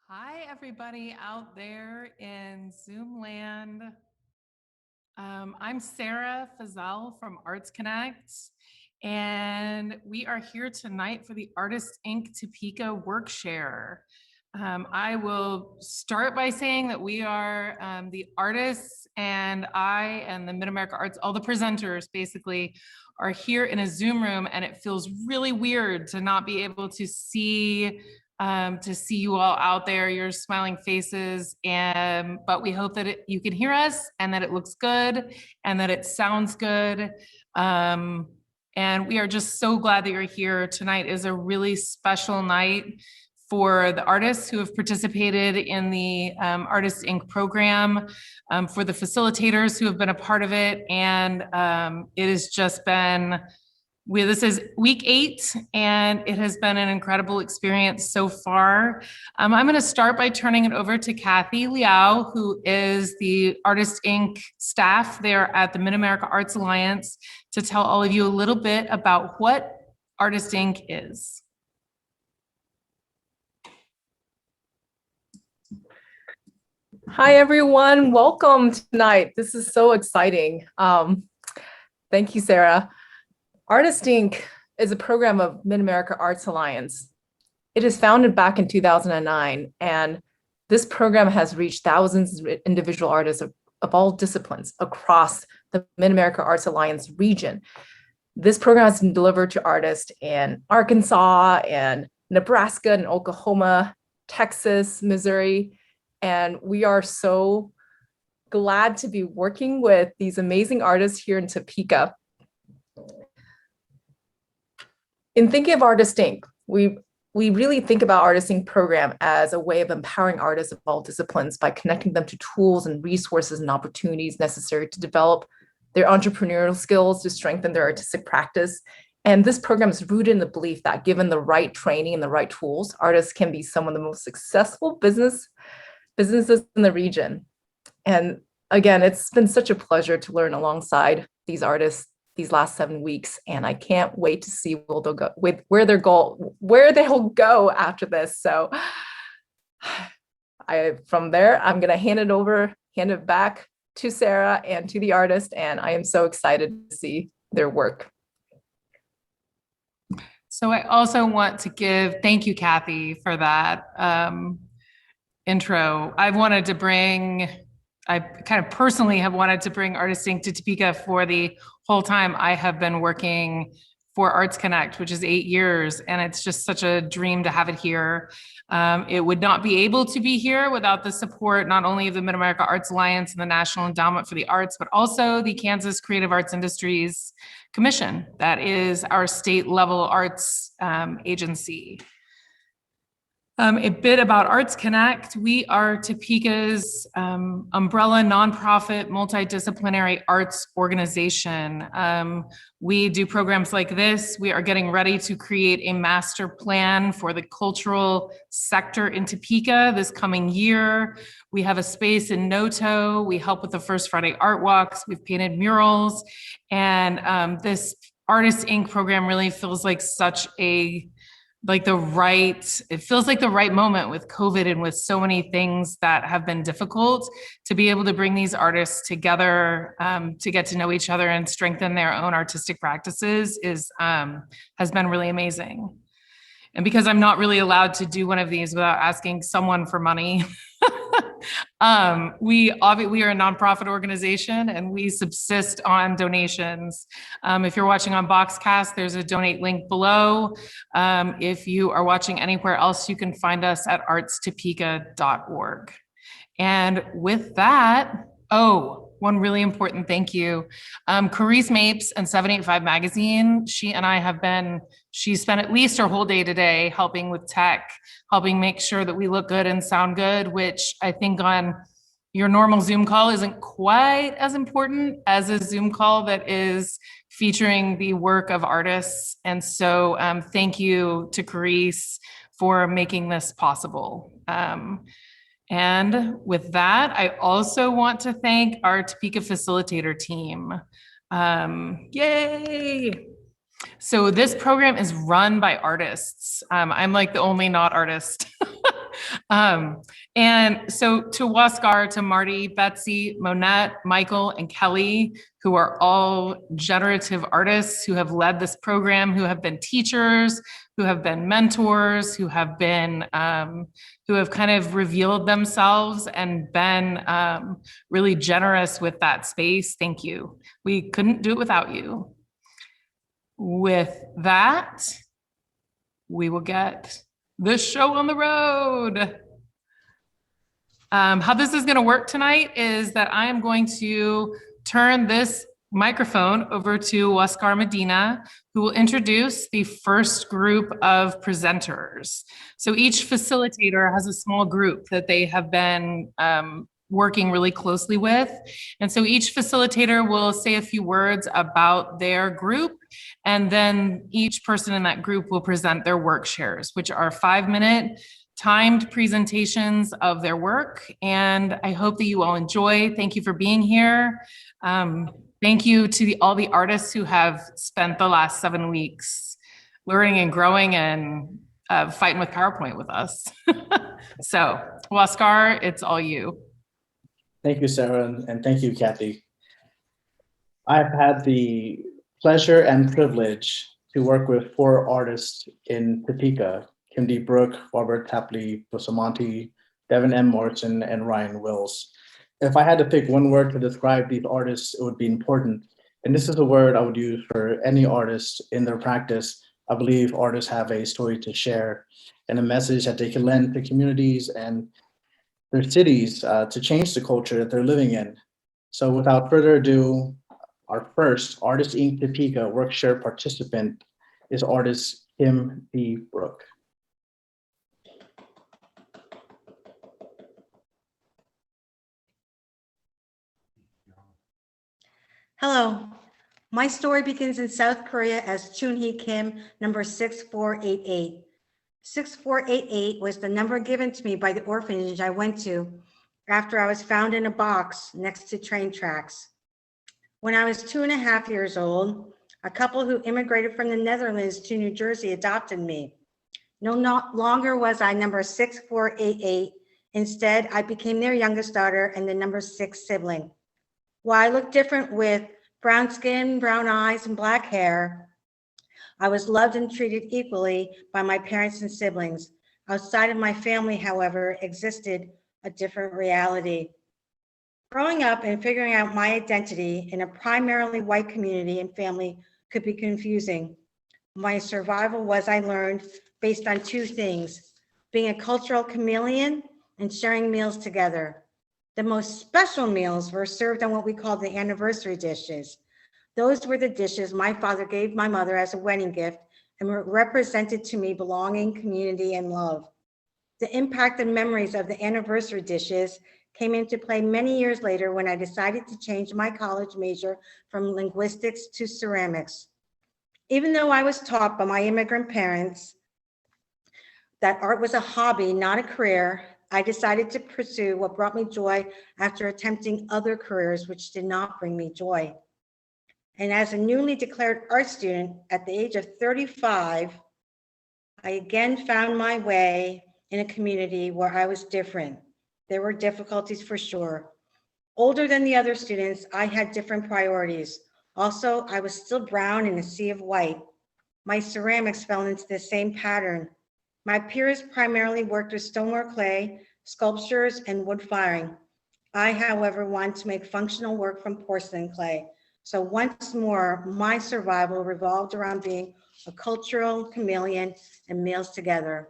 Hi, everybody out there in Zoom land. I'm Sarah Fazal from ArtsConnect, and we are here tonight for the Artist Inc. Topeka WorkShare. I will start by saying that we are the artists, and I and the Mid-America Arts, all the presenters basically, are here in a Zoom room, and it feels really weird to not be able to see you all out there, your smiling faces, but we hope that you can hear us and that it looks good and that it sounds good. And we are just so glad that you're here. Tonight is a really special night for the artists who have participated in the Artist Inc. program, for the facilitators who have been a part of it. And it has just been, this is week 8, and it has been an incredible experience so far. I'm going to start by turning it over to Kathy Liao, who is the Artist Inc. staff there at the Mid-America Arts Alliance, to tell all of you a little bit about what Artist Inc. is. Hi, everyone. Welcome tonight. This is so exciting. Thank you, Sarah. Artist Inc. is a program of Mid-America Arts Alliance. It is founded back in 2009, and this program has reached thousands of individual artists of all disciplines across the Mid-America Arts Alliance region. This program has been delivered to artists in Arkansas and Nebraska and Oklahoma, Texas, Missouri, and we are so glad to be working with these amazing artists here in Topeka. In thinking of Artist Inc., we really think about Artist Inc. program as a way of empowering artists of all disciplines by connecting them to tools and resources and opportunities necessary to develop their entrepreneurial skills, to strengthen their artistic practice. And this program is rooted in the belief that given the right training and the right tools, artists can be some of the most successful businesses in the region. And again, it's been such a pleasure to learn alongside these artists these last 7 weeks, and I can't wait to see where they'll go after this. So from there, I'm gonna hand it back to Sarah and to the artist, and I am so excited to see their work. So I also want to thank you, Kathy, for that intro. I kind of personally have wanted to bring Artist Inc. to Topeka for the whole time I have been working for ArtsConnect, which is 8 years. And it's just such a dream to have it here. It would not be able to be here without the support, not only of the Mid-America Arts Alliance and the National Endowment for the Arts, but also the Kansas Creative Arts Industries Commission. That is our state level arts agency. A bit about ArtsConnect. We are Topeka's umbrella nonprofit multidisciplinary arts organization. We do programs like this. We are getting ready to create a master plan for the cultural sector in Topeka this coming year. We have a space in Noto. We help with the First Friday Art Walks. We've painted murals. And this Artist Inc. program really feels like it feels like the right moment with COVID and with so many things that have been difficult, to be able to bring these artists together to get to know each other and strengthen their own artistic practices has been really amazing. And because I'm not really allowed to do one of these without asking someone for money, we are a nonprofit organization and we subsist on donations. If you're watching on Boxcast, there's a donate link below. If you are watching anywhere else, you can find us at artstopeka.org. And with that, one really important thank you. Carice Mapes and 785 Magazine, she spent at least her whole day today helping with tech, helping make sure that we look good and sound good, which I think on your normal Zoom call isn't quite as important as a Zoom call that is featuring the work of artists. And so thank you to Carice for making this possible. And with that, I also want to thank our Topeka Facilitator team. Yay! So this program is run by artists. I'm like the only not artist And so to Huascar, to Marty, Betsy, Monette, Michael, and Kelly, who are all generative artists who have led this program, who have been teachers, who have been mentors, who have been, who have kind of revealed themselves and been really generous with that space. Thank you. We couldn't do it without you. With that, we will get this show on the road. How this is going to work tonight is that I am going to turn this microphone over to Huascar Medina, who will introduce the first group of presenters. So each facilitator has a small group that they have been working really closely with. And so each facilitator will say a few words about their group, and then each person in that group will present their work shares, which are 5-minute timed presentations of their work. And I hope that you all enjoy. Thank you for being here. Thank you to all the artists who have spent the last 7 weeks learning and growing and fighting with PowerPoint with us. So, Huascar, it's all you. Thank you, Sarah, and thank you, Kathy. I've had the pleasure and privilege to work with 4 artists in Topeka: Brook, Robert Tapley, Bustamante, Davin M. Morrison, and Ryan Wills. If I had to pick one word to describe these artists, it would be important. And this is a word I would use for any artist in their practice. I believe artists have a story to share and a message that they can lend to communities and their cities to change the culture that they're living in. So without further ado, our first Artist Inc. Topeka WorkShare participant is artist Kim B. Brook. Hello, my story begins in South Korea as Chunhee Kim, number 6488. 6488 was the number given to me by the orphanage I went to after I was found in a box next to train tracks. When I was 2.5 years old, a couple who immigrated from the Netherlands to New Jersey adopted me. No longer was I number 6488. Instead, I became their youngest daughter and the number 6 sibling. While I looked different with brown skin, brown eyes, and black hair, I was loved and treated equally by my parents and siblings. Outside of my family, however, existed a different reality. Growing up and figuring out my identity in a primarily white community and family could be confusing. My survival was, I learned, based on 2 things: being a cultural chameleon and sharing meals together. The most special meals were served on what we called the anniversary dishes. Those were the dishes my father gave my mother as a wedding gift and were represented to me belonging, community, and love. The impact and memories of the anniversary dishes came into play many years later when I decided to change my college major from linguistics to ceramics. Even though I was taught by my immigrant parents that art was a hobby, not a career, I decided to pursue what brought me joy after attempting other careers which did not bring me joy. And as a newly declared art student at the age of 35, I again found my way in a community where I was different. There were difficulties for sure. Older than the other students, I had different priorities. Also, I was still brown in a sea of white. My ceramics fell into the same pattern. My peers primarily worked with stoneware clay, sculptures, and wood firing. I, however, wanted to make functional work from porcelain clay. So once more, my survival revolved around being a cultural chameleon and meals together.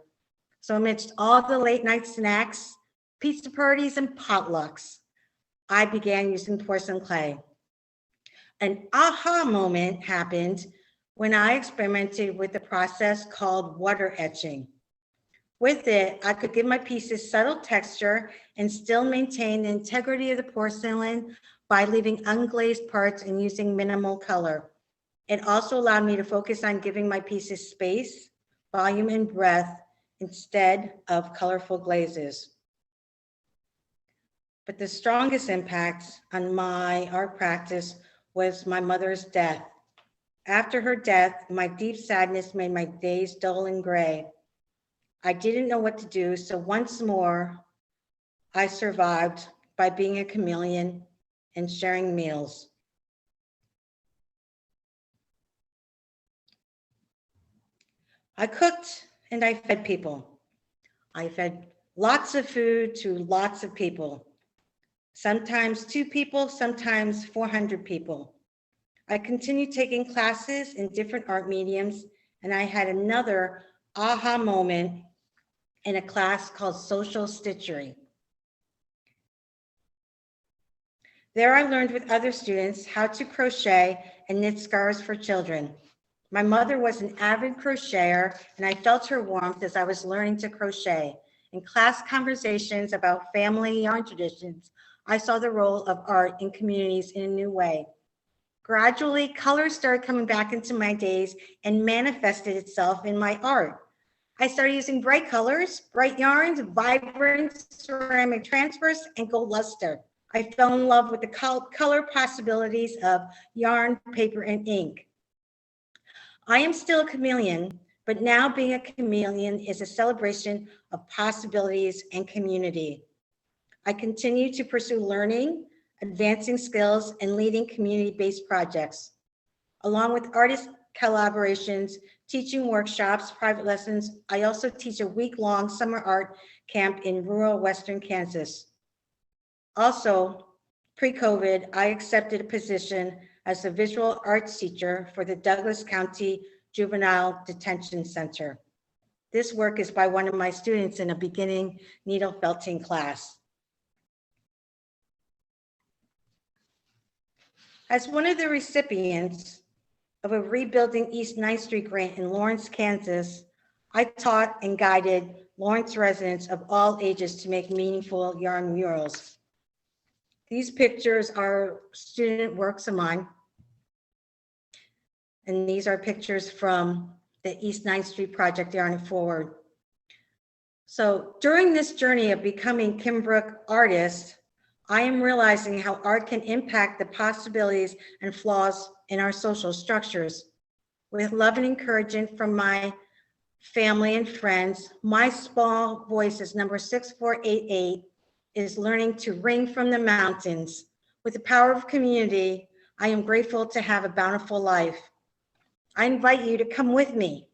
So amidst all the late night snacks, pizza parties, and potlucks, I began using porcelain clay. An aha moment happened when I experimented with the process called water etching. With it, I could give my pieces subtle texture and still maintain the integrity of the porcelain by leaving unglazed parts and using minimal color. It also allowed me to focus on giving my pieces space, volume, and breadth instead of colorful glazes. But the strongest impact on my art practice was my mother's death. After her death, my deep sadness made my days dull and gray. I didn't know what to do, so once more, I survived by being a chameleon and sharing meals. I cooked and I fed people. I fed lots of food to lots of people. Sometimes 2 people, sometimes 400 people. I continued taking classes in different art mediums, and I had another aha moment in a class called Social Stitchery. There I learned with other students how to crochet and knit scarves for children. My mother was an avid crocheter, and I felt her warmth as I was learning to crochet. In class conversations about family yarn traditions, I saw the role of art in communities in a new way. Gradually, color started coming back into my days and manifested itself in my art. I started using bright colors, bright yarns, vibrant ceramic transfers, and gold luster. I fell in love with the color possibilities of yarn, paper, and ink. I am still a chameleon, but now being a chameleon is a celebration of possibilities and community. I continue to pursue learning, advancing skills, and leading community-based projects. Along with artist collaborations, teaching workshops, private lessons, I also teach a week-long summer art camp in rural Western Kansas. Also, pre-COVID, I accepted a position as a visual arts teacher for the Douglas County Juvenile Detention Center. This work is by one of my students in a beginning needle felting class. As one of the recipients of a Rebuilding East 9th Street grant in Lawrence, Kansas, I taught and guided Lawrence residents of all ages to make meaningful yarn murals. These pictures are student works of mine. And these are pictures from the East 9th Street project, Yarn It Forward. So during this journey of becoming Kimbrook artist, I am realizing how art can impact the possibilities and flaws in our social structures. With love and encouragement from my family and friends, my small voice is number 6488 is learning to ring from the mountains. With the power of community, I am grateful to have a bountiful life. I invite you to come with me,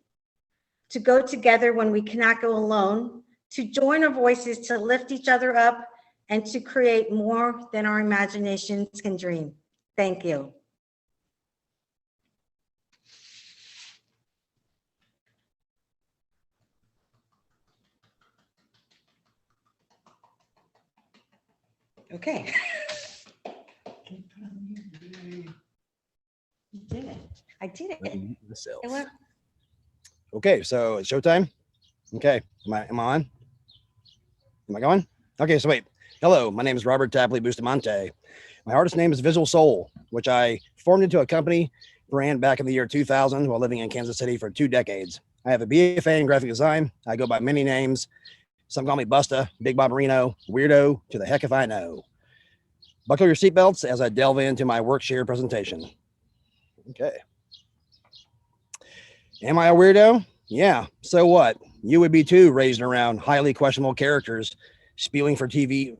to go together when we cannot go alone, to join our voices to lift each other up, and to create more than our imaginations can dream. Thank you. Okay. You did it. I did it. Myself. It went- Okay, so it's showtime. Okay, am I on? Am I going? Okay, so wait. Hello, my name is Robert Tapley Bustamante. My artist name is Visual Soul, which I formed into a company brand back in the year 2000 while living in Kansas City for 2 decades. I have a BFA in graphic design. I go by many names. Some call me Busta, Big Bob Marino, Weirdo, to the heck if I know. Buckle your seatbelts as I delve into my WorkShare presentation. Okay. Am I a weirdo? Yeah, so what? You would be too, raised around highly questionable characters spewing from TV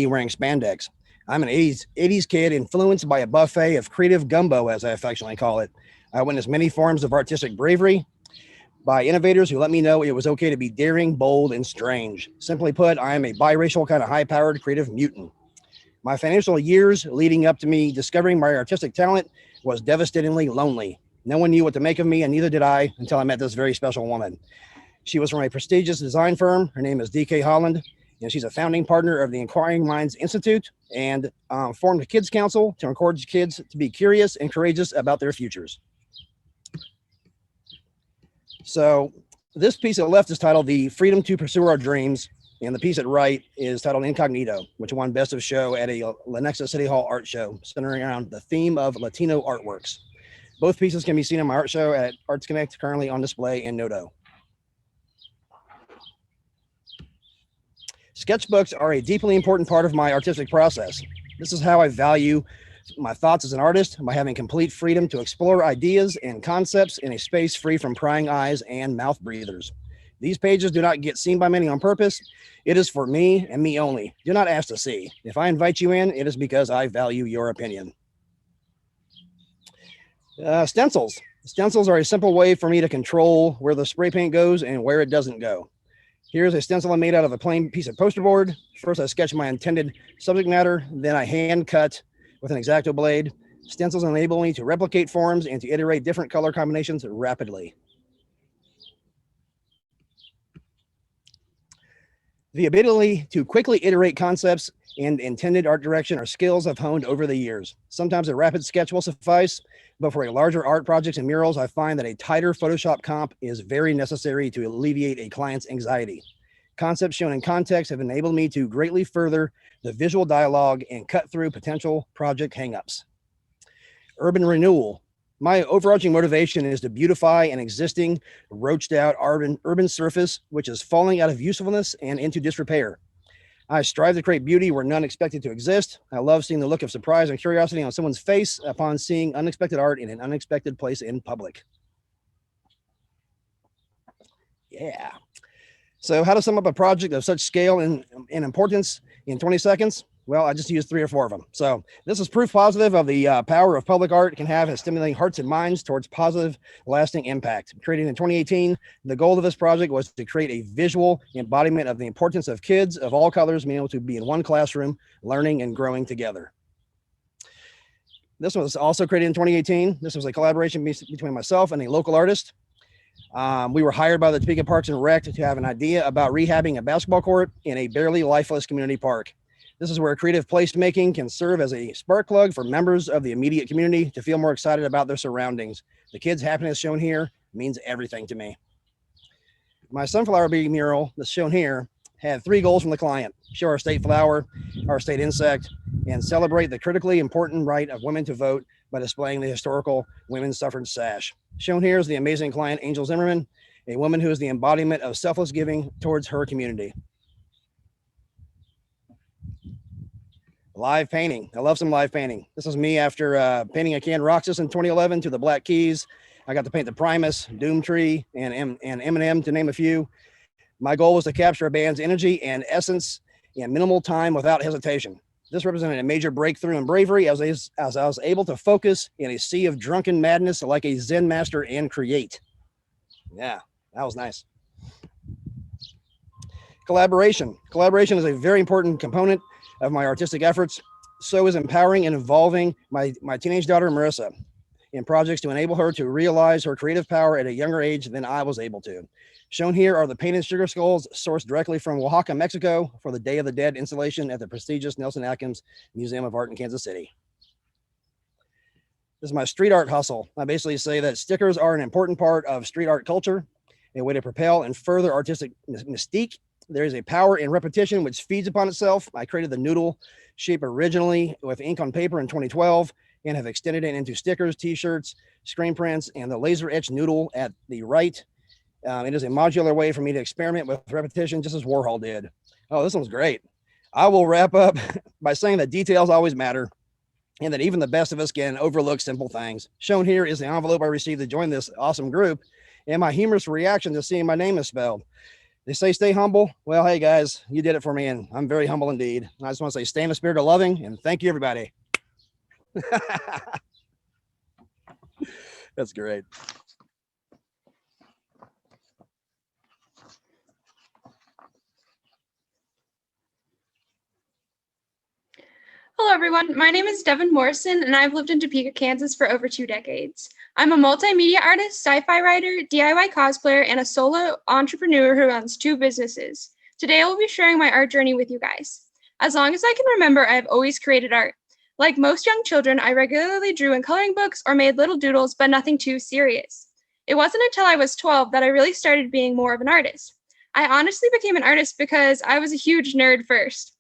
wearing spandex. I'm an 80s kid influenced by a buffet of creative gumbo, as I affectionately call it. I witnessed many forms of artistic bravery by innovators who let me know it was okay to be daring, bold, and strange. Simply put, I am a biracial kind of high-powered creative mutant. My financial years leading up to me discovering my artistic talent was devastatingly lonely. No one knew what to make of me, and neither did I until I met this very special woman. She was from a prestigious design firm. Her name is DK Holland, and she's a founding partner of the Inquiring Minds Institute and formed a kids council to encourage kids to be curious and courageous about their futures. So this piece at the left is titled The Freedom to Pursue Our Dreams, and the piece at right is titled Incognito, which won Best of Show at a Lenexa City Hall art show centering around the theme of Latino artworks. Both pieces can be seen in my art show at ArtsConnect, currently on display in Noto. Sketchbooks are a deeply important part of my artistic process. This is how I value my thoughts as an artist, by having complete freedom to explore ideas and concepts in a space free from prying eyes and mouth breathers. These pages do not get seen by many on purpose. It is for me and me only. Do not ask to see. If I invite you in, it is because I value your opinion. Stencils. Stencils are a simple way for me to control where the spray paint goes and where it doesn't go. Here's a stencil I made out of a plain piece of poster board. First, I sketch my intended subject matter, then I hand cut with an X-Acto blade. Stencils enable me to replicate forms and to iterate different color combinations rapidly. The ability to quickly iterate concepts and intended art direction are skills I've honed over the years. Sometimes a rapid sketch will suffice, but for a larger art projects and murals, I find that a tighter Photoshop comp is very necessary to alleviate a client's anxiety. Concepts shown in context have enabled me to greatly further the visual dialogue and cut through potential project hangups. Urban renewal. My overarching motivation is to beautify an existing roached out urban surface, which is falling out of usefulness and into disrepair. I strive to create beauty where none expected to exist. I love seeing the look of surprise and curiosity on someone's face upon seeing unexpected art in an unexpected place in public. Yeah. So how to sum up a project of such scale and importance in 20 seconds? Well, I just used 3 or 4 of them. So this is proof positive of the power of public art can have in stimulating hearts and minds towards positive, lasting impact. Created in 2018, the goal of this project was to create a visual embodiment of the importance of kids of all colors being able to be in one classroom, learning and growing together. This was also created in 2018. This was a collaboration between myself and a local artist. We were hired by the Topeka Parks and Rec to have an idea about rehabbing a basketball court in a barely lifeless community park. This is where creative placemaking can serve as a spark plug for members of the immediate community to feel more excited about their surroundings. The kids' happiness shown here means everything to me. My sunflower bee mural that's shown here had 3 goals from the client: show our state flower, our state insect, and celebrate the critically important right of women to vote by displaying the historical women's suffrage sash. Shown here is the amazing client, Angel Zimmerman, a woman who is the embodiment of selfless giving towards her community. Live painting. I love some live painting. This is me after painting a canned Roxas in 2011 to the Black Keys. I got to paint the Primus, Doomtree, and Eminem, to name a few. My goal was to capture a band's energy and essence in minimal time without hesitation. This represented a major breakthrough in bravery as I was able to focus in a sea of drunken madness like a Zen master and create. Yeah, that was nice. Collaboration. Collaboration is a very important component of my artistic efforts. So is empowering and involving my teenage daughter, Marissa, in projects to enable her to realize her creative power at a younger age than I was able to. Shown here are the painted sugar skulls sourced directly from Oaxaca, Mexico for the Day of the Dead installation at the prestigious Nelson Atkins Museum of Art in Kansas City. This is my street art hustle. I basically say that stickers are an important part of street art culture, a way to propel and further artistic mystique. There is a power in repetition which feeds upon itself. I created the noodle shape originally with ink on paper in 2012 and have extended it into stickers, t-shirts, screen prints, and the laser etched noodle at the right. It is a modular way for me to experiment with repetition, just as Warhol did. Oh, this one's great. I will wrap up by saying that details always matter and that even the best of us can overlook simple things. Shown here is the envelope I received to join this awesome group and my humorous reaction to seeing my name misspelled. They say, stay humble. Well, hey guys, you did it for me and I'm very humble indeed. And I just want to say, stay in the spirit of loving and thank you everybody. That's great. Hello, everyone. My name is Davin Morrison, and I've lived in Topeka, Kansas for over 2 decades. I'm a multimedia artist, sci-fi writer, DIY cosplayer, and a solo entrepreneur who runs 2 businesses. Today, I will be sharing my art journey with you guys. As long as I can remember, I have always created art. Like most young children, I regularly drew in coloring books or made little doodles, but nothing too serious. It wasn't until I was 12 that I really started being more of an artist. I honestly became an artist because I was a huge nerd first.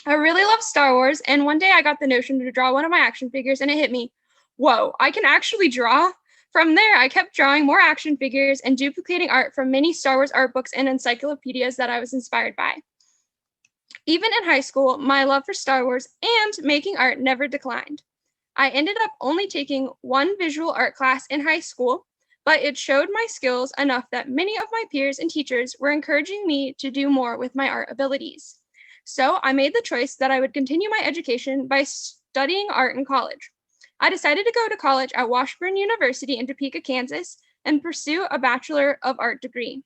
I really love Star Wars, and one day I got the notion to draw one of my action figures, and it hit me, whoa, I can actually draw? From there, I kept drawing more action figures and duplicating art from many Star Wars art books and encyclopedias that I was inspired by. Even in high school, my love for Star Wars and making art never declined. I ended up only taking 1 visual art class in high school, but it showed my skills enough that many of my peers and teachers were encouraging me to do more with my art abilities. So I made the choice that I would continue my education by studying art in college. I decided to go to college at Washburn University in Topeka, Kansas, and pursue a Bachelor of Art degree.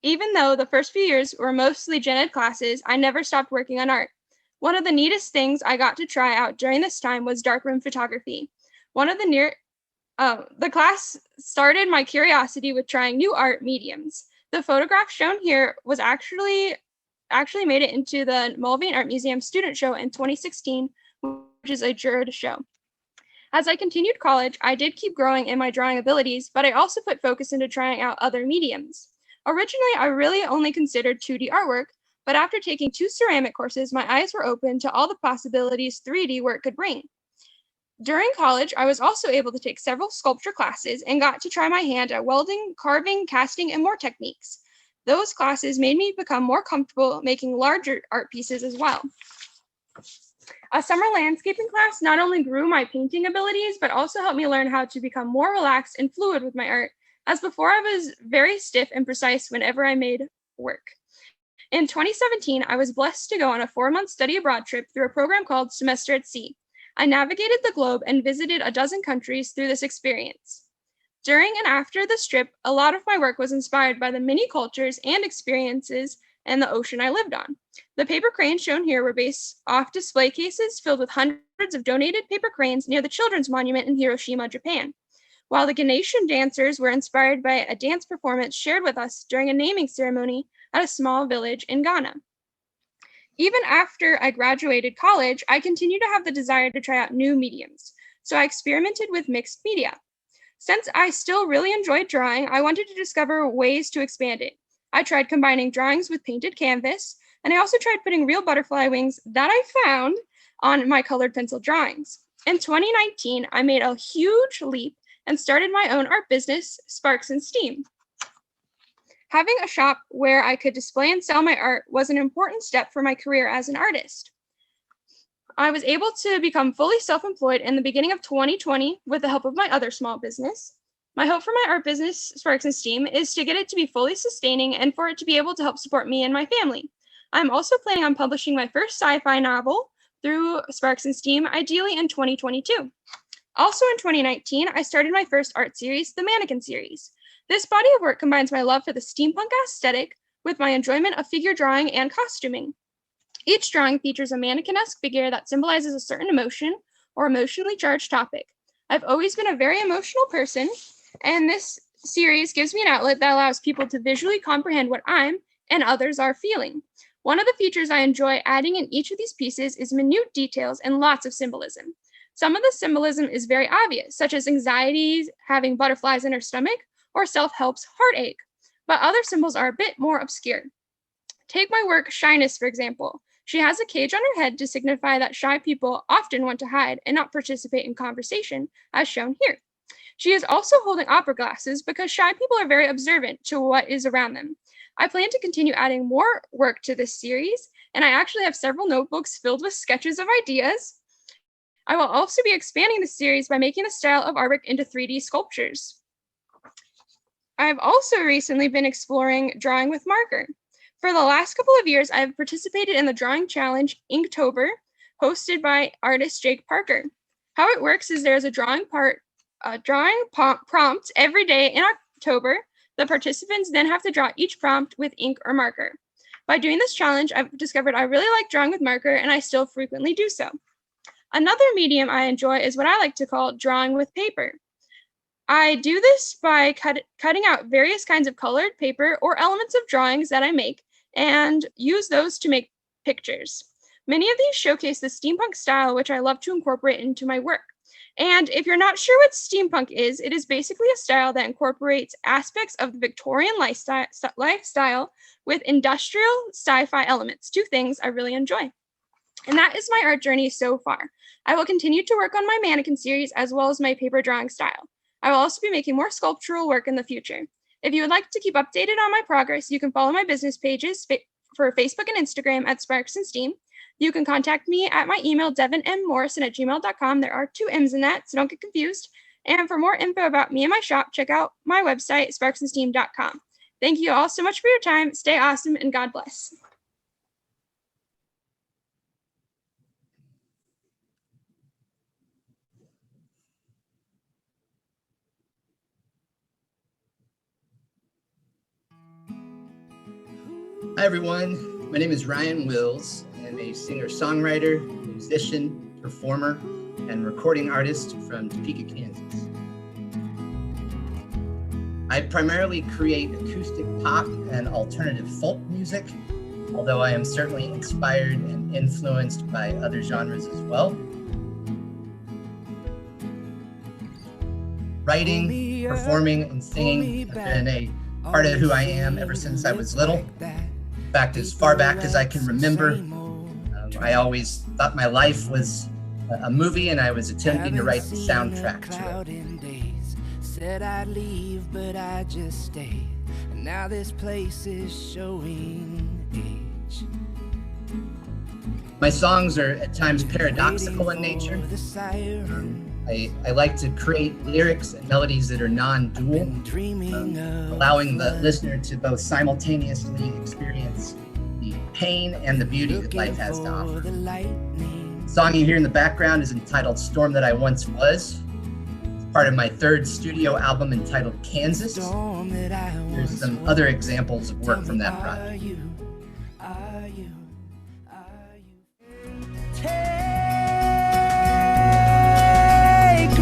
Even though the first few years were mostly gen ed classes, I never stopped working on art. One of the neatest things I got to try out during this time was darkroom photography. The class started my curiosity with trying new art mediums. The photograph shown here was actually made it into the Mulvane Art Museum student show in 2016, which is a juried show. As I continued college, I did keep growing in my drawing abilities, but I also put focus into trying out other mediums. Originally, I really only considered 2D artwork, but after taking 2 ceramic courses, my eyes were open to all the possibilities 3D work could bring. During college, I was also able to take several sculpture classes and got to try my hand at welding, carving, casting, and more techniques. Those classes made me become more comfortable making larger art pieces as well. A summer landscaping class not only grew my painting abilities, but also helped me learn how to become more relaxed and fluid with my art, as before I was very stiff and precise whenever I made work. In 2017, I was blessed to go on a 4-month study abroad trip through a program called Semester at Sea. I navigated the globe and visited a dozen countries through this experience. During and after this trip, a lot of my work was inspired by the many cultures and experiences and the ocean I lived on. The paper cranes shown here were based off display cases filled with hundreds of donated paper cranes near the Children's Monument in Hiroshima, Japan, while the Ganesian dancers were inspired by a dance performance shared with us during a naming ceremony at a small village in Ghana. Even after I graduated college, I continued to have the desire to try out new mediums, so I experimented with mixed media. Since I still really enjoyed drawing, I wanted to discover ways to expand it. I tried combining drawings with painted canvas, and I also tried putting real butterfly wings that I found on my colored pencil drawings. In 2019, I made a huge leap and started my own art business, Sparks and Steam. Having a shop where I could display and sell my art was an important step for my career as an artist. I was able to become fully self-employed in the beginning of 2020 with the help of my other small business. My hope for my art business, Sparks and Steam, is to get it to be fully sustaining and for it to be able to help support me and my family. I'm also planning on publishing my first sci-fi novel through Sparks and Steam, ideally in 2022. Also in 2019, I started my first art series, the Mannequin series. This body of work combines my love for the steampunk aesthetic with my enjoyment of figure drawing and costuming. Each drawing features a mannequin-esque figure that symbolizes a certain emotion or emotionally charged topic. I've always been a very emotional person, and this series gives me an outlet that allows people to visually comprehend what I'm and others are feeling. One of the features I enjoy adding in each of these pieces is minute details and lots of symbolism. Some of the symbolism is very obvious, such as anxiety, having butterflies in her stomach, or self-help's heartache, but other symbols are a bit more obscure. Take my work, Shyness, for example. She has a cage on her head to signify that shy people often want to hide and not participate in conversation, as shown here. She is also holding opera glasses because shy people are very observant to what is around them. I plan to continue adding more work to this series, and I actually have several notebooks filled with sketches of ideas. I will also be expanding the series by making the style of artwork into 3D sculptures. I've also recently been exploring drawing with marker. For the last couple of years, I've participated in the drawing challenge Inktober, hosted by artist Jake Parker. How it works is there's a drawing prompt every day in October. The participants then have to draw each prompt with ink or marker. By doing this challenge, I've discovered I really like drawing with marker, and I still frequently do so. Another medium I enjoy is what I like to call drawing with paper. I do this by cutting out various kinds of colored paper or elements of drawings that I make and use those to make pictures. Many of these showcase the steampunk style, which I love to incorporate into my work. And if you're not sure what steampunk is, it is basically a style that incorporates aspects of the Victorian lifestyle with industrial sci-fi elements, 2 things I really enjoy. And that is my art journey so far. I will continue to work on my mannequin series as well as my paper drawing style. I will also be making more sculptural work in the future. If you would like to keep updated on my progress, you can follow my business pages for Facebook and Instagram at Sparks and Steam. You can contact me at my email, devinmmorrison@gmail.com. There are 2 M's in that, so don't get confused. And for more info about me and my shop, check out my website, sparksandsteam.com. Thank you all so much for your time. Stay awesome and God bless. Hi everyone, my name is Ryan Wills. I'm a singer-songwriter, musician, performer, and recording artist from Topeka, Kansas. I primarily create acoustic pop and alternative folk music, although I am certainly inspired and influenced by other genres as well. Writing, performing, and singing have been a part of who I am ever since I was little. In fact, as far back as I can remember, I always thought my life was a movie and I was attempting to write the soundtrack to it. Said I'd leave, but I just stayed. And now this place is showing age. My songs are at times paradoxical in nature. I like to create lyrics and melodies that are non-dual, allowing the listener to both simultaneously experience the pain and the beauty that life has to offer. The song you hear in the background is entitled Storm That I Once Was. It's part of my 3rd studio album entitled Kansas. There's some other examples of work from that project. Take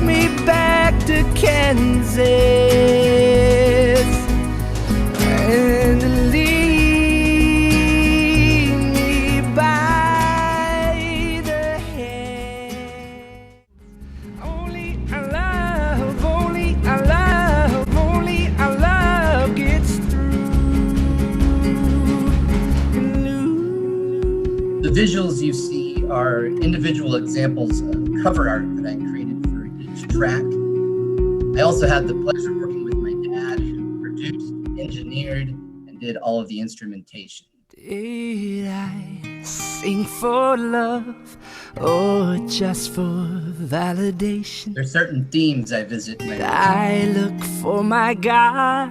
me back to Kansas and lead me by the hand. Only our love gets through. The visuals you see are individual examples of cover art that I created for each track. I also had the pleasure of working with my dad, who produced, engineered, and did all of the instrumentation. Did I sing for love or just for validation? There are certain themes I visit in my Did I look for my God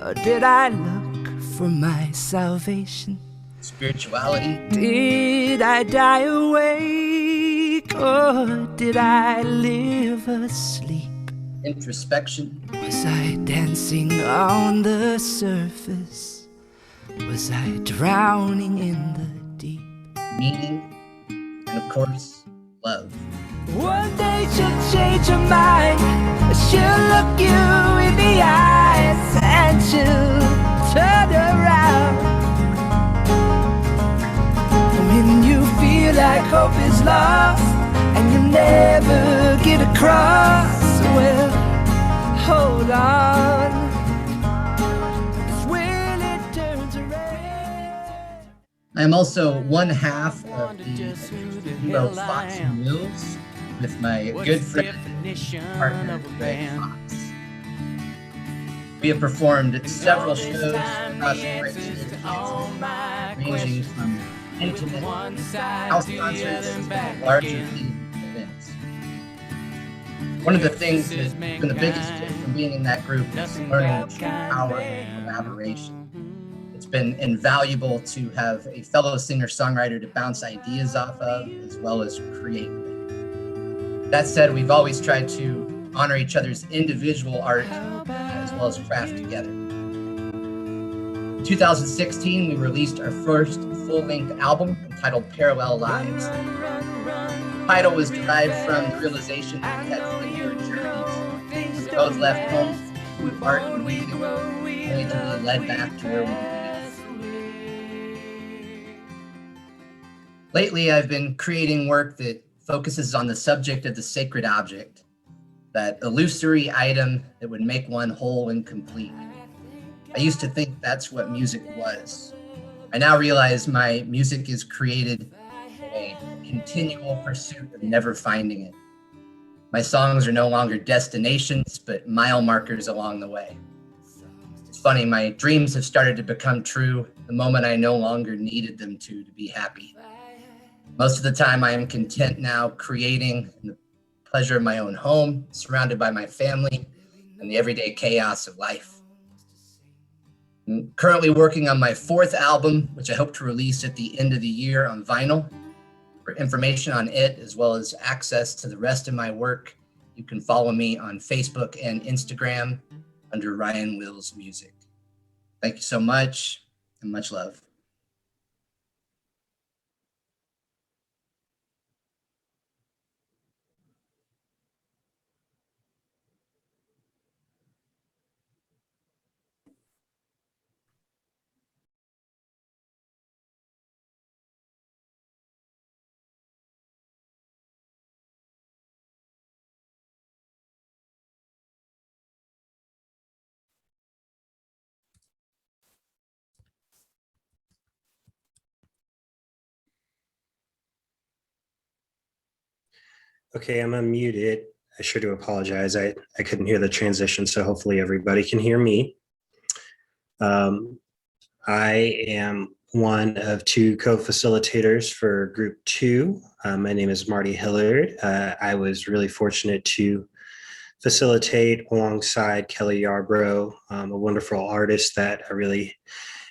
or did I look for my salvation? spirituality. Did I die awake or did I live asleep? Introspection. Was I dancing on the surface? Was I drowning in the deep? Meaning. And of course, love. One day she'll change her mind. She'll look you in the eyes and she'll turn around. When you feel like hope is lost and you never get across, well, hold on. 'Cause when it turns around. I am also one half of the duo Fox and Mills with my good friend and partner, Greg Fox. We have performed several shows across the great state of Kansas, ranging from intimate house concerts to larger themed events. One of the things that's been the biggest gift from being in that group is learning the true power of collaboration. It's been invaluable to have a fellow singer-songwriter to bounce ideas off of, as well as create with. That said, we've always tried to honor each other's individual art as well as craft together. In 2016, we released our first full-length album entitled Parallel Lives. The title was derived from the realization that we had similar journeys. We both left home with art and music, only to be led back to where we began. Lately, I've been creating work that focuses on the subject of the sacred object, that illusory item that would make one whole and complete. I used to think that's what music was. I now realize my music is created in a continual pursuit of never finding it. My songs are no longer destinations, but mile markers along the way. It's funny, my dreams have started to become true the moment I no longer needed them to be happy. Most of the time I am content now creating in the pleasure of my own home, surrounded by my family and the everyday chaos of life. I'm currently working on my 4th album, which I hope to release at the end of the year on vinyl. For information on it, as well as access to the rest of my work, you can follow me on Facebook and Instagram under Ryan Wills Music. Thank you so much, and much love. Okay, I'm unmuted. I sure do apologize. I couldn't hear the transition, so hopefully everybody can hear me. I am one of 2 co-facilitators for Group 2. My name is Marty Hillard. I was really fortunate to facilitate alongside Kelly Yarbrough, a wonderful artist that I really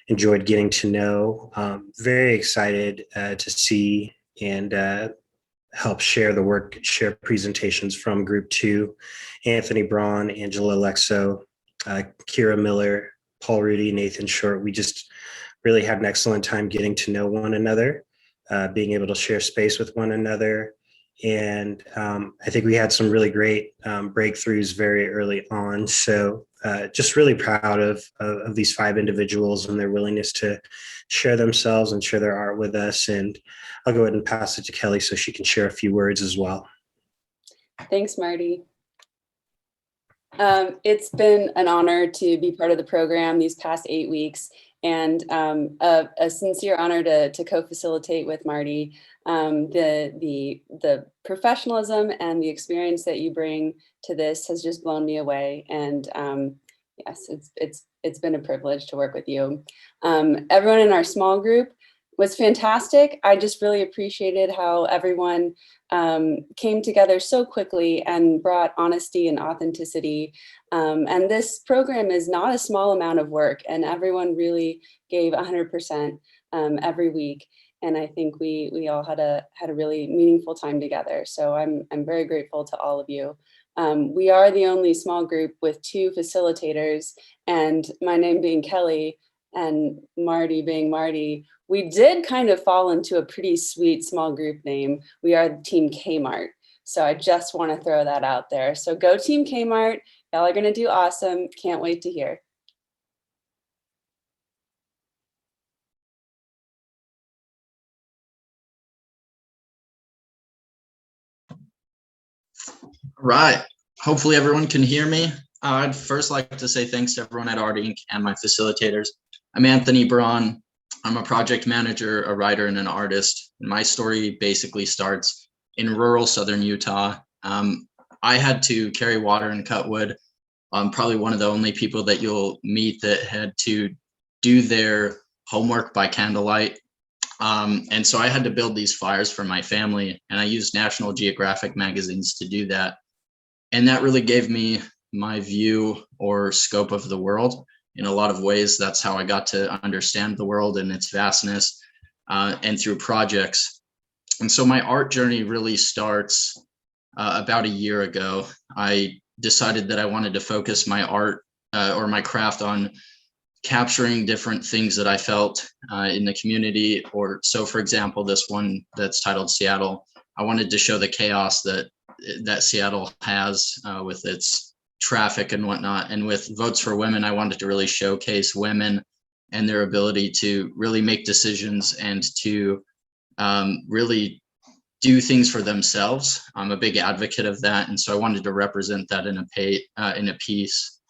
enjoyed getting to know. Very excited to see and help share the work, share presentations from Group 2, Anthony Braun, Angela Lexow, Kyra Miller, Paul Rudy, Nathan Short. We just really had an excellent time getting to know one another, being able to share space with one another. And I think we had some really great breakthroughs very early on. So just really proud of these 5 individuals and their willingness to share themselves and share their art with us. And I'll go ahead and pass it to Kelly so she can share a few words as well. Thanks, Marty. It's been an honor to be part of the program these past 8 weeks, and a sincere honor to co-facilitate with Marty. The professionalism and the experience that you bring to this has just blown me away. And yes, it's been a privilege to work with you. Everyone in our small group was fantastic. I just really appreciated how everyone came together so quickly and brought honesty and authenticity. And this program is not a small amount of work, and everyone really gave 100% every week. And I think we all had a really meaningful time together. So I'm very grateful to all of you. We are the only small group with 2 facilitators, and my name being Kelly and Marty being Marty, we did kind of fall into a pretty sweet small group name. We are Team Kmart. So I just want to throw that out there. So go Team Kmart. Y'all are going to do awesome. Can't wait to hear. Right. Hopefully everyone can hear me. I'd first like to say thanks to everyone at Art Inc. and my facilitators. I'm Anthony Braun. I'm a project manager, a writer, and an artist. My story basically starts in rural southern Utah. I had to carry water and cut wood. I'm probably one of the only people that you'll meet that had to do their homework by candlelight. And so I had to build these fires for my family, and I used National Geographic magazines to do that. And that really gave me my view or scope of the world. In a lot of ways, that's how I got to understand the world and its vastness, and through projects. And so my art journey really starts about a year ago. I decided that I wanted to focus my art or my craft on capturing different things that I felt in the community. Or so, for example, this one that's titled Seattle, I wanted to show the chaos that Seattle has with its traffic and whatnot. And with Votes for Women, I wanted to really showcase women and their ability to really make decisions and to really do things for themselves. I'm a big advocate of that. And so I wanted to represent that in a piece.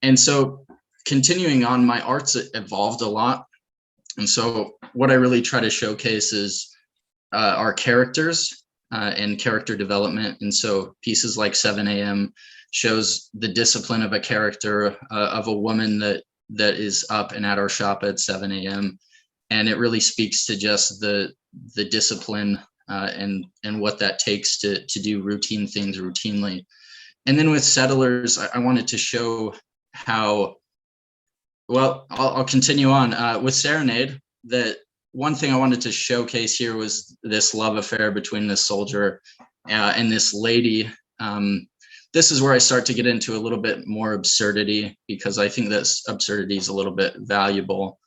And so continuing on, my art's evolved a lot. And so what I really try to showcase is our characters and character development. And so pieces like 7 a.m. shows the discipline of a character of a woman that is up and at our shop at 7 a.m. And it really speaks to just the discipline and what that takes to do routine things routinely. And then with settlers, I wanted to show how, well, I'll continue on with Serenade. That one thing I wanted to showcase here was this love affair between this soldier and this lady. This is where I start to get into a little bit more absurdity, because I think that absurdity is a little bit valuable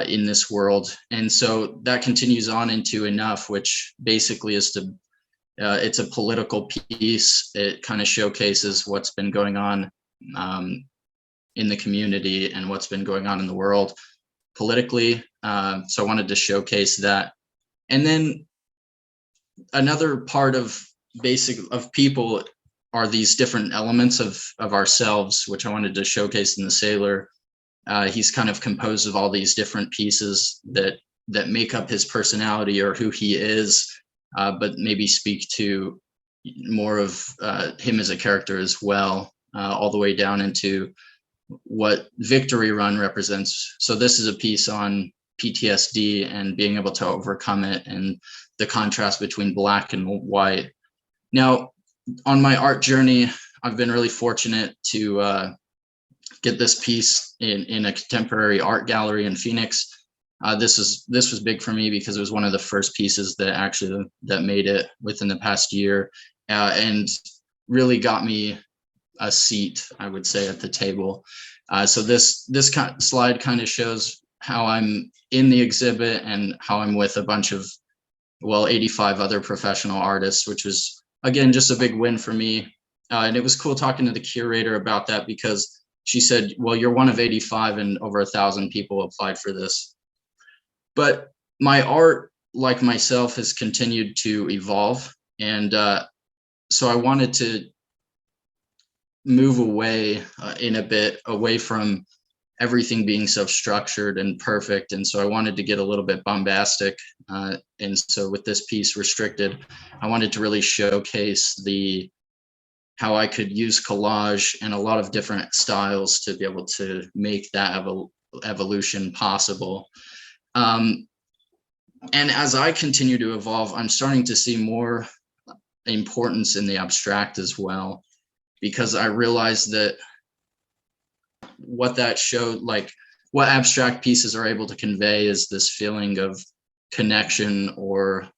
in this world. And so that continues on into Enough, which basically is to, it's a political piece. It kind of showcases what's been going on in the community and what's been going on in the world politically. So I wanted to showcase that. And then another part of people are these different elements of ourselves, which I wanted to showcase in the sailor. He's kind of composed of all these different pieces that make up his personality or who he is, but maybe speak to more of him as a character as well, all the way down into what Victory Run represents. So this is a piece on PTSD and being able to overcome it, and the contrast between black and white. Now, on my art journey, I've been really fortunate to get this piece in a contemporary art gallery in Phoenix. This was big for me because it was one of the first pieces that made it within the past year, and really got me a seat, I would say, at the table. So this slide kind of shows how I'm in the exhibit and how I'm with a bunch of, 85 other professional artists, which was, again, just a big win for me. And it was cool talking to the curator about that, because she said, well, you're one of 85 and over 1,000 people applied for this. But my art, like myself, has continued to evolve. And so I wanted to move away away from everything being so structured and perfect. And so I wanted to get a little bit bombastic. And so with this piece, Restricted, I wanted to really showcase how I could use collage and a lot of different styles to be able to make that evolution possible. And as I continue to evolve, I'm starting to see more importance in the abstract as well, because I realized that what that showed, like what abstract pieces are able to convey, is this feeling of connection or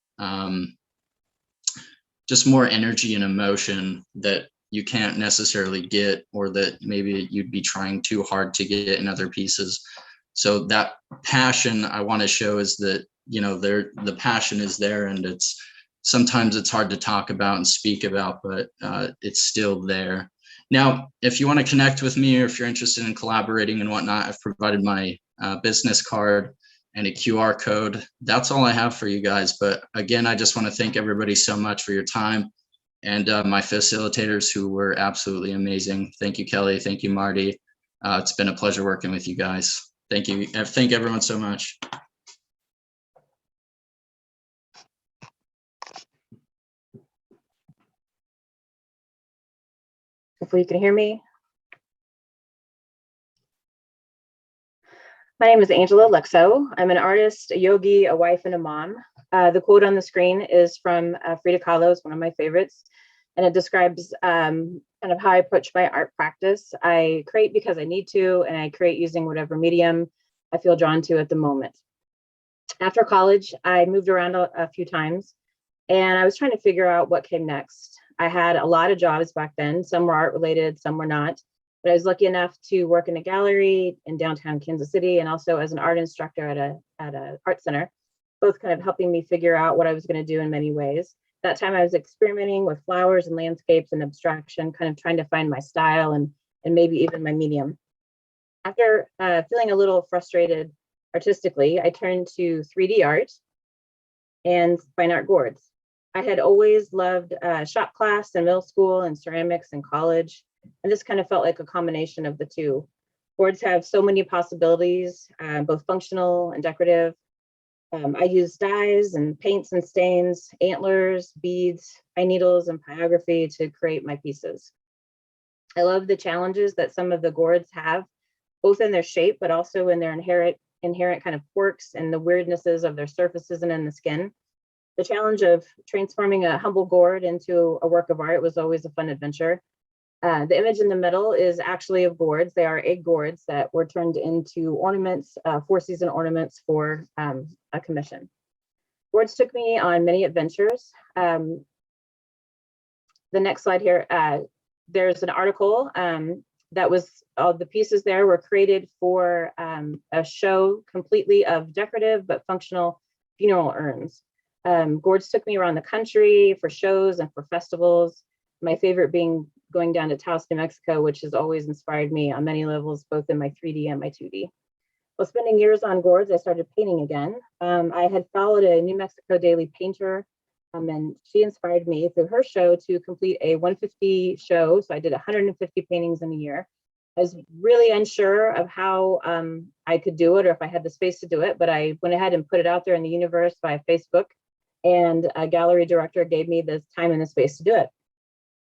just more energy and emotion that you can't necessarily get, or that maybe you'd be trying too hard to get in other pieces. So that passion I want to show is that, the passion is there, and sometimes it's hard to talk about and speak about, but it's still there. Now, if you want to connect with me, or if you're interested in collaborating and whatnot, I've provided my business card and a QR code. That's all I have for you guys. But again, I just want to thank everybody so much for your time, and my facilitators, who were absolutely amazing. Thank you, Kelly. Thank you, Marty. It's been a pleasure working with you guys. Thank you. Thank everyone so much. Hopefully you can hear me. My name is Angela Lexow. I'm an artist, a yogi, a wife, and a mom. The quote on the screen is from Frida Kahlo, one of my favorites, and it describes kind of how I approach my art practice. I create because I need to, and I create using whatever medium I feel drawn to at the moment. After college, I moved around a few times, and I was trying to figure out what came next. I had a lot of jobs back then. Some were art related, some were not. But I was lucky enough to work in a gallery in downtown Kansas City, and also as an art instructor at a art center, both kind of helping me figure out what I was going to do in many ways. That time I was experimenting with flowers and landscapes and abstraction, kind of trying to find my style and maybe even my medium. After feeling a little frustrated artistically, I turned to 3D art and fine art gourds. I had always loved shop class in middle school and ceramics in college, and this kind of felt like a combination of the two. Boards have so many possibilities, both functional and decorative. I use dyes and paints and stains, antlers, beads, pine needles, and pyrography to create my pieces. I love the challenges that some of the gourds have, both in their shape, but also in their inherent kind of quirks and the weirdnesses of their surfaces and in the skin. The challenge of transforming a humble gourd into a work of art was always a fun adventure. The image in the middle is actually of gourds. They are egg gourds that were turned into ornaments, four-season ornaments for a commission. Gourds took me on many adventures. The next slide here, there's an article that was, all the pieces there were created for a show completely of decorative but functional funeral urns. Gourds took me around the country for shows and for festivals. My favorite being going down to Taos, New Mexico, which has always inspired me on many levels, both in my 3D and my 2D. Well, spending years on gourds, I started painting again. I had followed a New Mexico daily painter, and she inspired me through her show to complete a 150 show. So I did 150 paintings in a year. I was really unsure of how I could do it or if I had the space to do it, but I went ahead and put it out there in the universe via Facebook, and a gallery director gave me the time and the space to do it.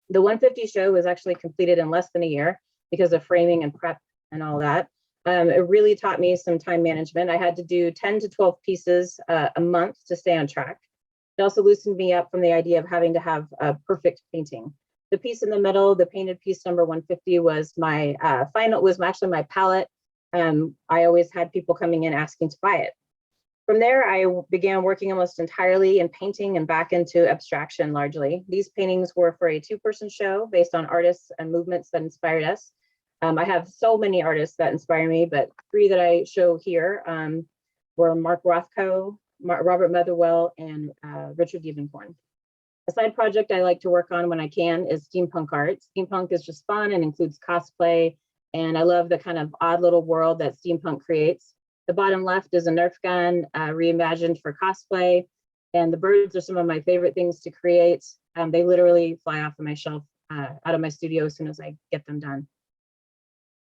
The 150 show was actually completed in less than a year because of framing and prep and all that. It really taught me some time management. I had to do 10 to 12 pieces a month to stay on track. It also loosened me up from the idea of having to have a perfect painting. The piece in the middle, the painted piece number 150, was my actually my palette. I always had people coming in asking to buy it. From there, I began working almost entirely in painting and back into abstraction largely. These paintings were for a two-person show based on artists and movements that inspired us. I have so many artists that inspire me, but three that I show here were Mark Rothko, Robert Motherwell, and Richard Devencorn. A side project I like to work on when I can is steampunk art. Steampunk is just fun and includes cosplay, and I love the kind of odd little world that steampunk creates. The bottom left is a Nerf gun reimagined for cosplay, and the birds are some of my favorite things to create. They literally fly off of my shelf out of my studio as soon as I get them done.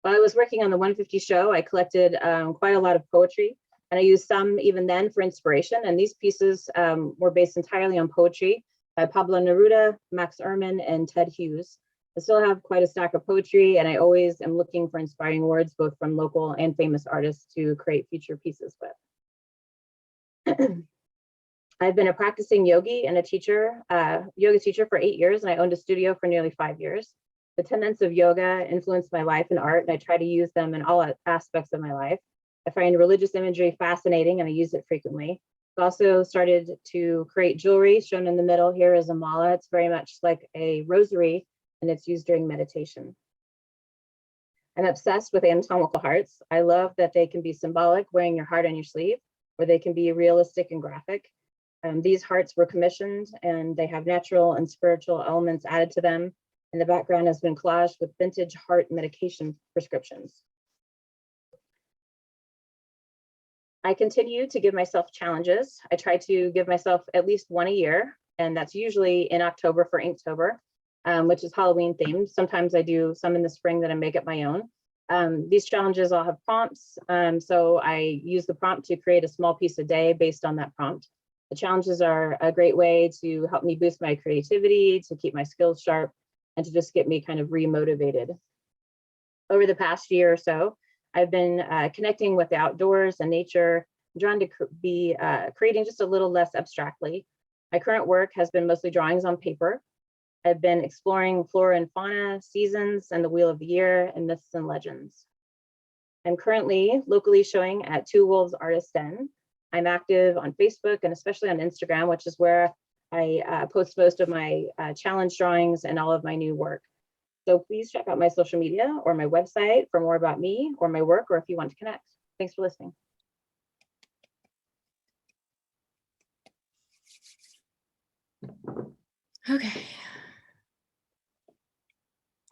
While I was working on the 150 show, I collected quite a lot of poetry, and I used some even then for inspiration, and these pieces were based entirely on poetry by Pablo Neruda, Max Ehrmann, and Ted Hughes. I still have quite a stack of poetry, and I always am looking for inspiring words, both from local and famous artists, to create future pieces with. I've been a practicing yogi and a yoga teacher for 8 years, and I owned a studio for nearly 5 years. The tenets of yoga influenced my life and art, and I try to use them in all aspects of my life. I find religious imagery fascinating, and I use it frequently. I've also started to create jewelry. Shown in the middle here is a mala. It's very much like a rosary, and it's used during meditation. I'm obsessed with anatomical hearts. I love that they can be symbolic, wearing your heart on your sleeve, or they can be realistic and graphic. These hearts were commissioned, and they have natural and spiritual elements added to them. And the background has been collaged with vintage heart medication prescriptions. I continue to give myself challenges. I try to give myself at least one a year, and that's usually in October for Inktober, which is Halloween themed. Sometimes I do some in the spring that I make up my own. These challenges all have prompts, so I use the prompt to create a small piece a day based on that prompt. The challenges are a great way to help me boost my creativity, to keep my skills sharp, and to just get me kind of re-motivated. Over the past year or so, I've been connecting with the outdoors and nature, drawn to be creating just a little less abstractly. My current work has been mostly drawings on paper. I've been exploring flora and fauna, seasons, and the wheel of the year, and myths and legends. I'm currently locally showing at Two Wolves Artist Den. I'm active on Facebook and especially on Instagram, which is where I post most of my challenge drawings and all of my new work. So please check out my social media or my website for more about me or my work, or if you want to connect. Thanks for listening. Okay.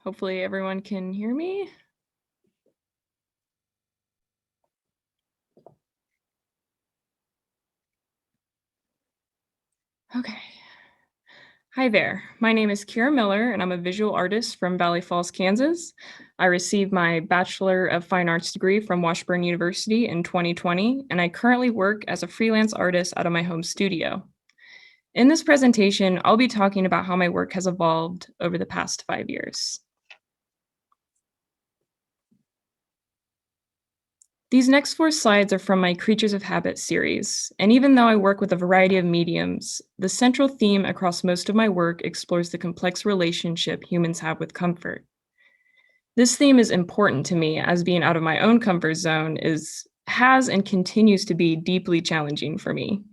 Hopefully everyone can hear me. Okay. Hi there. My name is Kyra Miller, and I'm a visual artist from Valley Falls, Kansas. I received my Bachelor of Fine Arts degree from Washburn University in 2020, and I currently work as a freelance artist out of my home studio. In this presentation, I'll be talking about how my work has evolved over the past 5 years. These next 4 slides are from my Creatures of Habit series, and even though I work with a variety of mediums, the central theme across most of my work explores the complex relationship humans have with comfort. This theme is important to me as being out of my own comfort zone has and continues to be deeply challenging for me.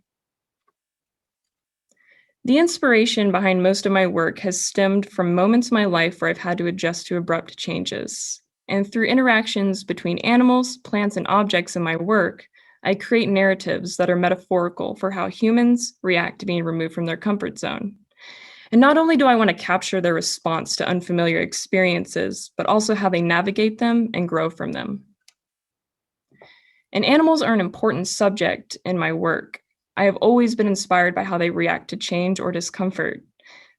The inspiration behind most of my work has stemmed from moments in my life where I've had to adjust to abrupt changes. And through interactions between animals, plants, and objects in my work, I create narratives that are metaphorical for how humans react to being removed from their comfort zone. And not only do I want to capture their response to unfamiliar experiences, but also how they navigate them and grow from them. And animals are an important subject in my work. I have always been inspired by how they react to change or discomfort.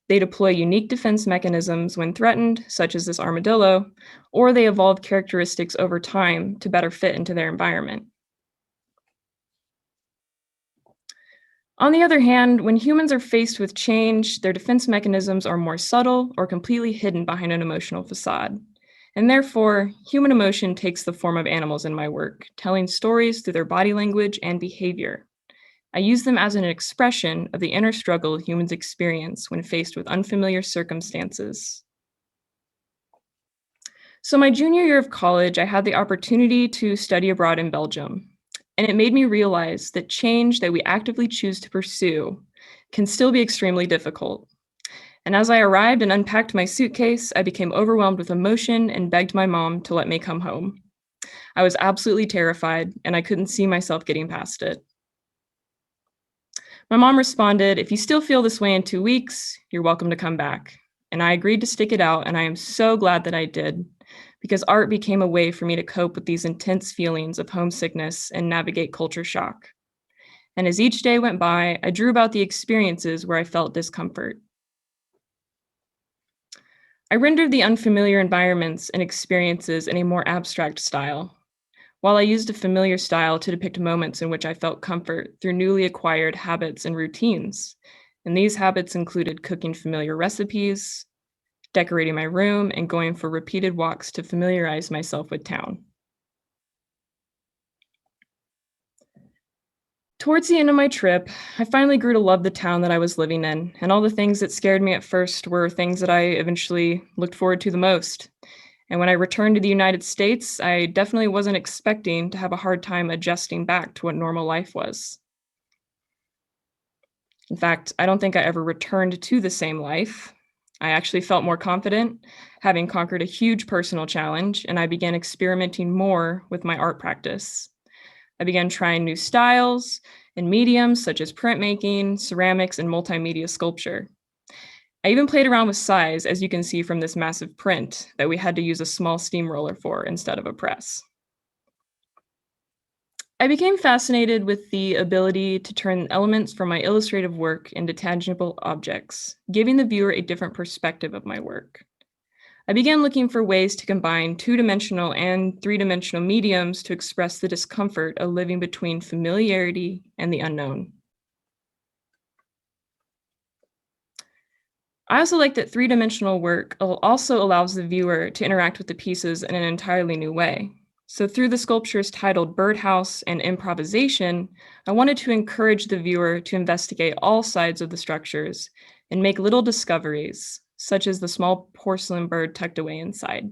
They deploy unique defense mechanisms when threatened, such as this armadillo, or they evolve characteristics over time to better fit into their environment. On the other hand, when humans are faced with change, their defense mechanisms are more subtle or completely hidden behind an emotional facade. And therefore, human emotion takes the form of animals in my work, telling stories through their body language and behavior. I use them as an expression of the inner struggle humans experience when faced with unfamiliar circumstances. So my junior year of college, I had the opportunity to study abroad in Belgium, and it made me realize that change that we actively choose to pursue can still be extremely difficult. And as I arrived and unpacked my suitcase, I became overwhelmed with emotion and begged my mom to let me come home. I was absolutely terrified, and I couldn't see myself getting past it. My mom responded, "If you still feel this way in 2 weeks, you're welcome to come back." And I agreed to stick it out, and I am so glad that I did, because art became a way for me to cope with these intense feelings of homesickness and navigate culture shock. And as each day went by, I drew about the experiences where I felt discomfort. I rendered the unfamiliar environments and experiences in a more abstract style, while I used a familiar style to depict moments in which I felt comfort through newly acquired habits and routines. And these habits included cooking familiar recipes, decorating my room, and going for repeated walks to familiarize myself with town. Towards the end of my trip, I finally grew to love the town that I was living in, and all the things that scared me at first were things that I eventually looked forward to the most. And when I returned to the United States, I definitely wasn't expecting to have a hard time adjusting back to what normal life was. In fact, I don't think I ever returned to the same life. I actually felt more confident, having conquered a huge personal challenge, and I began experimenting more with my art practice. I began trying new styles and mediums such as printmaking, ceramics, and multimedia sculpture. I even played around with size, as you can see from this massive print that we had to use a small steamroller for instead of a press. I became fascinated with the ability to turn elements from my illustrative work into tangible objects, giving the viewer a different perspective of my work. I began looking for ways to combine two-dimensional and three-dimensional mediums to express the discomfort of living between familiarity and the unknown. I also like that three-dimensional work also allows the viewer to interact with the pieces in an entirely new way. So through the sculptures titled Birdhouse and Improvisation, I wanted to encourage the viewer to investigate all sides of the structures and make little discoveries, such as the small porcelain bird tucked away inside.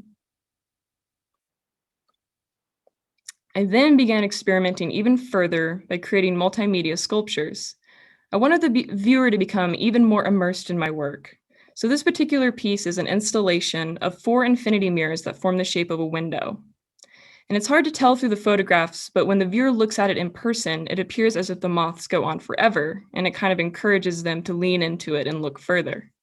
I then began experimenting even further by creating multimedia sculptures. I wanted the viewer to become even more immersed in my work. So this particular piece is an installation of 4 infinity mirrors that form the shape of a window. And it's hard to tell through the photographs, but when the viewer looks at it in person, it appears as if the moths go on forever, and it kind of encourages them to lean into it and look further.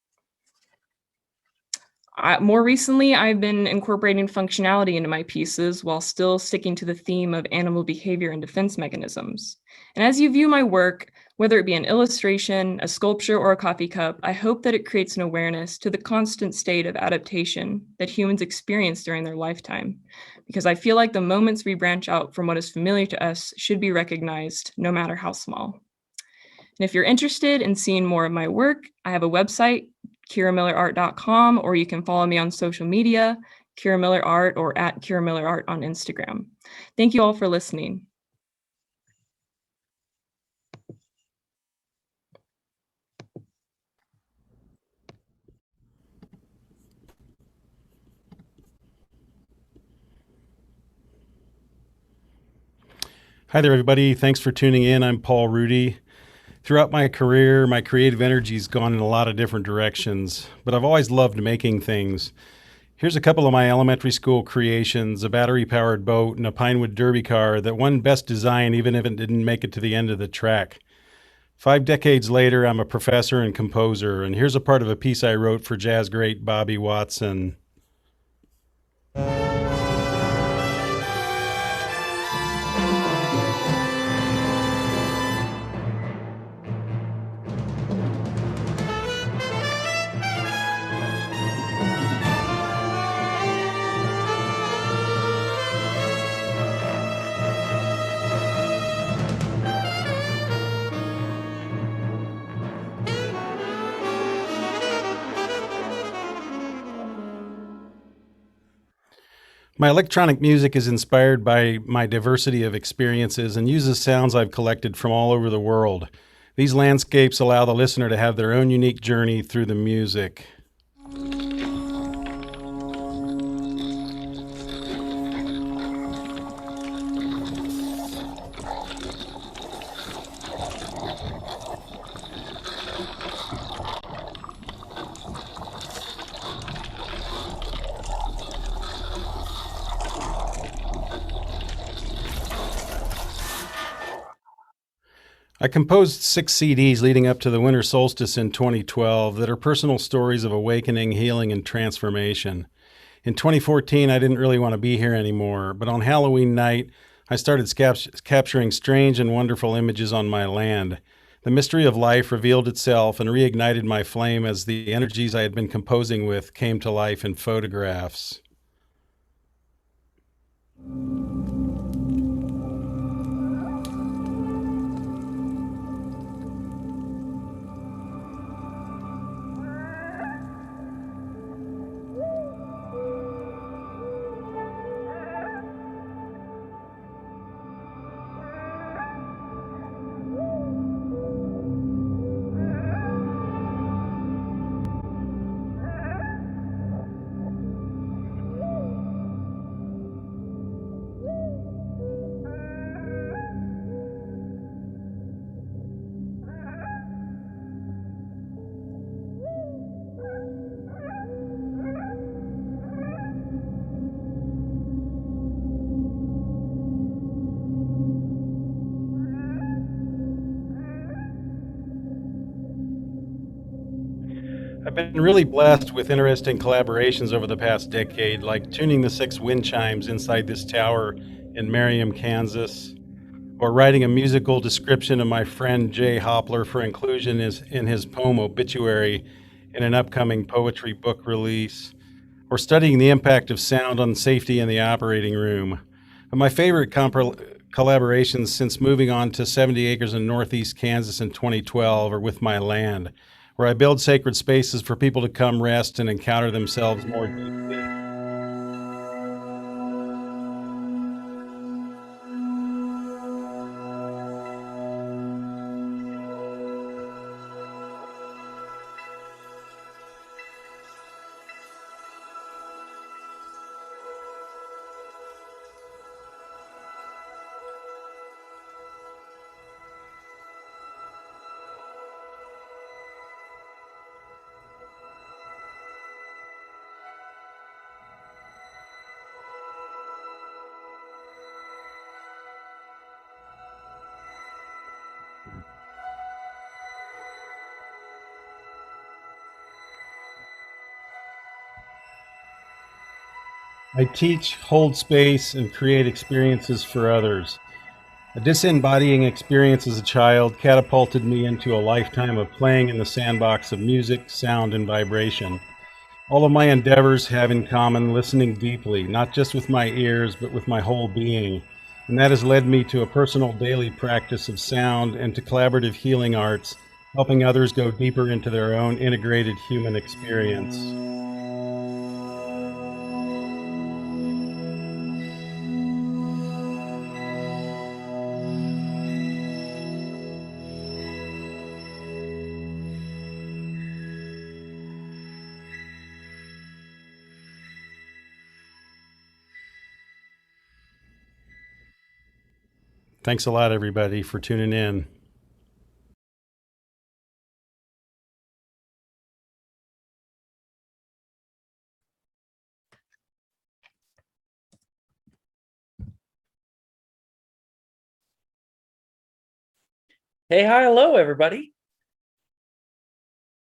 More recently, I've been incorporating functionality into my pieces while still sticking to the theme of animal behavior and defense mechanisms. And as you view my work, whether it be an illustration, a sculpture, or a coffee cup, I hope that it creates an awareness to the constant state of adaptation that humans experience during their lifetime, because I feel like the moments we branch out from what is familiar to us should be recognized, no matter how small. And if you're interested in seeing more of my work, I have a website, KyraMillerArt.com, or you can follow me on social media, Kyra Miller Art or at Kyra Miller Art on Instagram. Thank you all for listening. Hi there, everybody. Thanks for tuning in. I'm Paul Rudy. Throughout my career, my creative energy's gone in a lot of different directions, but I've always loved making things. Here's a couple of my elementary school creations, a battery-powered boat and a Pinewood Derby car that won Best Design even if it didn't make it to the end of the track. 5 decades later, I'm a professor and composer, and here's a part of a piece I wrote for jazz great Bobby Watson. My electronic music is inspired by my diversity of experiences and uses sounds I've collected from all over the world. These landscapes allow the listener to have their own unique journey through the music. I composed 6 CDs leading up to the winter solstice in 2012 that are personal stories of awakening, healing, and transformation. In 2014, I didn't really want to be here anymore, but on Halloween night, I started capturing strange and wonderful images on my land. The mystery of life revealed itself and reignited my flame as the energies I had been composing with came to life in photographs. I've been really blessed with interesting collaborations over the past decade, like tuning the 6 wind chimes inside this tower in Merriam, Kansas, or writing a musical description of my friend Jay Hoppler for inclusion in his poem Obituary in an upcoming poetry book release, or studying the impact of sound on safety in the operating room. But my favorite collaborations since moving on to 70 acres in northeast Kansas in 2012 are with my land, where I build sacred spaces for people to come rest and encounter themselves more deeply. I teach, hold space, and create experiences for others. A disembodying experience as a child catapulted me into a lifetime of playing in the sandbox of music, sound, and vibration. All of my endeavors have in common listening deeply, not just with my ears, but with my whole being. And that has led me to a personal daily practice of sound and to collaborative healing arts, helping others go deeper into their own integrated human experience. Thanks a lot, everybody, for tuning in. Hey, hi, hello, everybody.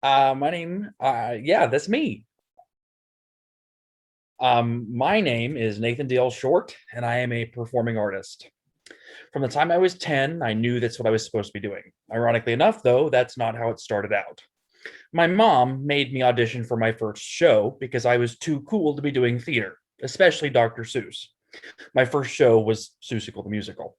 Yeah, that's me. My name is Nathan Dale Short, and I am a performing artist. From the time I was 10, I knew that's what I was supposed to be doing. Ironically enough, though, that's not how it started out. My mom made me audition for my first show because I was too cool to be doing theater, especially Dr. Seuss. My first show was Seussical the Musical.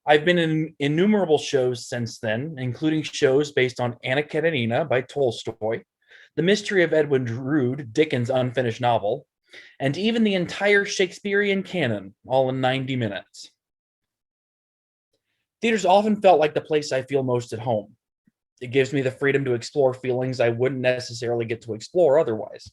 I've been in innumerable shows since then, including shows based on Anna Karenina by Tolstoy, The Mystery of Edwin Drood, Dickens' unfinished novel, and even the entire Shakespearean canon, all in 90 minutes. Theater's often felt like the place I feel most at home. It gives me the freedom to explore feelings I wouldn't necessarily get to explore otherwise.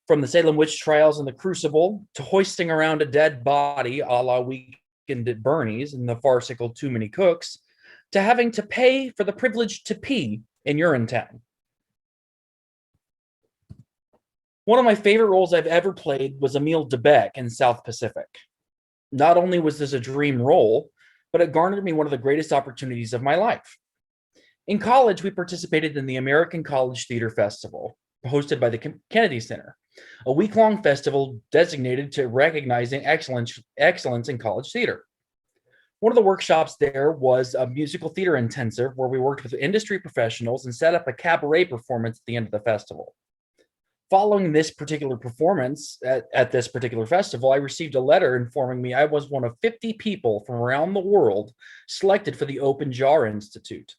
From the Salem witch trials and the Crucible, to hoisting around a dead body a la Weekend at Bernie's and the farcical Too Many Cooks, to having to pay for the privilege to pee in Urinetown. One of my favorite roles I've ever played was Emile Debec in South Pacific. Not only was this a dream role, but it garnered me one of the greatest opportunities of my life. In college, we participated in the American College Theater Festival, hosted by the Kennedy Center, a week-long festival designated to recognizing excellence in college theater. One of the workshops there was a musical theater intensive where we worked with industry professionals and set up a cabaret performance at the end of the festival. Following this particular performance at this particular festival, I received a letter informing me I was one of 50 people from around the world selected for the Open Jar Institute.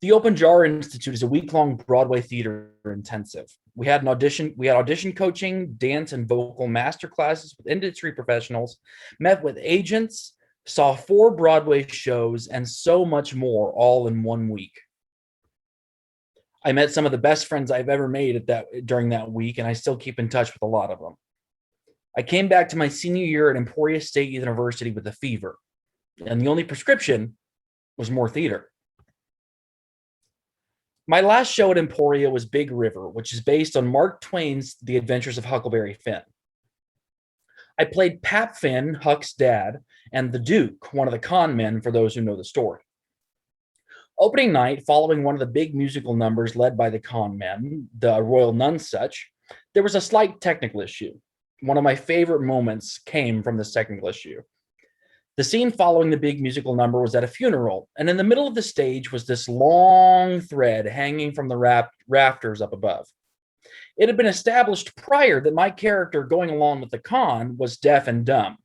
The Open Jar Institute is a week-long Broadway theater intensive. We had audition coaching, dance and vocal master classes with industry professionals, met with agents, saw 4 Broadway shows, and so much more, all in 1 week. I met some of the best friends I've ever made during that week, and I still keep in touch with a lot of them. I came back to my senior year at Emporia State University with a fever, and the only prescription was more theater. My last show at Emporia was Big River, which is based on Mark Twain's The Adventures of Huckleberry Finn. I played Pap Finn, Huck's dad, and the Duke, one of the con men for those who know the story. Opening night, following one of the big musical numbers led by the con men, the Royal Nonsuch, there was a slight technical issue. One of my favorite moments came from this technical issue. The scene following the big musical number was at a funeral, and in the middle of the stage was this long thread hanging from the rafters up above. It had been established prior that my character going along with the con was deaf and dumb.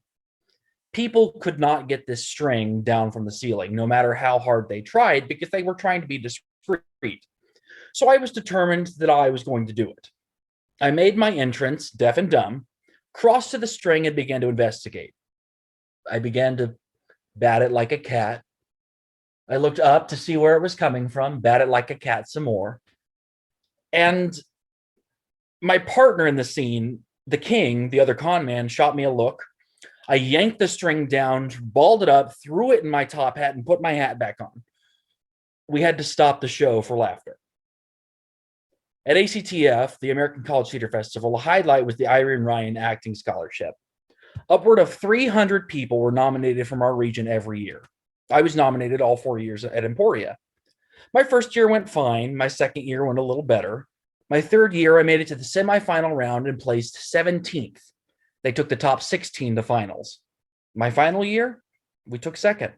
People could not get this string down from the ceiling, no matter how hard they tried, because they were trying to be discreet. So I was determined that I was going to do it. I made my entrance, deaf and dumb, crossed to the string and began to investigate. I began to bat it like a cat. I looked up to see where it was coming from, bat it like a cat some more. And my partner in the scene, the king, the other con man, shot me a look. I yanked the string down, balled it up, threw it in my top hat, and put my hat back on. We had to stop the show for laughter. At ACTF, the American College Theater Festival, the highlight was the Irene Ryan Acting Scholarship. Upward of 300 people were nominated from our region every year. I was nominated all 4 years at Emporia. My first year went fine. My second year went a little better. My third year, I made it to the semifinal round and placed 17th. They took the top 16 to finals. My final year, we took second.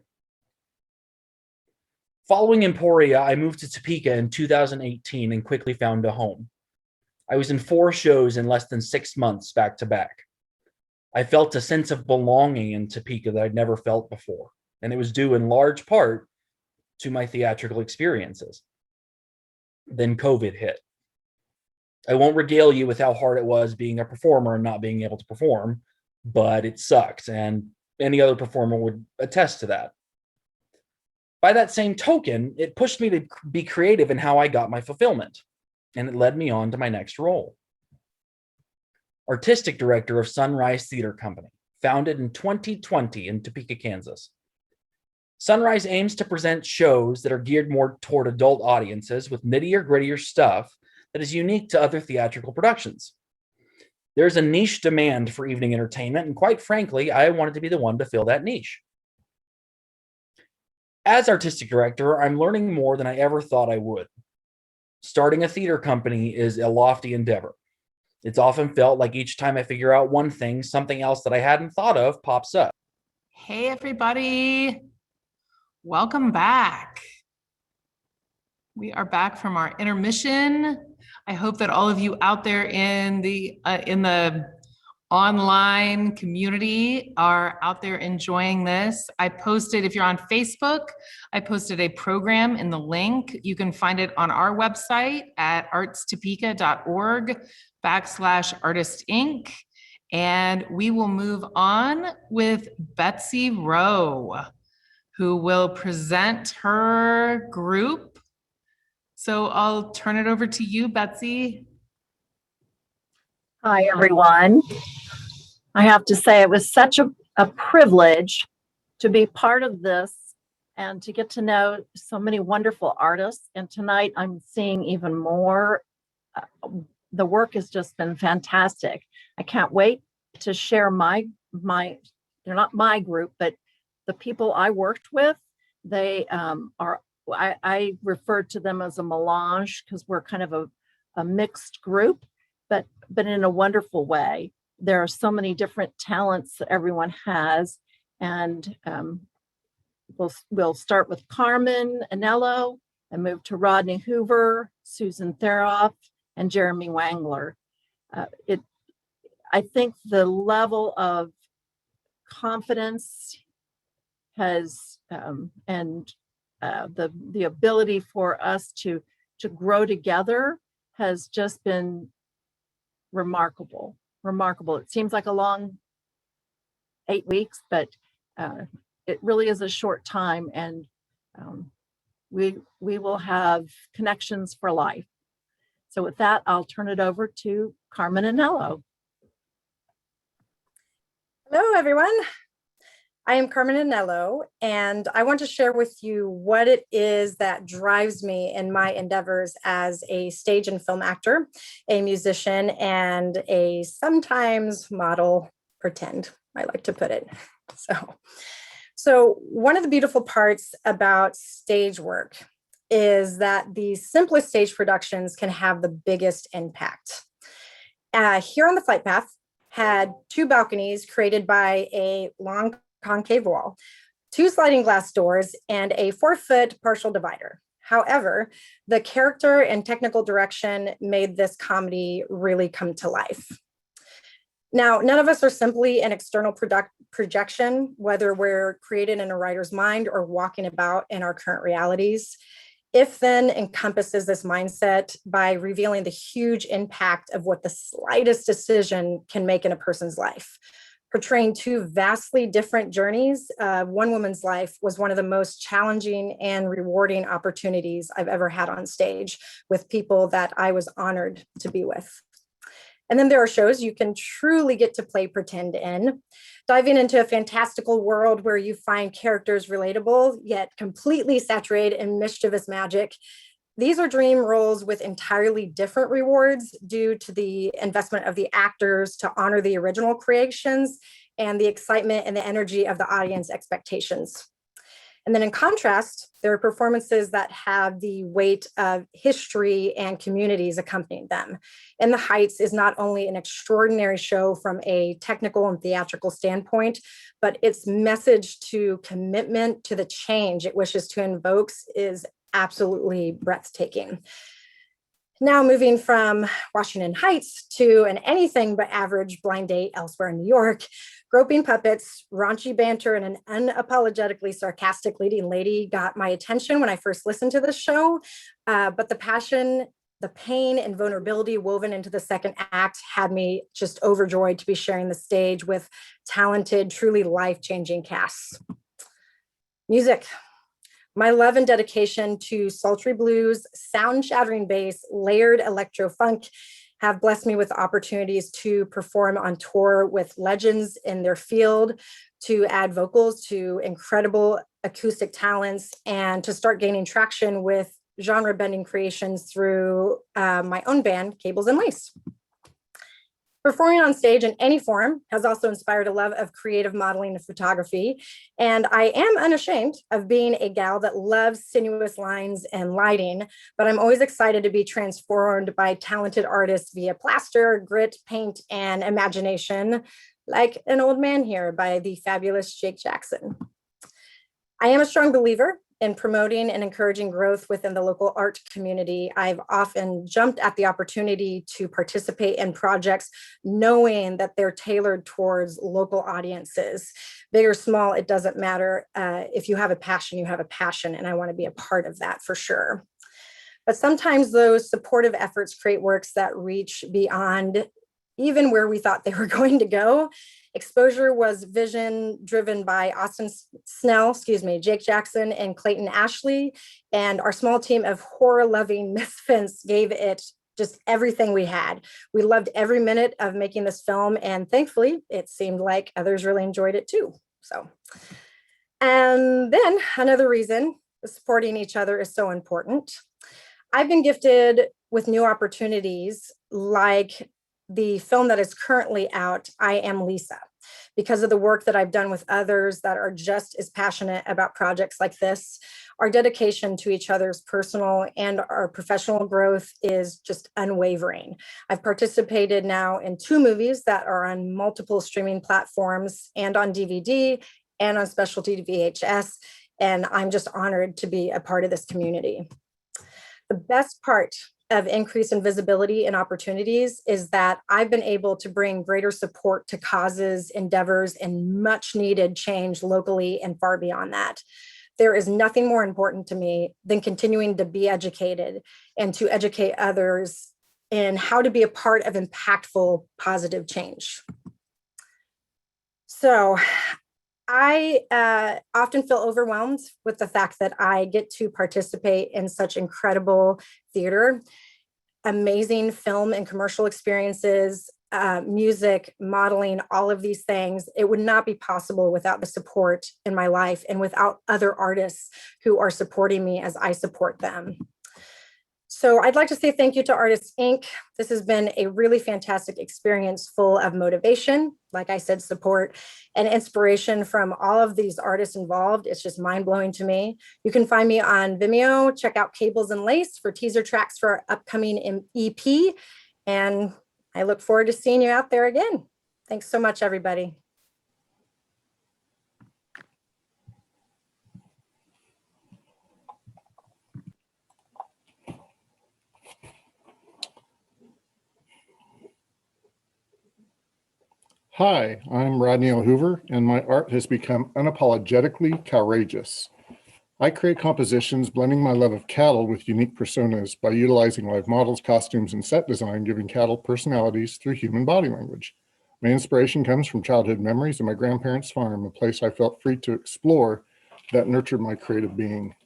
Following Emporia, I moved to Topeka in 2018 and quickly found a home. I was in 4 shows in less than 6 months back to back. I felt a sense of belonging in Topeka that I'd never felt before, and it was due in large part to my theatrical experiences. Then COVID hit. I won't regale you with how hard it was being a performer and not being able to perform, but it sucked, and any other performer would attest to that. By that same token, it pushed me to be creative in how I got my fulfillment, and it led me on to my next role. Artistic director of Sunrise Theater Company, founded in 2020 in Topeka, Kansas. Sunrise aims to present shows that are geared more toward adult audiences with nittier, grittier stuff that is unique to other theatrical productions. There's a niche demand for evening entertainment, and quite frankly, I wanted to be the one to fill that niche. As artistic director, I'm learning more than I ever thought I would. Starting a theater company is a lofty endeavor. It's often felt like each time I figure out one thing, something else that I hadn't thought of pops up. Hey, everybody. Welcome back. We are back from our intermission. I hope that all of you out there in the online community are out there enjoying this. I posted, if you're on Facebook, I posted a program in the link. You can find it on our website at artstopeka.org/Artist Inc. And we will move on with Betsy Rowe, who will present her group. So I'll turn it over to you, Betsy. Hi, everyone. I have to say it was such a privilege to be part of this and to get to know so many wonderful artists. And tonight I'm seeing even more. The work has just been fantastic. I can't wait to share they're not my group, but the people I worked with. They I refer to them as a melange because we're kind of a mixed group, but in a wonderful way. There are so many different talents that everyone has. And we'll start with Carmen Anello and move to Rodney Hoover, Susan Theroff, and Jeremy Wangler. I think the level of confidence has the ability for us to grow together has just been remarkable. It seems like a long 8 weeks, but it really is a short time, and we will have connections for life. So with that, I'll turn it over to Carmen Anello. Hello, everyone. I am Carmen Anello, and I want to share with you what it is that drives me in my endeavors as a stage and film actor, a musician, and a sometimes model pretend, I like to put it. So one of the beautiful parts about stage work is that the simplest stage productions can have the biggest impact. Here on the flight path had 2 balconies created by a long concave wall, 2 sliding glass doors, and a 4-foot partial divider. However, the character and technical direction made this comedy really come to life. Now, none of us are simply an external projection, whether we're created in a writer's mind or walking about in our current realities. If then encompasses this mindset by revealing the huge impact of what the slightest decision can make in a person's life. Portraying 2 vastly different journeys, one woman's life was one of the most challenging and rewarding opportunities I've ever had on stage with people that I was honored to be with. And then there are shows you can truly get to play pretend in, diving into a fantastical world where you find characters relatable, yet completely saturated in mischievous magic. These are dream roles with entirely different rewards due to the investment of the actors to honor the original creations and the excitement and the energy of the audience expectations. And then in contrast, there are performances that have the weight of history and communities accompanying them. In the Heights is not only an extraordinary show from a technical and theatrical standpoint, but its message to commitment to the change it wishes to invoke is absolutely breathtaking. Now moving from Washington Heights to an anything but average blind date elsewhere in New York, groping puppets, raunchy banter, and an unapologetically sarcastic leading lady got my attention when I first listened to this show. But the passion, the pain, and vulnerability woven into the second act had me just overjoyed to be sharing the stage with talented, truly life-changing casts. Music. My love and dedication to sultry blues, sound-shattering bass, layered electro funk have blessed me with opportunities to perform on tour with legends in their field, to add vocals to incredible acoustic talents, and to start gaining traction with genre-bending creations through my own band, Cables and Lace. Performing on stage in any form has also inspired a love of creative modeling and photography. And I am unashamed of being a gal that loves sinuous lines and lighting, but I'm always excited to be transformed by talented artists via plaster, grit, paint, and imagination, like an old man here by the fabulous Jake Jackson. I am a strong believer in promoting and encouraging growth within the local art community. I've often jumped at the opportunity to participate in projects knowing that they're tailored towards local audiences. Big or small, it doesn't matter. If you have a passion, you have a passion, and I want to be a part of that for sure. But sometimes those supportive efforts create works that reach beyond even where we thought they were going to go. Exposure was vision driven by Austin Snell, Jake Jackson, and Clayton Ashley. And our small team of horror-loving misfits gave it just everything we had. We loved every minute of making this film, and thankfully, it seemed like others really enjoyed it too. So, and then another reason supporting each other is so important. I've been gifted with new opportunities like the film that is currently out, I Am Lisa, because of the work that I've done with others that are just as passionate about projects like this. Our dedication to each other's personal and our professional growth is just unwavering. I've participated now in 2 movies that are on multiple streaming platforms and on DVD and on specialty VHS, and I'm just honored to be a part of this community. The best part of increase in visibility and opportunities is that I've been able to bring greater support to causes, endeavors, and much needed change locally and far beyond that. There is nothing more important to me than continuing to be educated and to educate others in how to be a part of impactful, positive change. So I often feel overwhelmed with the fact that I get to participate in such incredible theater, amazing film and commercial experiences, music, modeling, all of these things. It would not be possible without the support in my life and without other artists who are supporting me as I support them. So I'd like to say thank you to Artists Inc. This has been a really fantastic experience full of motivation, like I said, support and inspiration from all of these artists involved. It's just mind-blowing to me. You can find me on Vimeo. Check out Cables and Lace for teaser tracks for our upcoming EP. And I look forward to seeing you out there again. Thanks so much, everybody. Hi, I'm Rodney Hoover, and my art has become unapologetically courageous. I create compositions blending my love of cattle with unique personas by utilizing live models, costumes, and set design, giving cattle personalities through human body language. My inspiration comes from childhood memories of my grandparents' farm, a place I felt free to explore that nurtured my creative being.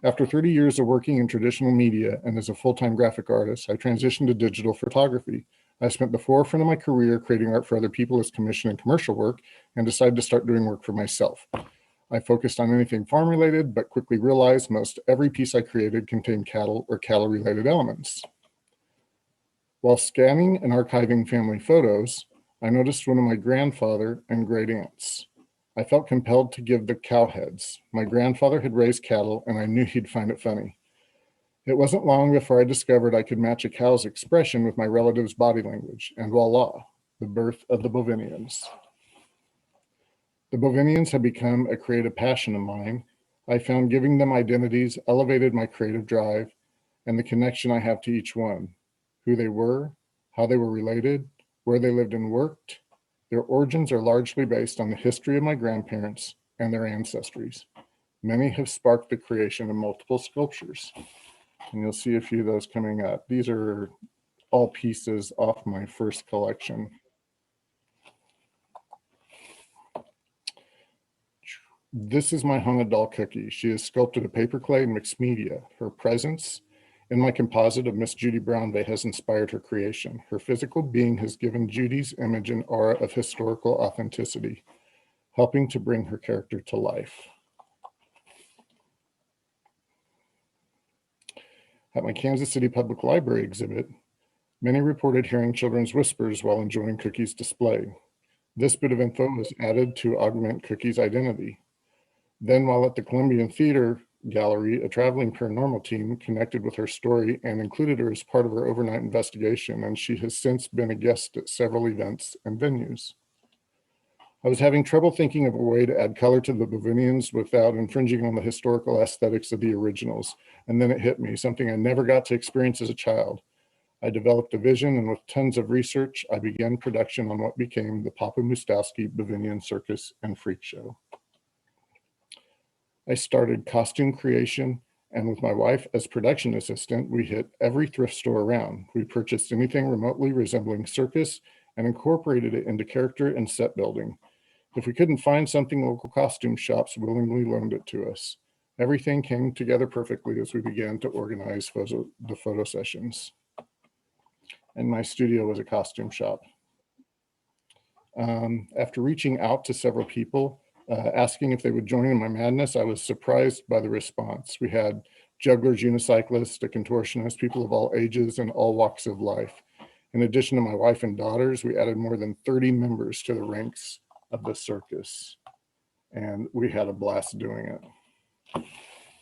After 30 years of working in traditional media and as a full-time graphic artist, I transitioned to digital photography. I spent the forefront of my career creating art for other people as commission and commercial work, and decided to start doing work for myself. I focused on anything farm related, but quickly realized most every piece I created contained cattle or cattle related elements. While scanning and archiving family photos, I noticed one of my grandfather and great aunts. I felt compelled to give the cow heads. My grandfather had raised cattle, and I knew he'd find it funny. It wasn't long before I discovered I could match a cow's expression with my relative's body language, and voila, the birth of the Bovinians. The Bovinians have become a creative passion of mine. I found giving them identities elevated my creative drive and the connection I have to each one, who they were, how they were related, where they lived and worked. Their origins are largely based on the history of my grandparents and their ancestries. Many have sparked the creation of multiple sculptures. And you'll see a few of those coming up. These are all pieces off my first collection. This is my haunted doll Cookie. She is sculpted of paper clay and mixed media. Her presence In my composite of Miss Judy Brownbay has inspired her creation. Her physical being has given Judy's image an aura of historical authenticity, helping to bring her character to life. At my Kansas City Public Library exhibit, many reported hearing children's whispers while enjoying Cookie's display. This bit of info was added to augment Cookie's identity. Then while at the Columbian Theater Gallery, a traveling paranormal team connected with her story and included her as part of her overnight investigation, and she has since been a guest at several events and venues. I was having trouble thinking of a way to add color to the Bavinians without infringing on the historical aesthetics of the originals, and then it hit me, something I never got to experience as a child. I developed a vision, and with tons of research, I began production on what became the Papa Mustowski Bavinian Circus and Freak Show. I started costume creation, and with my wife as production assistant, we hit every thrift store around. We purchased anything remotely resembling circus and incorporated it into character and set building. If we couldn't find something, local costume shops willingly loaned it to us. Everything came together perfectly as we began to organize the photo sessions. And my studio was a costume shop. After reaching out to several people, asking if they would join in my madness, I was surprised by the response. We had jugglers, unicyclists, a contortionist, people of all ages and all walks of life. In addition to my wife and daughters, we added more than 30 members to the ranks of the circus, and we had a blast doing it.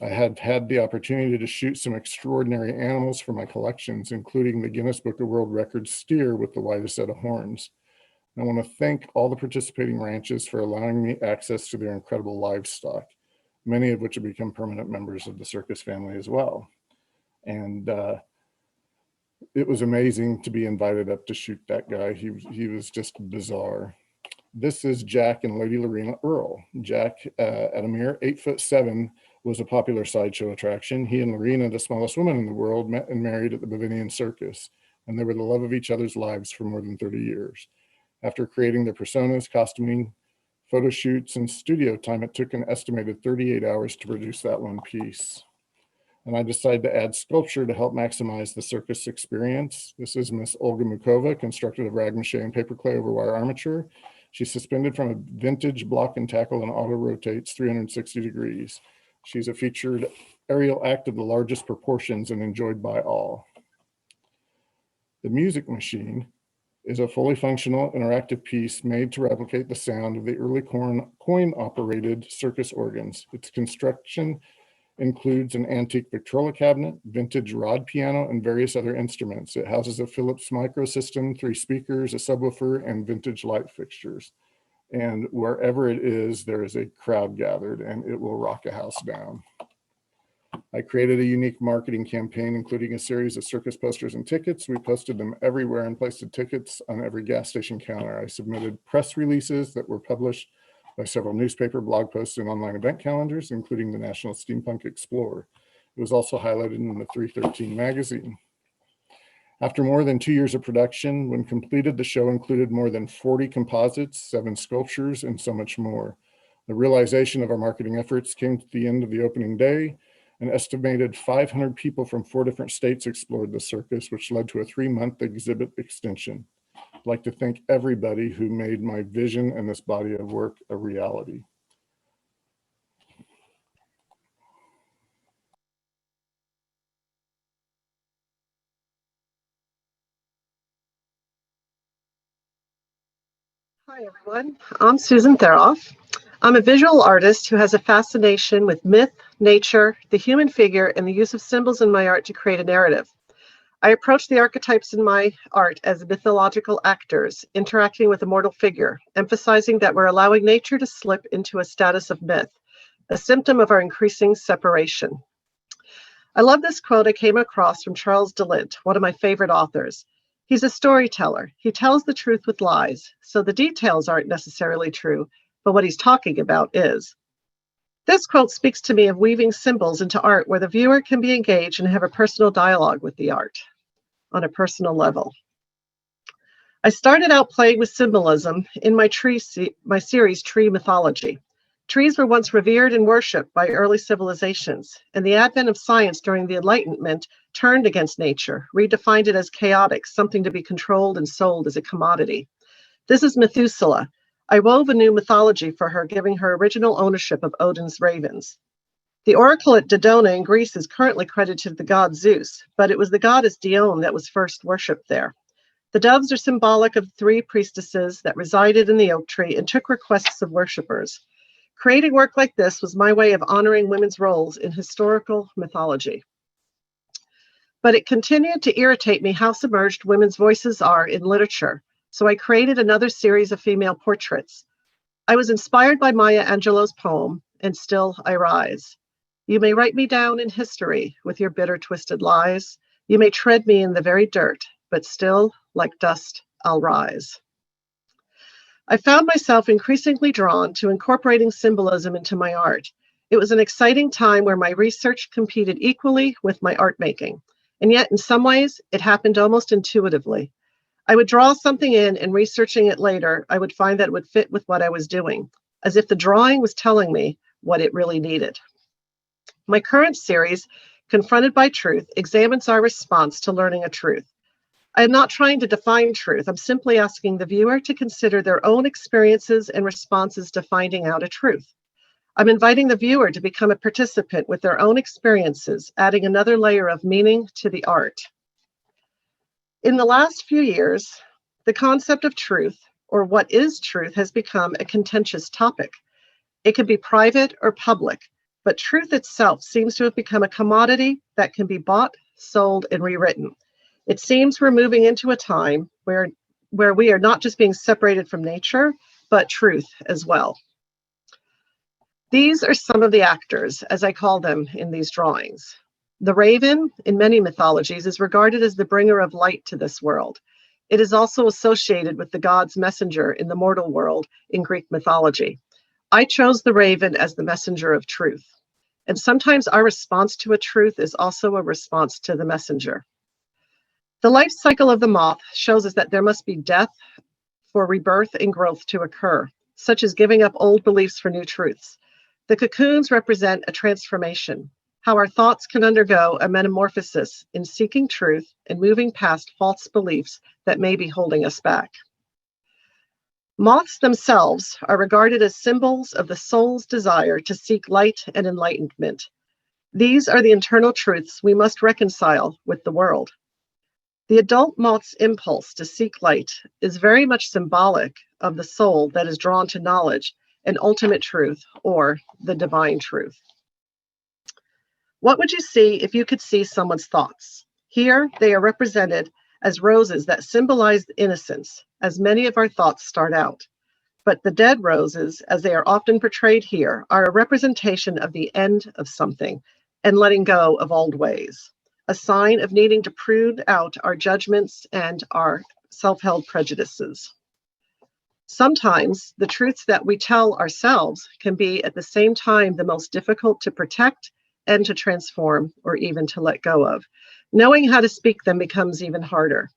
I had had the opportunity to shoot some extraordinary animals for my collections, including the Guinness Book of World Records steer with the widest set of horns. I want to thank all the participating ranches for allowing me access to their incredible livestock, many of which have become permanent members of the circus family as well. And it was amazing to be invited up to shoot that guy. He was just bizarre. This is Jack and Lady Lorena Earl. Jack, at a mere 8'7", was a popular sideshow attraction. He and Lorena, the smallest woman in the world, met and married at the Bavinian Circus, and they were the love of each other's lives for more than 30 years. After creating their personas, costuming, photo shoots, and studio time, it took an estimated 38 hours to produce that one piece. And I decided to add sculpture to help maximize the circus experience. This is Miss Olga Mukova, constructed of rag mache and paper clay over wire armature. She's suspended from a vintage block and tackle and auto rotates 360 degrees. She's a featured aerial act of the largest proportions and enjoyed by all. The music machine is a fully functional interactive piece made to replicate the sound of the early coin-operated circus organs. Its construction includes an antique Victrola cabinet, vintage Rod piano, and various other instruments. It houses a Philips micro system, 3 speakers, a subwoofer, and vintage light fixtures. And wherever it is, there is a crowd gathered, and it will rock a house down. I created a unique marketing campaign, including a series of circus posters and tickets. We posted them everywhere and placed the tickets on every gas station counter. I submitted press releases that were published by several newspaper, blog posts, and online event calendars, including the National Steampunk Explorer. It was also highlighted in the 313 magazine. After more than 2 years of production, when completed, the show included more than 40 composites, 7 sculptures, and so much more. The realization of our marketing efforts came to the end of the opening day. An estimated 500 people from 4 different states explored the circus, which led to a 3-month exhibit extension. I'd like to thank everybody who made my vision and this body of work a reality. Hi, everyone. I'm Susan Theroff. I'm a visual artist who has a fascination with myth, nature, the human figure, and the use of symbols in my art to create a narrative. I approach the archetypes in my art as mythological actors interacting with a mortal figure, emphasizing that we're allowing nature to slip into a status of myth, a symptom of our increasing separation. I love this quote I came across from Charles DeLint, one of my favorite authors. He's a storyteller. He tells the truth with lies, so the details aren't necessarily true, but what he's talking about is. This quote speaks to me of weaving symbols into art where the viewer can be engaged and have a personal dialogue with the art on a personal level. I started out playing with symbolism in my series Tree Mythology. Trees were once revered and worshipped by early civilizations, and the advent of science during the Enlightenment turned against nature, redefined it as chaotic, something to be controlled and sold as a commodity. This is Methuselah. I wove a new mythology for her, giving her original ownership of Odin's ravens. The oracle at Dodona in Greece is currently credited to the god Zeus, but it was the goddess Dione that was first worshipped there. The doves are symbolic of 3 priestesses that resided in the oak tree and took requests of worshippers. Creating work like this was my way of honoring women's roles in historical mythology. But it continued to irritate me how submerged women's voices are in literature, so I created another series of female portraits. I was inspired by Maya Angelou's poem, And Still I Rise. You may write me down in history with your bitter, twisted lies. You may tread me in the very dirt, but still, like dust, I'll rise. I found myself increasingly drawn to incorporating symbolism into my art. It was an exciting time where my research competed equally with my art making, and yet in some ways it happened almost intuitively. I would draw something in, and researching it later, I would find that it would fit with what I was doing, as if the drawing was telling me what it really needed. My current series, Confronted by Truth, examines our response to learning a truth. I am not trying to define truth. I'm simply asking the viewer to consider their own experiences and responses to finding out a truth. I'm inviting the viewer to become a participant with their own experiences, adding another layer of meaning to the art. In the last few years, the concept of truth, or what is truth, has become a contentious topic. It can be private or public, but truth itself seems to have become a commodity that can be bought, sold, and rewritten. It seems we're moving into a time where we are not just being separated from nature, but truth as well. These are some of the actors, as I call them in these drawings. The raven, in many mythologies, is regarded as the bringer of light to this world. It is also associated with the god's messenger in the mortal world in Greek mythology. I chose the raven as the messenger of truth. And sometimes our response to a truth is also a response to the messenger. The life cycle of the moth shows us that there must be death for rebirth and growth to occur, such as giving up old beliefs for new truths. The cocoons represent a transformation, how our thoughts can undergo a metamorphosis in seeking truth and moving past false beliefs that may be holding us back. Moths themselves are regarded as symbols of the soul's desire to seek light and enlightenment. These are the internal truths we must reconcile with the world. The adult moth's impulse to seek light is very much symbolic of the soul that is drawn to knowledge and ultimate truth, or the divine truth. What would you see if you could see someone's thoughts? Here, they are represented as roses that symbolize innocence, as many of our thoughts start out. But the dead roses, as they are often portrayed here, are a representation of the end of something and letting go of old ways, a sign of needing to prune out our judgments and our self-held prejudices. Sometimes the truths that we tell ourselves can be at the same time the most difficult to protect and to transform, or even to let go of. Knowing how to speak them becomes even harder.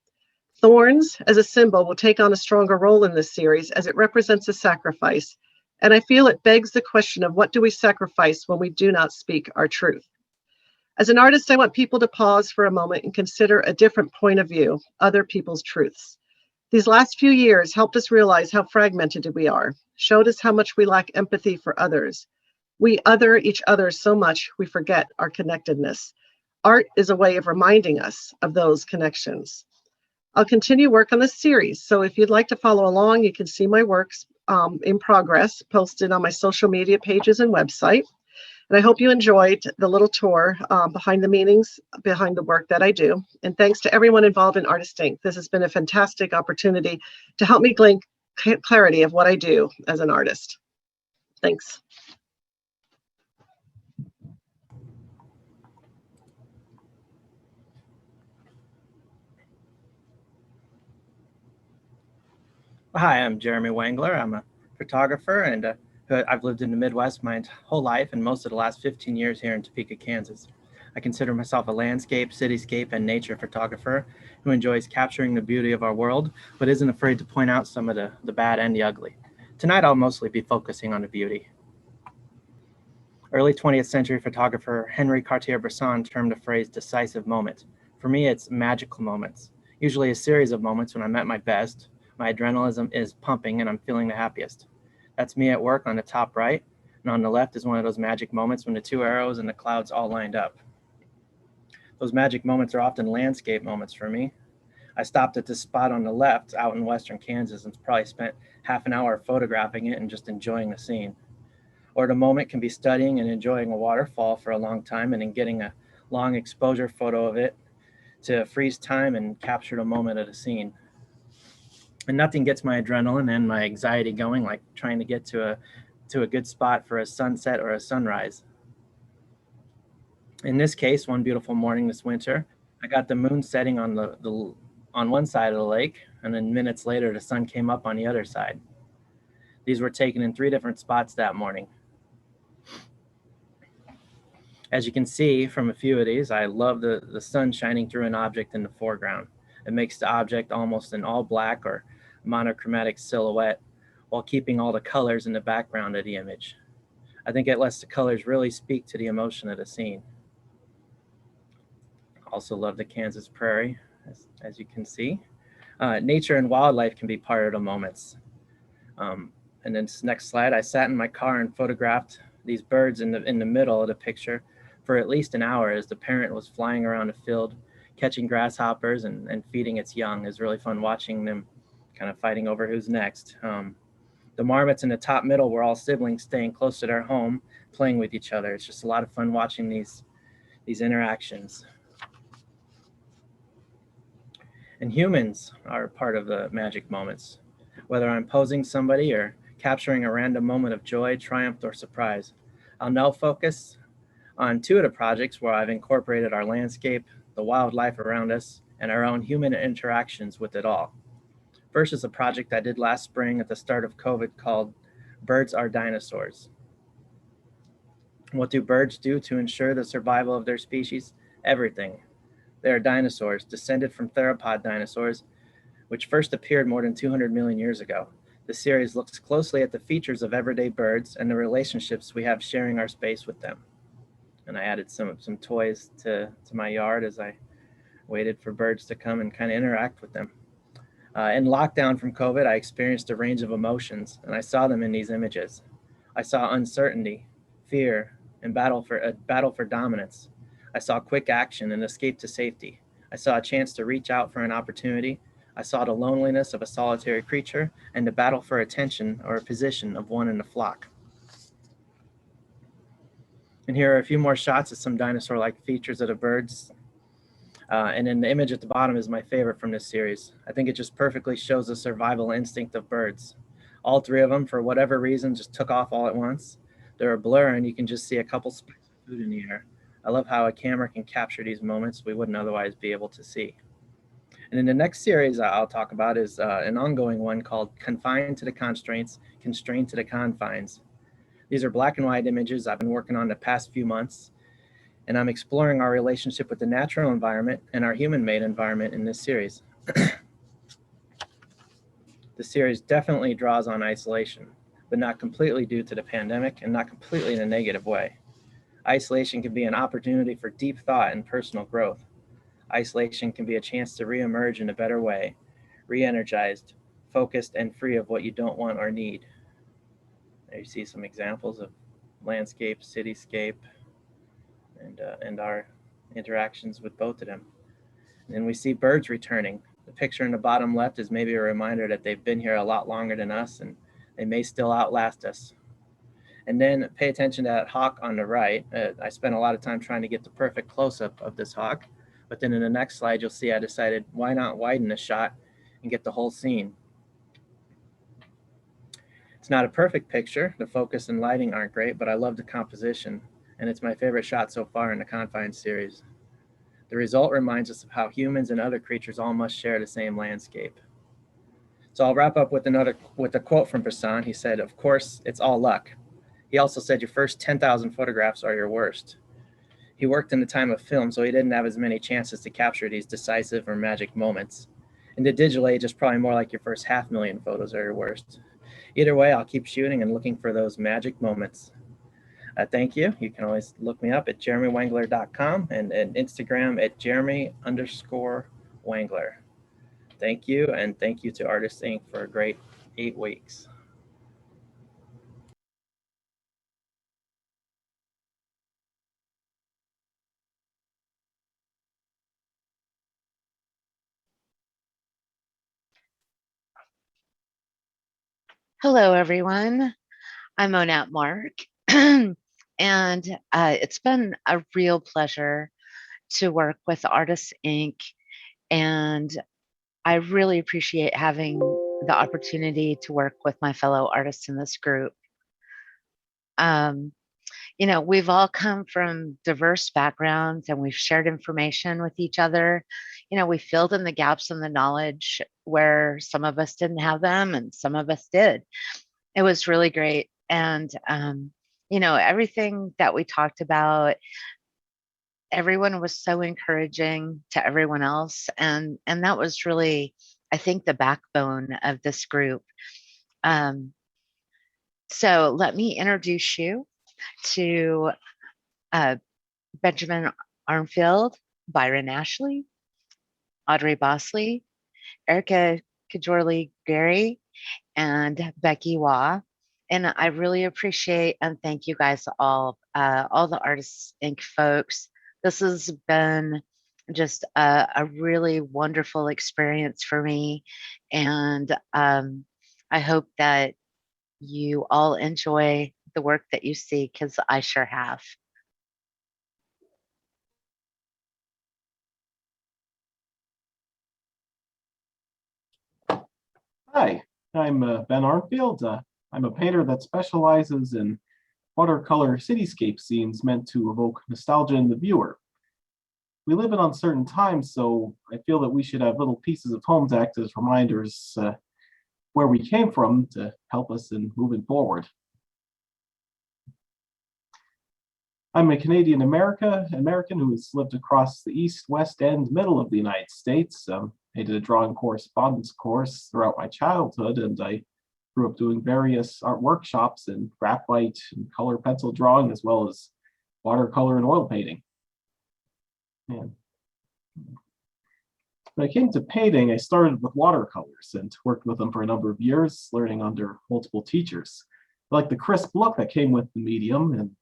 Thorns as a symbol will take on a stronger role in this series as it represents a sacrifice. And I feel it begs the question of what do we sacrifice when we do not speak our truth? As an artist, I want people to pause for a moment and consider a different point of view, other people's truths. These last few years helped us realize how fragmented we are, showed us how much we lack empathy for others. We other each other so much we forget our connectedness. Art is a way of reminding us of those connections. I'll continue work on this series, so if you'd like to follow along, you can see my works in progress posted on my social media pages and website. And I hope you enjoyed the little tour behind the meanings, behind the work that I do. And thanks to everyone involved in Artist Inc. This has been a fantastic opportunity to help me gain clarity of what I do as an artist. Thanks. Hi, I'm Jeremy Wangler. I'm a photographer, and I've lived in the Midwest my whole life and most of the last 15 years here in Topeka, Kansas. I consider myself a landscape, cityscape, and nature photographer who enjoys capturing the beauty of our world, but isn't afraid to point out some of the bad and the ugly. Tonight, I'll mostly be focusing on the beauty. Early 20th century photographer Henry Cartier-Bresson termed the phrase decisive moment. For me, it's magical moments, usually a series of moments when I'm at my best, my adrenaline is pumping, and I'm feeling the happiest. That's me at work on the top right, and on the left is one of those magic moments when the two arrows and the clouds all lined up. Those magic moments are often landscape moments for me. I stopped at this spot on the left out in western Kansas and probably spent half an hour photographing it and just enjoying the scene. Or the moment can be studying and enjoying a waterfall for a long time and then getting a long exposure photo of it to freeze time and capture the moment of the scene. And nothing gets my adrenaline and my anxiety going like trying to get to a good spot for a sunset or a sunrise. In this case, one beautiful morning this winter, I got the moon setting on on one side of the lake, and then minutes later, the sun came up on the other side. These were taken in 3 different spots that morning. As you can see from a few of these, I love the sun shining through an object in the foreground. It makes the object almost an all black or monochromatic silhouette while keeping all the colors in the background of the image. I think it lets the colors really speak to the emotion of the scene. Also love the Kansas prairie, as you can see. Nature and wildlife can be part of the moments. And then this next slide, I sat in my car and photographed these birds in the middle of the picture for at least an hour as the parent was flying around the field, catching grasshoppers and feeding its young. It was really fun watching them kind of fighting over who's next. The marmots in the top middle were all siblings staying close to their home, playing with each other. It's just a lot of fun watching these interactions. And humans are part of the magic moments, whether I'm posing somebody or capturing a random moment of joy, triumph, or surprise. I'll now focus on 2 of the projects where I've incorporated our landscape, the wildlife around us, and our own human interactions with it all. First is a project I did last spring at the start of COVID called Birds Are Dinosaurs. What do birds do to ensure the survival of their species? Everything. They are dinosaurs, descended from theropod dinosaurs, which first appeared more than 200 million years ago. The series looks closely at the features of everyday birds and the relationships we have sharing our space with them. And I added some toys to my yard as I waited for birds to come and kind of interact with them. In lockdown from COVID, I experienced a range of emotions, and I saw them in these images. I saw uncertainty, fear, and battle for dominance. I saw quick action and escape to safety. I saw a chance to reach out for an opportunity. I saw the loneliness of a solitary creature and the battle for attention or a position of one in the flock. And here are a few more shots of some dinosaur-like features of the birds. And then the image at the bottom is my favorite from this series. I think it just perfectly shows the survival instinct of birds. All 3 of them, for whatever reason, just took off all at once. They're a blur and you can just see a couple specks of food in the air. I love how a camera can capture these moments we wouldn't otherwise be able to see. And then the next series I'll talk about is an ongoing one called Confined to the Constraints, Constrained to the Confines. These are black and white images I've been working on the past few months, and I'm exploring our relationship with the natural environment and our human-made environment in this series. The series definitely draws on isolation, but not completely due to the pandemic and not completely in a negative way. Isolation can be an opportunity for deep thought and personal growth. Isolation can be a chance to reemerge in a better way, re-energized, focused, and free of what you don't want or need. There you see some examples of landscape, cityscape, and our interactions with both of them. And we see birds returning. The picture in the bottom left is maybe a reminder that they've been here a lot longer than us and they may still outlast us. And then pay attention to that hawk on the right. I spent a lot of time trying to get the perfect close-up of this hawk, but then in the next slide, you'll see I decided why not widen the shot and get the whole scene. It's not a perfect picture. The focus and lighting aren't great, but I love the composition, and it's my favorite shot so far in the Confined series. The result reminds us of how humans and other creatures all must share the same landscape. So I'll wrap up with a quote from Bresson. He said, "Of course, it's all luck." He also said your first 10,000 photographs are your worst. He worked in the time of film, so he didn't have as many chances to capture these decisive or magic moments. In the digital age, it's probably more like your first 500,000 photos are your worst. Either way, I'll keep shooting and looking for those magic moments. Thank you. You can always look me up at jeremywangler.com and Instagram at jeremy_Wangler. Thank you, and thank you to Artists Inc. for a great 8 weeks. Hello, everyone. I'm Monette Mark, and it's been a real pleasure to work with Artists Inc. And I really appreciate having the opportunity to work with my fellow artists in this group. We've all come from diverse backgrounds and we've shared information with each other. We filled in the gaps in the knowledge where some of us didn't have them and some of us did. It was really great. And, everything that we talked about, everyone was so encouraging to everyone else. And that was really, I think, the backbone of this group. So let me introduce you to Benjamin Arnfield, Byron Ashley, Audrey Bosley, Erica Kajorley Gary, and Becky Waugh. And I really appreciate and thank you guys all the Artists Inc. folks. This has been just a really wonderful experience for me. And I hope that you all enjoy the work that you see, because I sure have. Hi, I'm Ben Arnfield. I'm a painter that specializes in watercolor cityscape scenes meant to evoke nostalgia in the viewer. We live in uncertain times, so I feel that we should have little pieces of home to act as reminders where we came from to help us in moving forward. I'm a Canadian American who has lived across the east, west, and middle of the United States. I did a drawing correspondence course throughout my childhood, and I grew up doing various art workshops in graphite and color pencil drawing, as well as watercolor and oil painting. And when I came to painting, I started with watercolors and worked with them for a number of years, learning under multiple teachers. I like the crisp look that came with the medium, and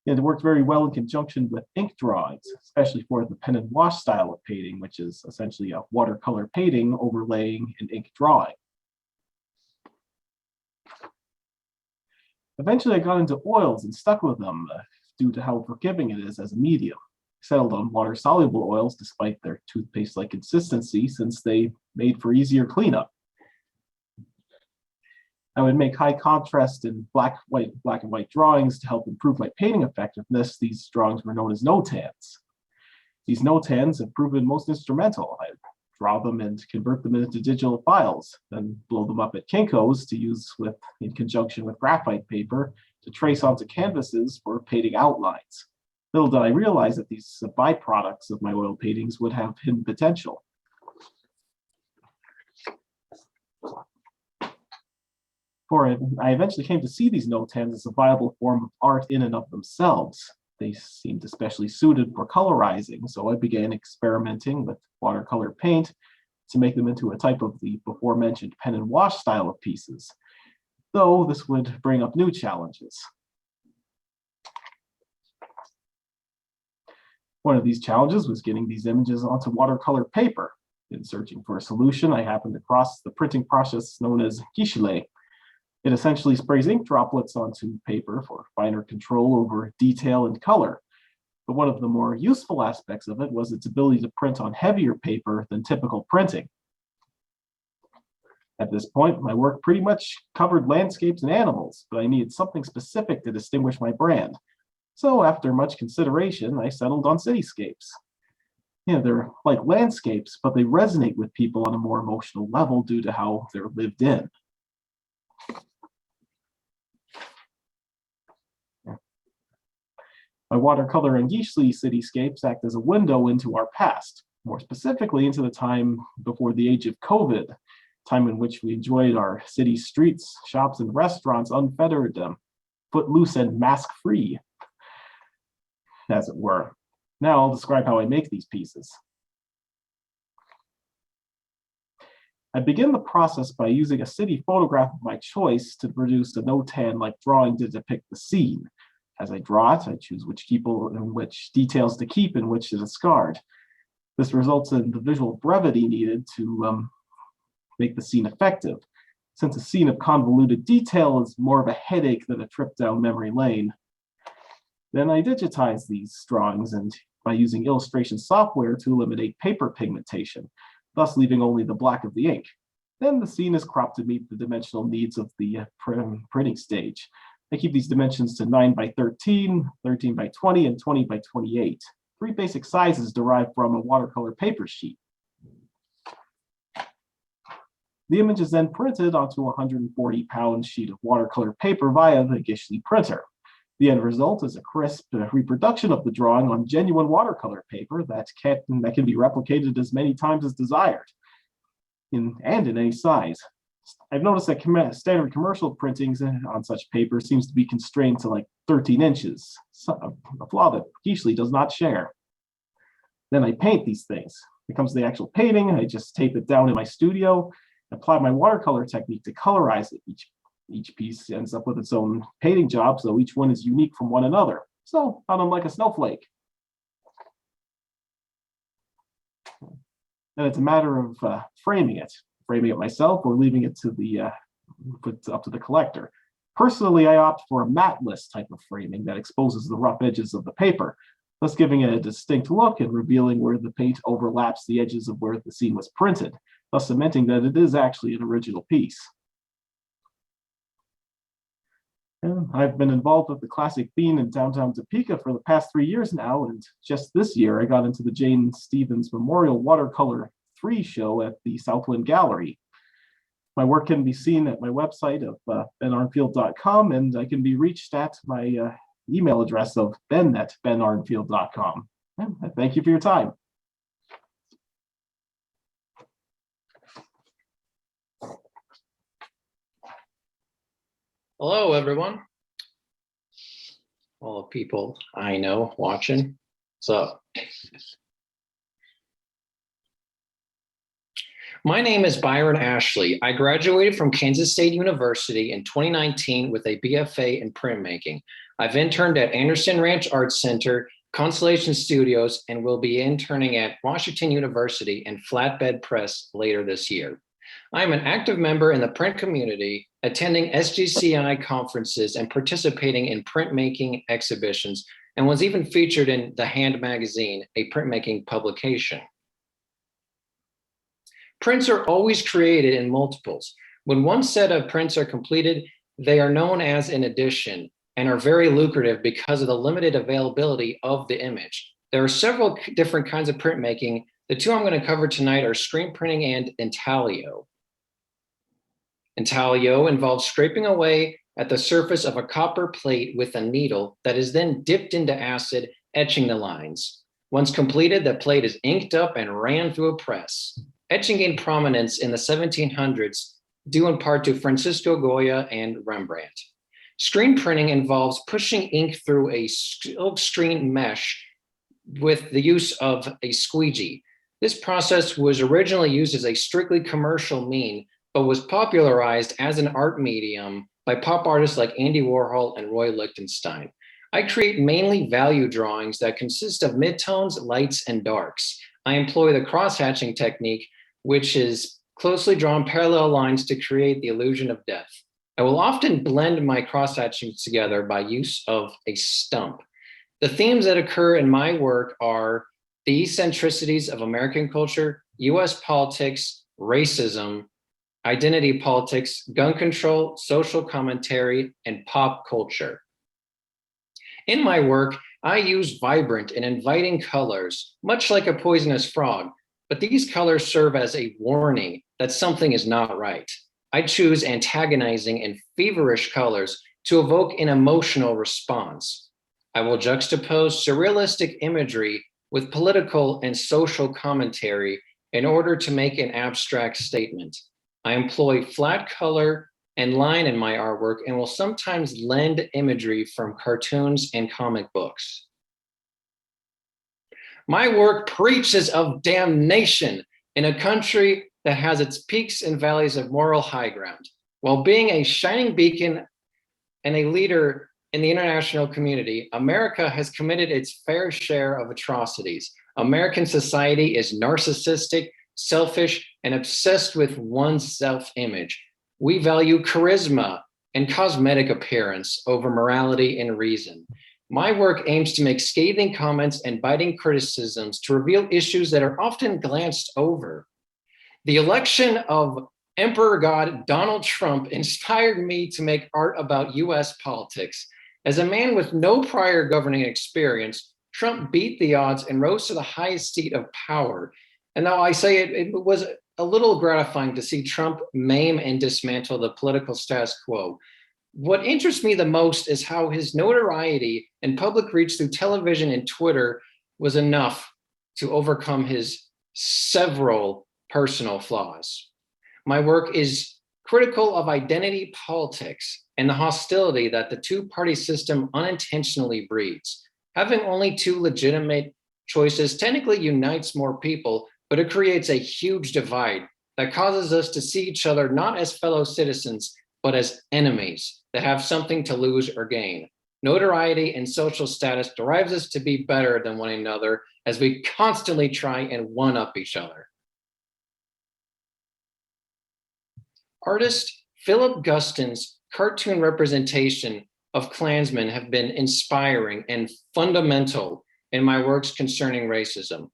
it worked very well in conjunction with ink drawings, especially for the pen and wash style of painting, which is essentially a watercolor painting overlaying an ink drawing. Eventually, I got into oils and stuck with them due to how forgiving it is as a medium. I settled on water-soluble oils despite their toothpaste-like consistency, since they made for easier cleanup. I would make high contrast and black and white drawings to help improve my painting effectiveness. These drawings were known as no-tans. These no-tans have proven most instrumental. I draw them and convert them into digital files, then blow them up at Kinko's to use in conjunction with graphite paper to trace onto canvases for painting outlines. Little did I realize that these byproducts of my oil paintings would have hidden potential. I eventually came to see these no-tans as a viable form of art in and of themselves. They seemed especially suited for colorizing, so I began experimenting with watercolor paint to make them into a type of the before-mentioned pen and wash style of pieces, though this would bring up new challenges. One of these challenges was getting these images onto watercolor paper. In searching for a solution, I happened across the printing process known as gichelé. It essentially sprays ink droplets onto paper for finer control over detail and color. But one of the more useful aspects of it was its ability to print on heavier paper than typical printing. At this point, my work pretty much covered landscapes and animals, but I needed something specific to distinguish my brand. So after much consideration, I settled on cityscapes. They're like landscapes, but they resonate with people on a more emotional level due to how they're lived in. My watercolor and Guichely cityscapes act as a window into our past, more specifically into the time before the age of COVID, time in which we enjoyed our city streets, shops, and restaurants unfettered, footloose and mask-free, as it were. Now I'll describe how I make these pieces. I begin the process by using a city photograph of my choice to produce a no-tan-like drawing to depict the scene. As I draw it, I choose which details to keep and which to discard. This results in the visual brevity needed to make the scene effective, since a scene of convoluted detail is more of a headache than a trip down memory lane. Then I digitize these drawings and by using illustration software to eliminate paper pigmentation, thus leaving only the black of the ink. Then the scene is cropped to meet the dimensional needs of the printing stage. I keep these dimensions to 9 by 13, 13 by 20, and 20 by 28. 3 basic sizes derived from a watercolor paper sheet. The image is then printed onto a 140-pound sheet of watercolor paper via the Gishley printer. The end result is a crisp reproduction of the drawing on genuine watercolor paper that can be replicated as many times as desired, and in any size. I've noticed that standard commercial printings on such paper seems to be constrained to like 13 inches, a flaw that Gishley does not share. Then I paint these things. When it comes to the actual painting, I just tape it down in my studio, apply my watercolor technique to colorize it. Each piece ends up with its own painting job, so each one is unique from one another. So, not unlike a snowflake. And it's a matter of framing it myself or leaving it to up to the collector. Personally, I opt for a matte-less type of framing that exposes the rough edges of the paper, thus giving it a distinct look and revealing where the paint overlaps the edges of where the scene was printed, thus cementing that it is actually an original piece. And I've been involved with the Classic Bean in downtown Topeka for the past 3 years now, and just this year I got into the Jane Stevens Memorial Watercolor 3 show at the Southland Gallery. My work can be seen at my website of benarnfield.com, and I can be reached at my email address of ben@benarnfield.com. And thank you for your time. Hello, everyone. All the people I know watching. What's up? My name is Byron Ashley. I graduated from Kansas State University in 2019 with a BFA in printmaking. I've interned at Anderson Ranch Arts Center, Constellation Studios, and will be interning at Washington University and Flatbed Press later this year. I am an active member in the print community, attending SGCI conferences and participating in printmaking exhibitions, and was even featured in The Hand magazine, a printmaking publication. Prints are always created in multiples. When one set of prints are completed, they are known as an edition and are very lucrative because of the limited availability of the image. There are several different kinds of printmaking. The two I'm going to cover tonight are screen printing and intaglio. Intaglio involves scraping away at the surface of a copper plate with a needle that is then dipped into acid, etching the lines. Once completed, the plate is inked up and ran through a press. Etching gained prominence in the 1700s, due in part to Francisco Goya and Rembrandt. Screen printing involves pushing ink through a silk screen mesh with the use of a squeegee. This process was originally used as a strictly commercial mean, but was popularized as an art medium by pop artists like Andy Warhol and Roy Lichtenstein. I create mainly value drawings that consist of midtones, lights, and darks. I employ the cross-hatching technique, which is closely drawn parallel lines to create the illusion of depth. I will often blend my cross-hatchings together by use of a stump. The themes that occur in my work are the eccentricities of American culture, US politics, racism, identity politics, gun control, social commentary, and pop culture. In my work, I use vibrant and inviting colors, much like a poisonous frog, but these colors serve as a warning that something is not right. I choose antagonizing and feverish colors to evoke an emotional response. I will juxtapose surrealistic imagery with political and social commentary in order to make an abstract statement. I employ flat color and line in my artwork and will sometimes lend imagery from cartoons and comic books. My work preaches of damnation in a country that has its peaks and valleys of moral high ground, while being a shining beacon and a leader in the international community. America has committed its fair share of atrocities. American society is narcissistic, selfish, and obsessed with one's self-image. We value charisma and cosmetic appearance over morality and reason. My work aims to make scathing comments and biting criticisms to reveal issues that are often glanced over. The election of Emperor God Donald Trump inspired me to make art about US politics. As a man with no prior governing experience, Trump beat the odds and rose to the highest seat of power. And now I say it was a little gratifying to see Trump maim and dismantle the political status quo. What interests me the most is how his notoriety and public reach through television and Twitter was enough to overcome his several personal flaws. My work is critical of identity politics and the hostility that the two-party system unintentionally breeds. Having only two legitimate choices technically unites more people, but it creates a huge divide that causes us to see each other not as fellow citizens, but as enemies that have something to lose or gain. Notoriety and social status drives us to be better than one another as we constantly try and one-up each other. Artist Philip Guston's cartoon representation of Klansmen have been inspiring and fundamental in my works concerning racism.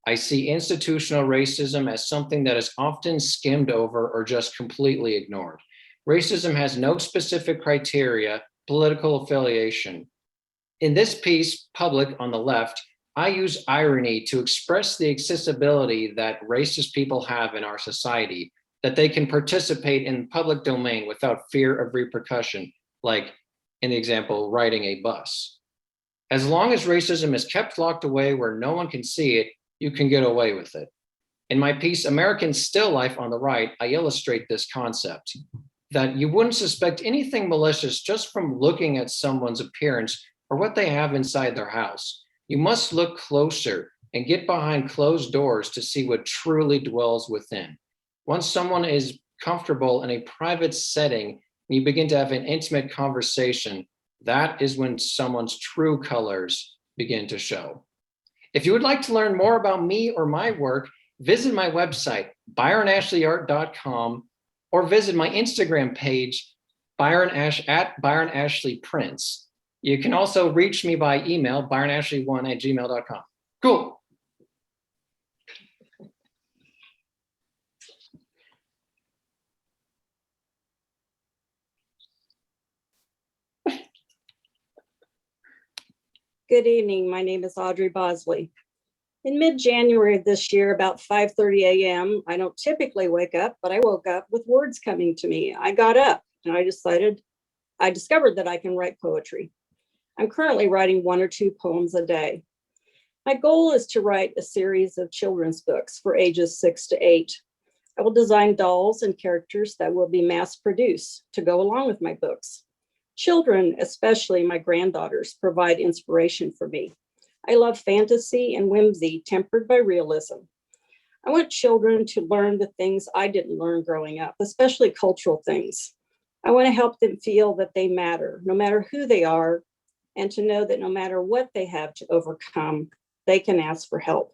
I see institutional racism as something that is often skimmed over or just completely ignored. Racism has no specific criteria, political affiliation. In this piece, Public on the left, I use irony to express the accessibility that racist people have in our society, that they can participate in public domain without fear of repercussion, like in the example, riding a bus. As long as racism is kept locked away where no one can see it, you can get away with it. In my piece, American Still Life on the right, I illustrate this concept, that you wouldn't suspect anything malicious just from looking at someone's appearance or what they have inside their house. You must look closer and get behind closed doors to see what truly dwells within. Once someone is comfortable in a private setting, and you begin to have an intimate conversation, that is when someone's true colors begin to show. If you would like to learn more about me or my work, visit my website, byronashleyart.com, or visit my Instagram page, @ByronAshleyPrints. You can also reach me by email, byronashley1@gmail.com. Cool. Good evening. My name is Audrey Bosley. In mid-January of this year, about 5:30 a.m., I don't typically wake up, but I woke up with words coming to me. I got up and I discovered that I can write poetry. I'm currently writing 1 or 2 poems a day. My goal is to write a series of children's books for ages 6 to 8. I will design dolls and characters that will be mass-produced to go along with my books. Children, especially my granddaughters, provide inspiration for me. I love fantasy and whimsy tempered by realism. I want children to learn the things I didn't learn growing up, especially cultural things. I want to help them feel that they matter, no matter who they are, and to know that no matter what they have to overcome, they can ask for help.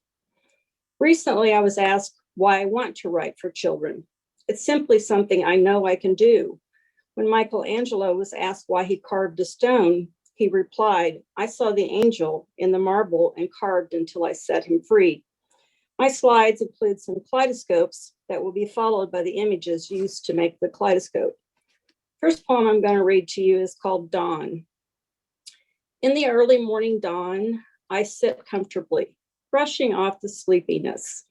Recently, I was asked why I want to write for children. It's simply something I know I can do. When Michelangelo was asked why he carved a stone, he replied, "I saw the angel in the marble and carved until I set him free." My slides include some kaleidoscopes that will be followed by the images used to make the kaleidoscope. First poem I'm going to read to you is called Dawn. In the early morning dawn, I sit comfortably, brushing off the sleepiness,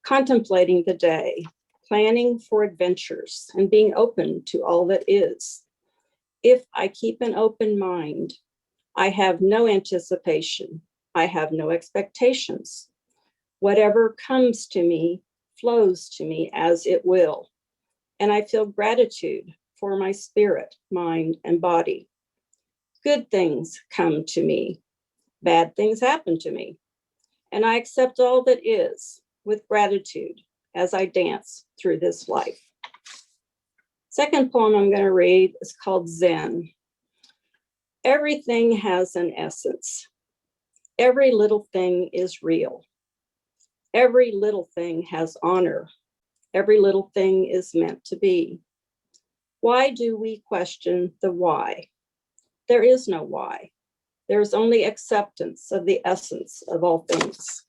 contemplating the day, planning for adventures, and being open to all that is. If I keep an open mind, I have no anticipation. I have no expectations. Whatever comes to me flows to me as it will. And I feel gratitude for my spirit, mind, and body. Good things come to me. Bad things happen to me. And I accept all that is with gratitude as I dance through this life. Second poem I'm going to read is called Zen. Everything has an essence. Every little thing is real. Every little thing has honor. Every little thing is meant to be. Why do we question the why? There is no why. There is only acceptance of the essence of all things.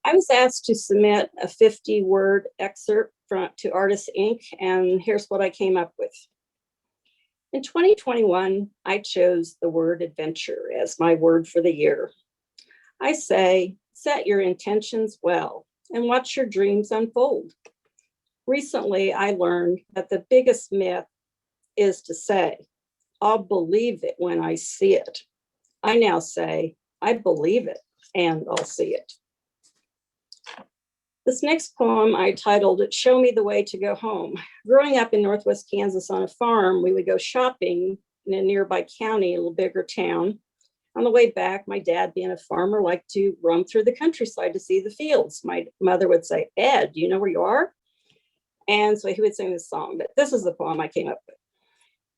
I was asked to submit a 50-word excerpt to Artist Inc., and here's what I came up with. In 2021, I chose the word adventure as my word for the year. I say, set your intentions well and watch your dreams unfold. Recently, I learned that the biggest myth is to say, I'll believe it when I see it. I now say, I believe it and I'll see it. This next poem I titled, Show Me the Way to Go Home. Growing up in Northwest Kansas on a farm, we would go shopping in a nearby county, a little bigger town. On the way back, my dad, being a farmer, liked to roam through the countryside to see the fields. My mother would say, Ed, do you know where you are? And so he would sing this song, but this is the poem I came up with.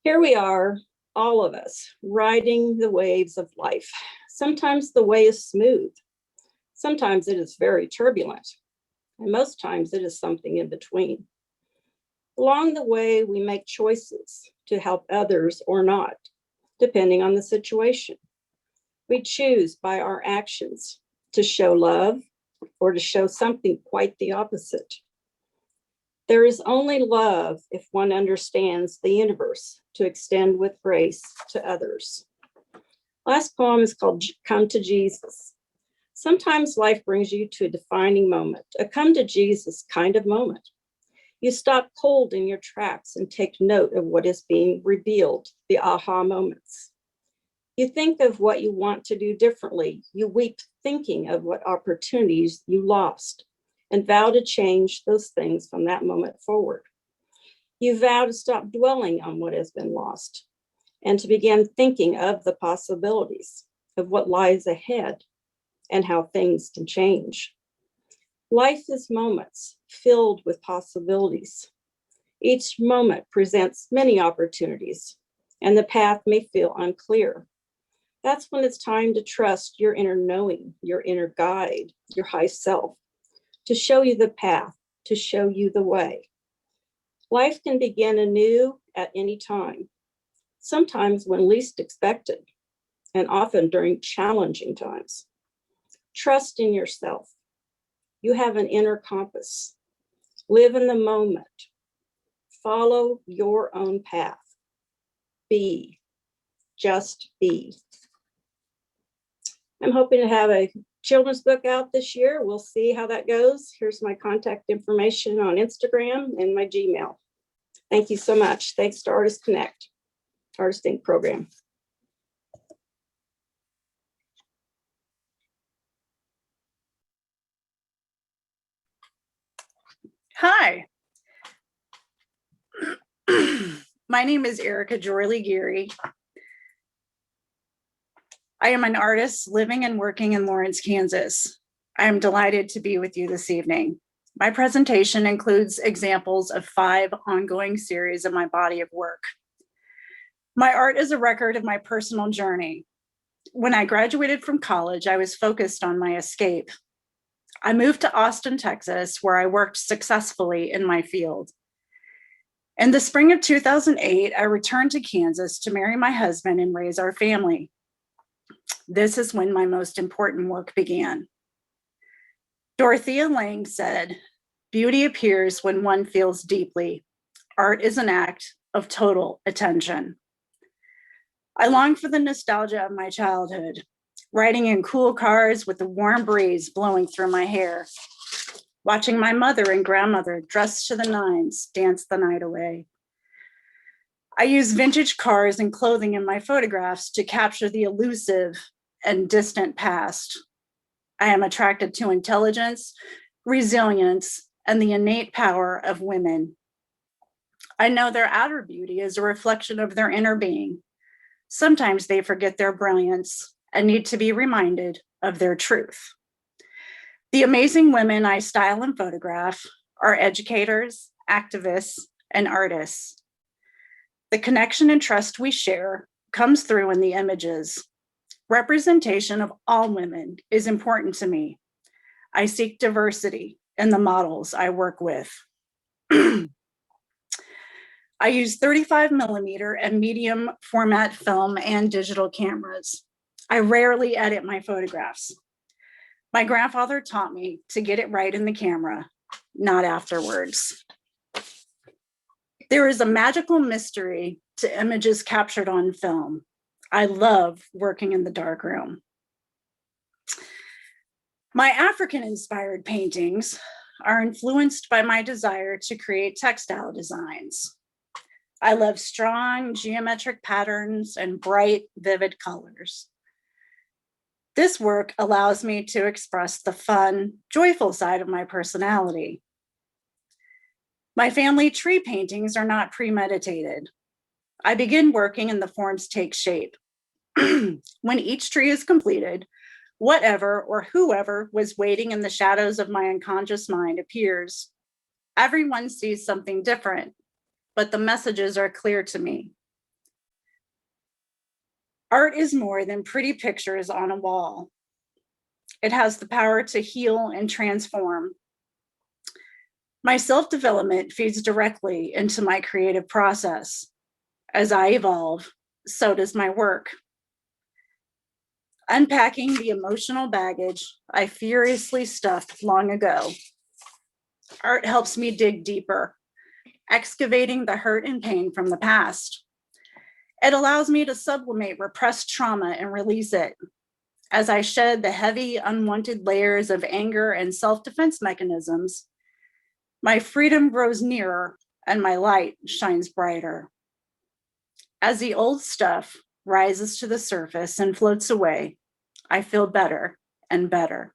Here we are, all of us, riding the waves of life. Sometimes the way is smooth. Sometimes it is very turbulent. And most times it is something in between. Along the way, we make choices to help others or not, depending on the situation. We choose by our actions to show love or to show something quite the opposite. There is only love if one understands the universe to extend with grace to others. Last poem is called Come to Jesus. Sometimes life brings you to a defining moment, a come to Jesus kind of moment. You stop cold in your tracks and take note of what is being revealed, the aha moments. You think of what you want to do differently. You weep thinking of what opportunities you lost and vow to change those things from that moment forward. You vow to stop dwelling on what has been lost and to begin thinking of the possibilities of what lies ahead and how things can change. Life is moments filled with possibilities. Each moment presents many opportunities, and the path may feel unclear. That's when it's time to trust your inner knowing, your inner guide, your high self, to show you the path, to show you the way. Life can begin anew at any time, sometimes when least expected, and often during challenging times. Trust in yourself. You have an inner compass. Live in the moment. Follow your own path. Be. Just be. I'm hoping to have a children's book out this year. We'll see how that goes. Here's my contact information on Instagram and my Gmail. Thank you so much. Thanks to ArtsConnect, Artist Inc. program. Hi. My name is Erica Jorley Geary. I am an artist living and working in Lawrence, Kansas. I am delighted to be with you this evening. My presentation includes examples of 5 ongoing series of my body of work. My art is a record of my personal journey. When I graduated from college, I was focused on my escape. I moved to Austin, Texas, where I worked successfully in my field. In the spring of 2008, I returned to Kansas to marry my husband and raise our family. This is when my most important work began. Dorothea Lange said, "Beauty appears when one feels deeply. Art is an act of total attention." I long for the nostalgia of my childhood, riding in cool cars with the warm breeze blowing through my hair, watching my mother and grandmother dressed to the nines dance the night away. I use vintage cars and clothing in my photographs to capture the elusive and distant past. I am attracted to intelligence, resilience, and the innate power of women. I know their outer beauty is a reflection of their inner being. Sometimes they forget their brilliance and need to be reminded of their truth. The amazing women I style and photograph are educators, activists, and artists. The connection and trust we share comes through in the images. Representation of all women is important to me. I seek diversity in the models I work with. I use 35mm and medium format film and digital cameras. I rarely edit my photographs. My grandfather taught me to get it right in the camera, not afterwards. There is a magical mystery to images captured on film. I love working in the darkroom. My African-inspired paintings are influenced by my desire to create textile designs. I love strong geometric patterns and bright, vivid colors. This work allows me to express the fun, joyful side of my personality. My family tree paintings are not premeditated. I begin working and the forms take shape. When each tree is completed, whatever or whoever was waiting in the shadows of my unconscious mind appears. Everyone sees something different, but the messages are clear to me. Art is more than pretty pictures on a wall. It has the power to heal and transform. My self-development feeds directly into my creative process. As I evolve, so does my work. Unpacking the emotional baggage I furiously stuffed long ago. Art helps me dig deeper, excavating the hurt and pain from the past. It allows me to sublimate repressed trauma and release it. As I shed the heavy, unwanted layers of anger and self-defense mechanisms, my freedom grows nearer and my light shines brighter. As the old stuff rises to the surface and floats away, I feel better and better.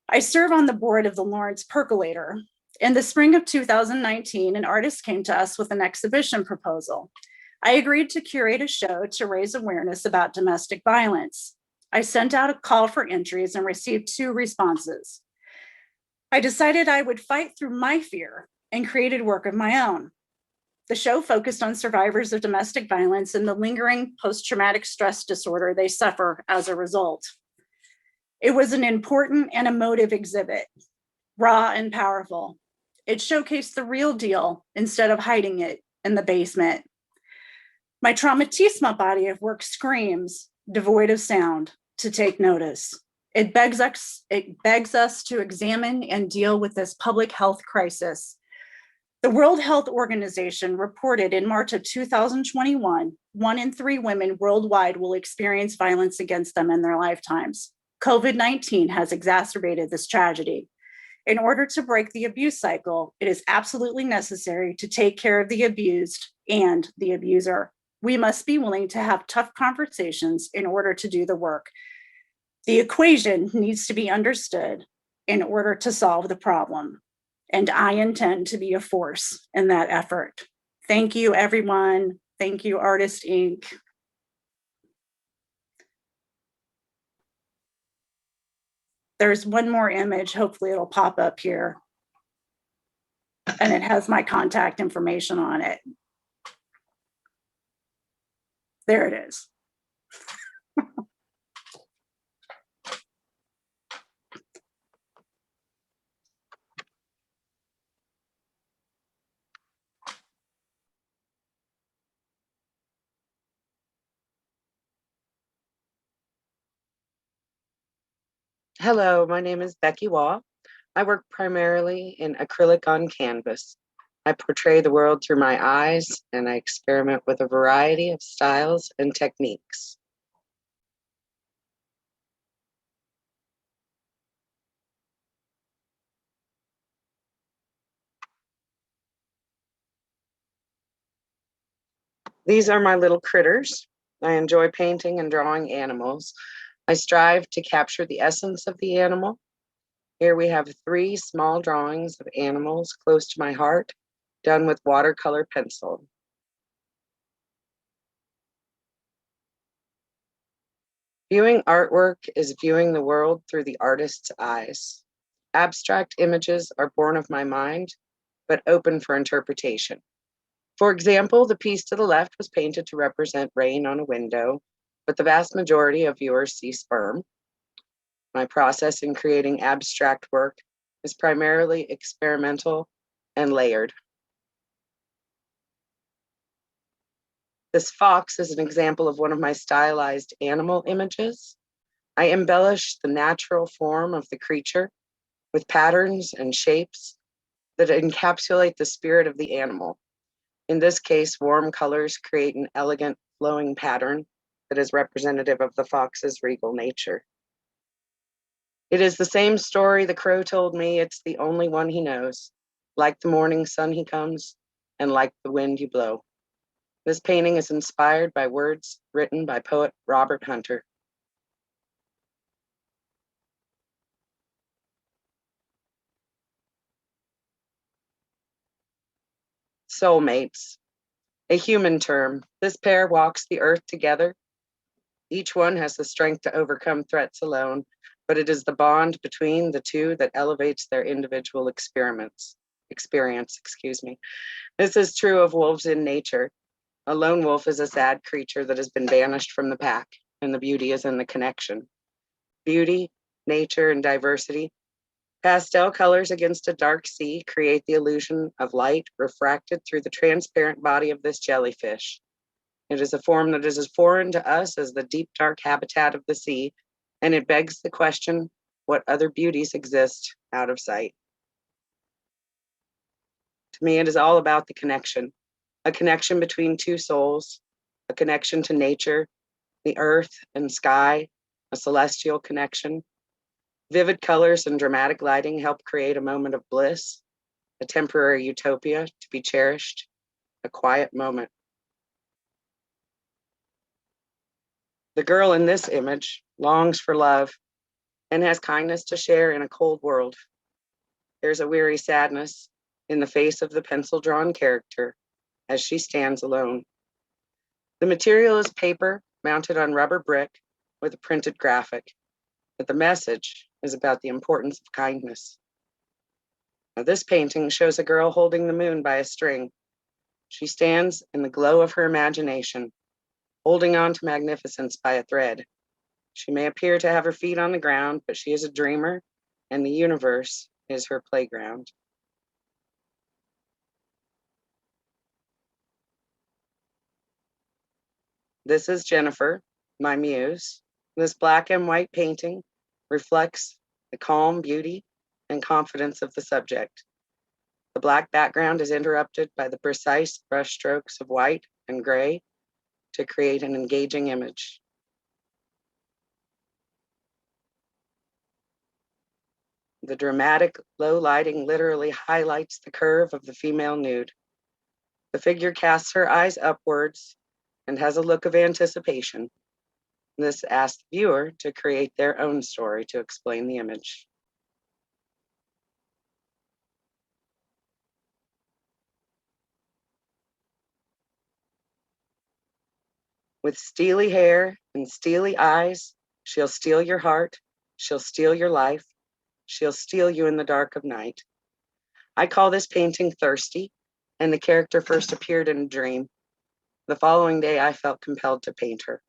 I serve on the board of the Lawrence Percolator. In the spring of 2019, an artist came to us with an exhibition proposal. I agreed to curate a show to raise awareness about domestic violence. I sent out a call for entries and received 2 responses. I decided I would fight through my fear and created work of my own. The show focused on survivors of domestic violence and the lingering post-traumatic stress disorder they suffer as a result. It was an important and emotive exhibit, raw and powerful. It showcased the real deal instead of hiding it in the basement. My traumatisma body of work screams, devoid of sound, to take notice. It begs us to examine and deal with this public health crisis. The World Health Organization reported in March of 2021, 1 in 3 women worldwide will experience violence against them in their lifetimes. COVID-19 has exacerbated this tragedy. In order to break the abuse cycle, it is absolutely necessary to take care of the abused and the abuser. We must be willing to have tough conversations in order to do the work. The equation needs to be understood in order to solve the problem. And I intend to be a force in that effort. Thank you, everyone. Thank you, Artist Inc. There's one more image. Hopefully it'll pop up here. And it has my contact information on it. There it is. Hello, my name is Becky Waugh. I work primarily in acrylic on canvas. I portray the world through my eyes, and I experiment with a variety of styles and techniques. These are my little critters. I enjoy painting and drawing animals. I strive to capture the essence of the animal. Here we have 3 small drawings of animals close to my heart. done with watercolor pencil. Viewing artwork is viewing the world through the artist's eyes. Abstract images are born of my mind, but open for interpretation. For example, the piece to the left was painted to represent rain on a window, but the vast majority of viewers see sperm. My process in creating abstract work is primarily experimental and layered. This fox is an example of one of my stylized animal images. I embellish the natural form of the creature with patterns and shapes that encapsulate the spirit of the animal. In this case, warm colors create an elegant flowing pattern that is representative of the fox's regal nature. It is the same story the crow told me, it's the only one he knows. Like the morning sun he comes, and like the wind you blow. This painting is inspired by words written by poet Robert Hunter. Soulmates, a human term. This pair walks the earth together. Each one has the strength to overcome threats alone, but it is the bond between the two that elevates their individual experience. This is true of wolves in nature. A lone wolf is a sad creature that has been banished from the pack, and the beauty is in the connection. Beauty, nature, and diversity. Pastel colors against a dark sea create the illusion of light refracted through the transparent body of this jellyfish. It is a form that is as foreign to us as the deep, dark habitat of the sea, and it begs the question, what other beauties exist out of sight? To me, it is all about the connection, a connection between two souls, a connection to nature, the earth and sky, a celestial connection. Vivid colors and dramatic lighting help create a moment of bliss, a temporary utopia to be cherished, a quiet moment. The girl in this image longs for love and has kindness to share in a cold world. There's a weary sadness in the face of the pencil-drawn character as she stands alone. The material is paper mounted on rubber brick with a printed graphic, but the message is about the importance of kindness. Now, this painting shows a girl holding the moon by a string. She stands in the glow of her imagination, holding on to magnificence by a thread. She may appear to have her feet on the ground, but she is a dreamer, and the universe is her playground. This is Jennifer, my muse. This black and white painting reflects the calm beauty and confidence of the subject. The black background is interrupted by the precise brushstrokes of white and gray to create an engaging image. The dramatic low lighting literally highlights the curve of the female nude. The figure casts her eyes upwards and has a look of anticipation. This asks the viewer to create their own story to explain the image. With steely hair and steely eyes, she'll steal your heart, she'll steal your life, she'll steal you in the dark of night. I call this painting Thirsty, and the character first appeared in a dream. The following day, I felt compelled to paint her.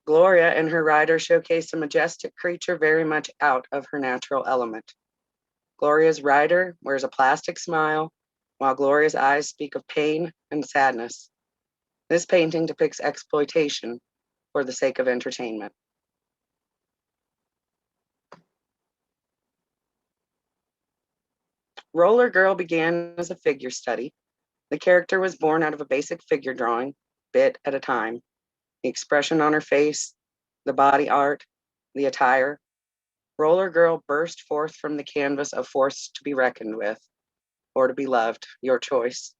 Gloria and her rider showcase a majestic creature very much out of her natural element. Gloria's rider wears a plastic smile, while Gloria's eyes speak of pain and sadness. This painting depicts exploitation for the sake of entertainment. Roller Girl began as a figure study. The character was born out of a basic figure drawing, bit at a time. The expression on her face, the body art, the attire. Roller Girl burst forth from the canvas a force to be reckoned with, or to be loved, your choice.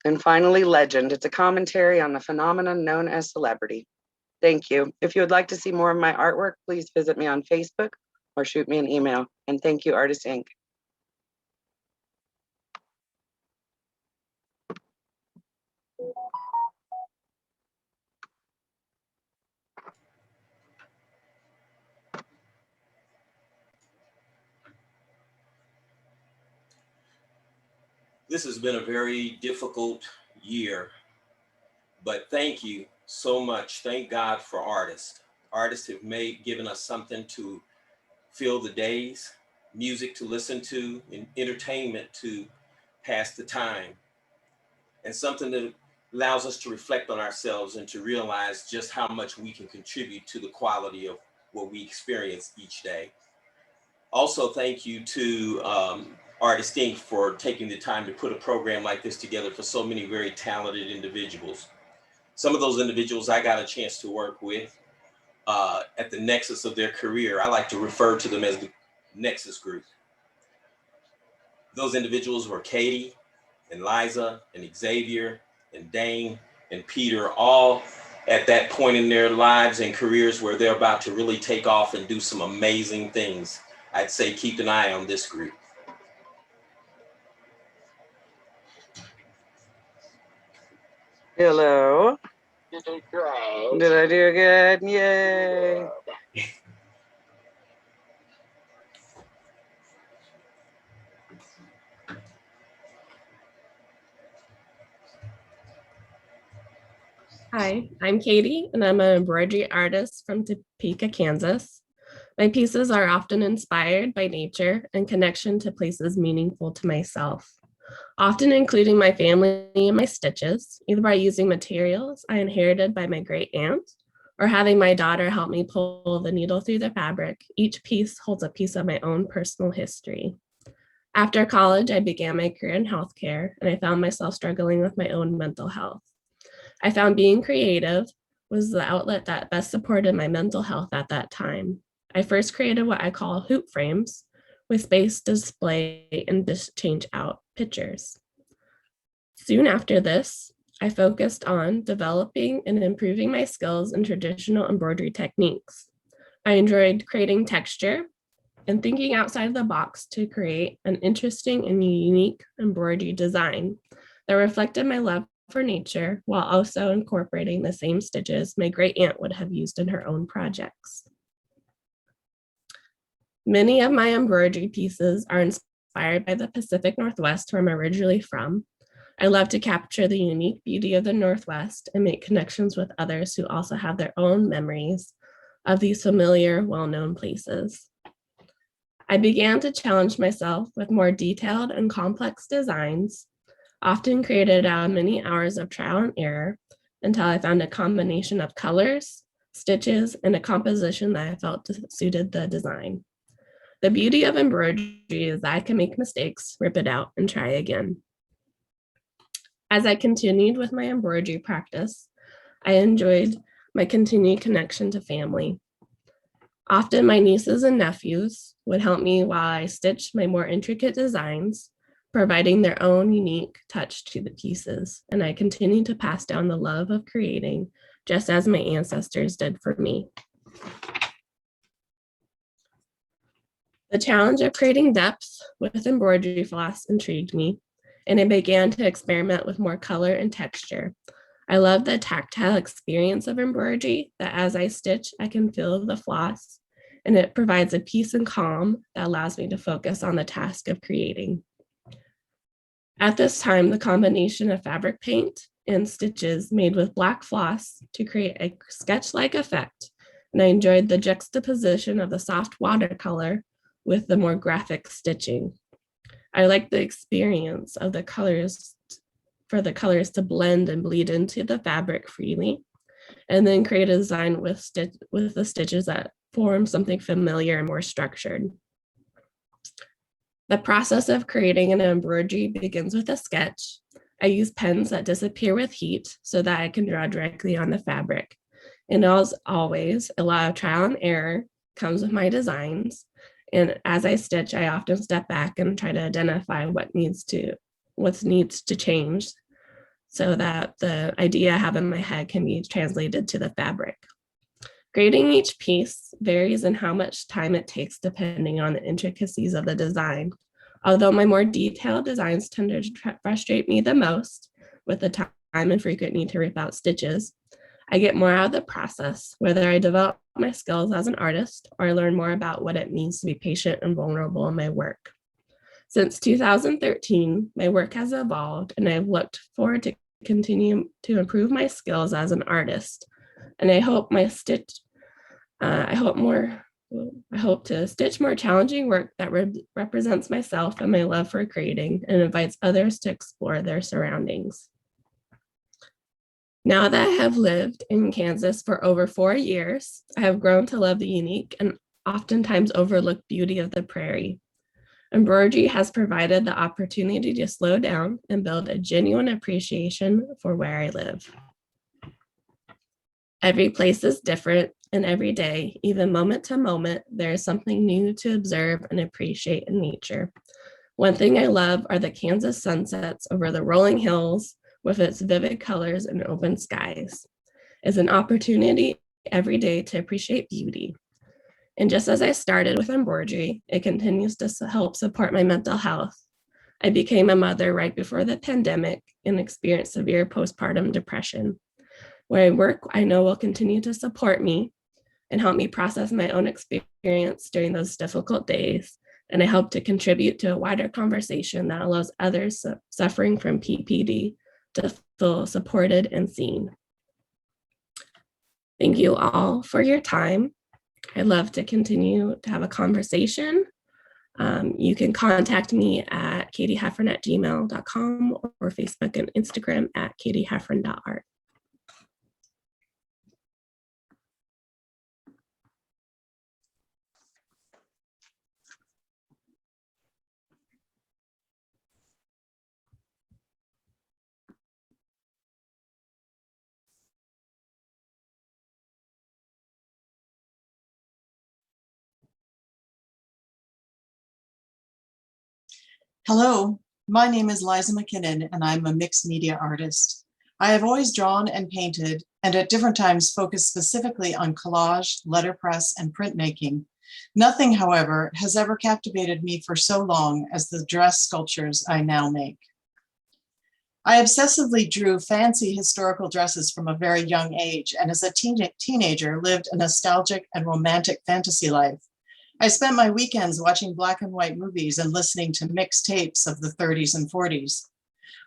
And finally, Legend. It's a commentary on the phenomenon known as celebrity. Thank you. If you would like to see more of my artwork, please visit me on Facebook or shoot me an email. And thank you, Artist Inc. This has been a very difficult year, but thank you so much. Thank God for artists. Artists have given us something to fill the days, music to listen to, and entertainment to pass the time, and something that allows us to reflect on ourselves and to realize just how much we can contribute to the quality of what we experience each day. Also, thank you to Artist Inc. for taking the time to put a program like this together for so many very talented individuals. Some of those individuals I got a chance to work with at the nexus of their career. I like to refer to them as the Nexus Group. Those individuals were Katie and Liza and Xavier and Dane and Peter, all at that point in their lives and careers where they're about to really take off and do some amazing things. I'd say keep an eye on this group. Hello. You did great. Did I do good? Yay. Hi, I'm Katie, and I'm an embroidery artist from Topeka, Kansas. My pieces are often inspired by nature and connection to places meaningful to myself, often including my family and my stitches, either by using materials I inherited by my great aunt or having my daughter help me pull the needle through the fabric. Each piece holds a piece of my own personal history. After college, I began my career in healthcare, and I found myself struggling with my own mental health. I found being creative was the outlet that best supported my mental health at that time. I first created what I call hoop frames with space to display and change out pictures. Soon after this, I focused on developing and improving my skills in traditional embroidery techniques. I enjoyed creating texture and thinking outside the box to create an interesting and unique embroidery design that reflected my love for nature while also incorporating the same stitches my great aunt would have used in her own projects. Many of my embroidery pieces are inspired by the Pacific Northwest, where I'm originally from. I love to capture the unique beauty of the Northwest and make connections with others who also have their own memories of these familiar, well-known places. I began to challenge myself with more detailed and complex designs, often created out of many hours of trial and error, until I found a combination of colors, stitches, and a composition that I felt suited the design. The beauty of embroidery is that I can make mistakes, rip it out, and try again. As I continued with my embroidery practice, I enjoyed my continued connection to family. Often my nieces and nephews would help me while I stitched my more intricate designs, providing their own unique touch to the pieces, and I continue to pass down the love of creating, just as my ancestors did for me. The challenge of creating depth with embroidery floss intrigued me, and I began to experiment with more color and texture. I love the tactile experience of embroidery, that as I stitch, I can feel the floss, and it provides a peace and calm that allows me to focus on the task of creating. At this time, the combination of fabric paint and stitches made with black floss to create a sketch-like effect, and I enjoyed the juxtaposition of the soft watercolor with the more graphic stitching. I like the experience of the colors, for the colors to blend and bleed into the fabric freely, and then create a design with the stitches that form something familiar and more structured. The process of creating an embroidery begins with a sketch. I use pens that disappear with heat so that I can draw directly on the fabric. And as always, a lot of trial and error comes with my designs. And as I stitch, I often step back and try to identify what needs to change so that the idea I have in my head can be translated to the fabric. Grading each piece varies in how much time it takes depending on the intricacies of the design. Although my more detailed designs tend to frustrate me the most with the time and frequent need to rip out stitches, I get more out of the process, whether I develop my skills as an artist or I learn more about what it means to be patient and vulnerable in my work. Since 2013, my work has evolved and I've looked forward to continue to improve my skills as an artist. And I hope I hope to stitch more challenging work that represents myself and my love for creating and invites others to explore their surroundings. Now that I have lived in Kansas for over 4 years, I have grown to love the unique and oftentimes overlooked beauty of the prairie. Embroidery has provided the opportunity to slow down and build a genuine appreciation for where I live. Every place is different, and every day, even moment to moment, there is something new to observe and appreciate in nature. One thing I love are the Kansas sunsets over the rolling hills with its vivid colors and open skies. It's an opportunity every day to appreciate beauty. And just as I started with embroidery, it continues to help support my mental health. I became a mother right before the pandemic and experienced severe postpartum depression. Where I work, I know will continue to support me and help me process my own experience during those difficult days. And I hope to contribute to a wider conversation that allows others suffering from PPD to feel supported and seen. Thank you all for your time. I'd love to continue to have a conversation. You can contact me at katieheffern@gmail.com or Facebook and Instagram at katieheffern.art. Hello, my name is Liza McKinnon, and I'm a mixed media artist. I have always drawn and painted, and at different times focused specifically on collage, letterpress, and printmaking. Nothing, however, has ever captivated me for so long as the dress sculptures I now make. I obsessively drew fancy historical dresses from a very young age, and as a teenager lived a nostalgic and romantic fantasy life. I spent my weekends watching black and white movies and listening to mixed tapes of the 30s and 40s.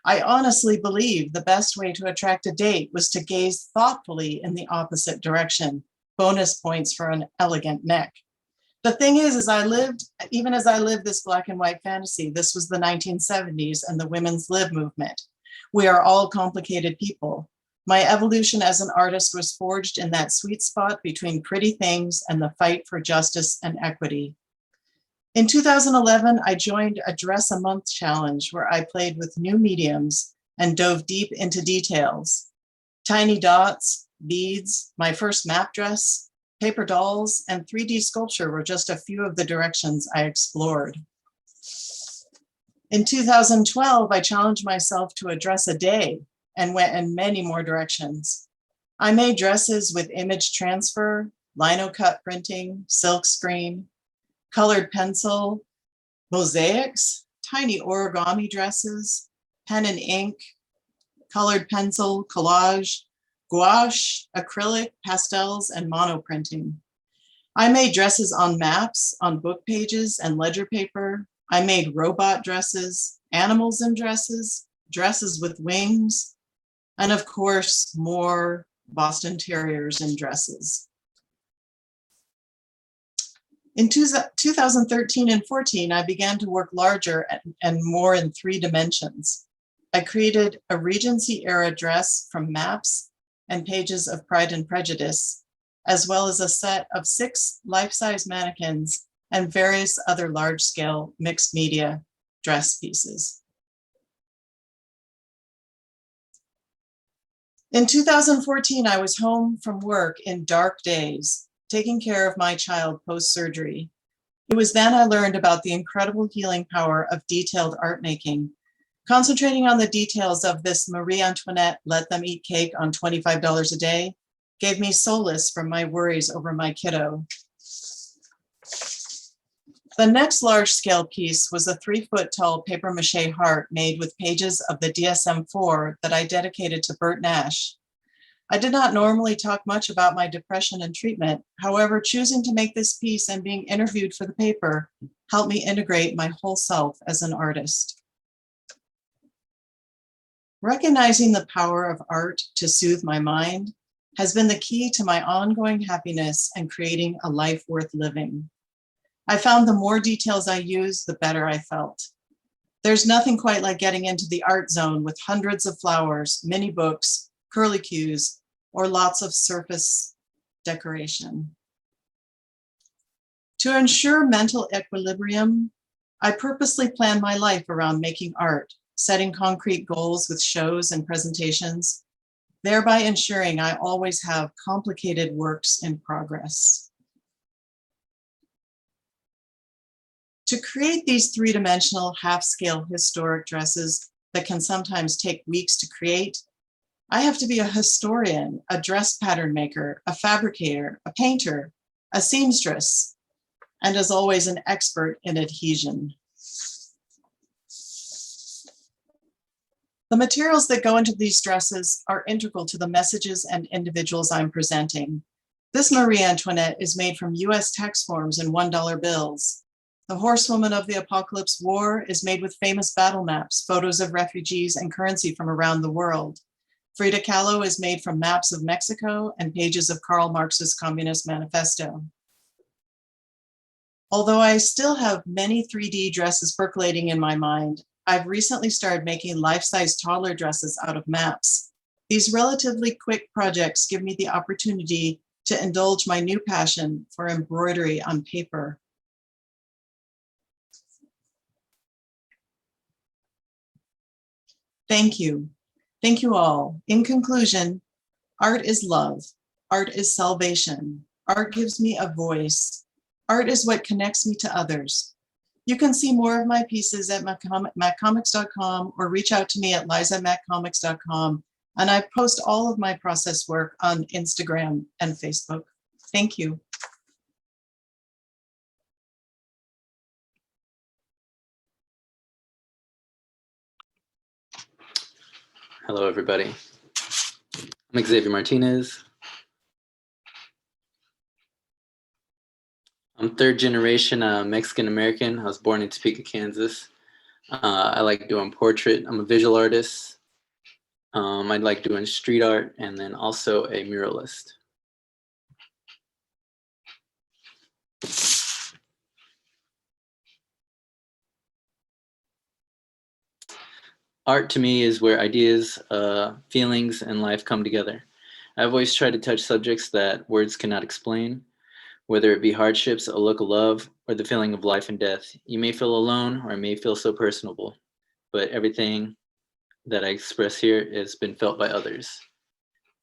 I honestly believe the best way to attract a date was to gaze thoughtfully in the opposite direction. Bonus points for an elegant neck. The thing is even as I lived this black and white fantasy, this was the 1970s and the women's lib movement. We are all complicated people. My evolution as an artist was forged in that sweet spot between pretty things and the fight for justice and equity. In 2011, I joined a Dress a Month challenge where I played with new mediums and dove deep into details. Tiny dots, beads, my first map dress, paper dolls, and 3D sculpture were just a few of the directions I explored. In 2012, I challenged myself to a dress a day and went in many more directions. I made dresses with image transfer, lino cut printing, silk screen, colored pencil, mosaics, tiny origami dresses, pen and ink, colored pencil, collage, gouache, acrylic, pastels, and mono printing. I made dresses on maps, on book pages and ledger paper. I made robot dresses, animals in dresses, dresses with wings, and of course, more Boston Terriers in dresses. In 2013 and 14, I began to work larger and more in 3 dimensions. I created a Regency era dress from maps and pages of Pride and Prejudice, as well as a set of 6 life-size mannequins and various other large-scale mixed media dress pieces. In 2014, I was home from work in dark days, taking care of my child post-surgery. It was then I learned about the incredible healing power of detailed art making. Concentrating on the details of this Marie Antoinette let them eat cake on $25 a day, gave me solace from my worries over my kiddo. The next large-scale piece was a 3-foot-tall papier-mâché heart made with pages of the DSM-4 that I dedicated to Bert Nash. I did not normally talk much about my depression and treatment. However, choosing to make this piece and being interviewed for the paper helped me integrate my whole self as an artist. Recognizing the power of art to soothe my mind has been the key to my ongoing happiness and creating a life worth living. I found the more details I used, the better I felt. There's nothing quite like getting into the art zone with hundreds of flowers, mini books, curlicues, or lots of surface decoration. To ensure mental equilibrium, I purposely plan my life around making art, setting concrete goals with shows and presentations, thereby ensuring I always have complicated works in progress. To create these 3-dimensional half-scale historic dresses that can sometimes take weeks to create, I have to be a historian, a dress pattern maker, a fabricator, a painter, a seamstress, and as always, an expert in adhesion. The materials that go into these dresses are integral to the messages and individuals I'm presenting. This Marie Antoinette is made from US tax forms and $1 bills. The Horsewoman of the Apocalypse War is made with famous battle maps, photos of refugees, and currency from around the world. Frida Kahlo is made from maps of Mexico and pages of Karl Marx's Communist Manifesto. Although I still have many 3D dresses percolating in my mind, I've recently started making life-size toddler dresses out of maps. These relatively quick projects give me the opportunity to indulge my new passion for embroidery on paper. Thank you. Thank you all. In conclusion, art is love. Art is salvation. Art gives me a voice. Art is what connects me to others. You can see more of my pieces at maccomics.com or reach out to me at liza@maccomics.com. And I post all of my process work on Instagram and Facebook. Thank you. Hello, everybody. I'm Xavier Martinez. I'm third generation Mexican American. I was born in Topeka, Kansas. I like doing portrait. I'm a visual artist. I like doing street art and then also a muralist. Art to me is where ideas, feelings, and life come together. I've always tried to touch subjects that words cannot explain, whether it be hardships, a look of love, or the feeling of life and death. You may feel alone or it may feel so personable, but everything that I express here has been felt by others.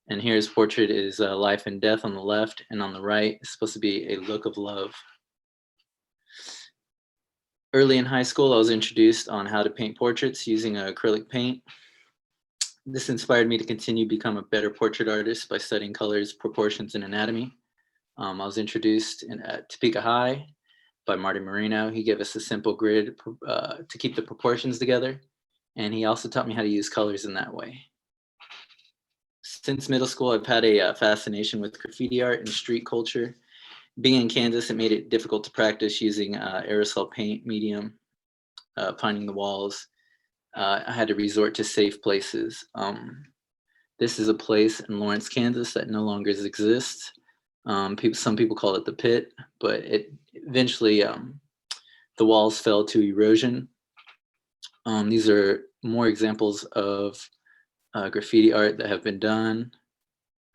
And here's portrait is life and death on the left, and on the right is supposed to be a look of love. Early in high school, I was introduced on how to paint portraits using acrylic paint. This inspired me to continue to become a better portrait artist by studying colors, proportions, and anatomy. I was introduced at Topeka High by Marty Marino. He gave us a simple grid to keep the proportions together. And he also taught me how to use colors in that way. Since middle school, I've had a fascination with graffiti art and street culture. Being in Kansas, it made it difficult to practice using aerosol paint medium, finding the walls. I had to resort to safe places. This is a place in Lawrence, Kansas that no longer exists. Some people call it the pit, but it eventually the walls fell to erosion. These are more examples of graffiti art that have been done.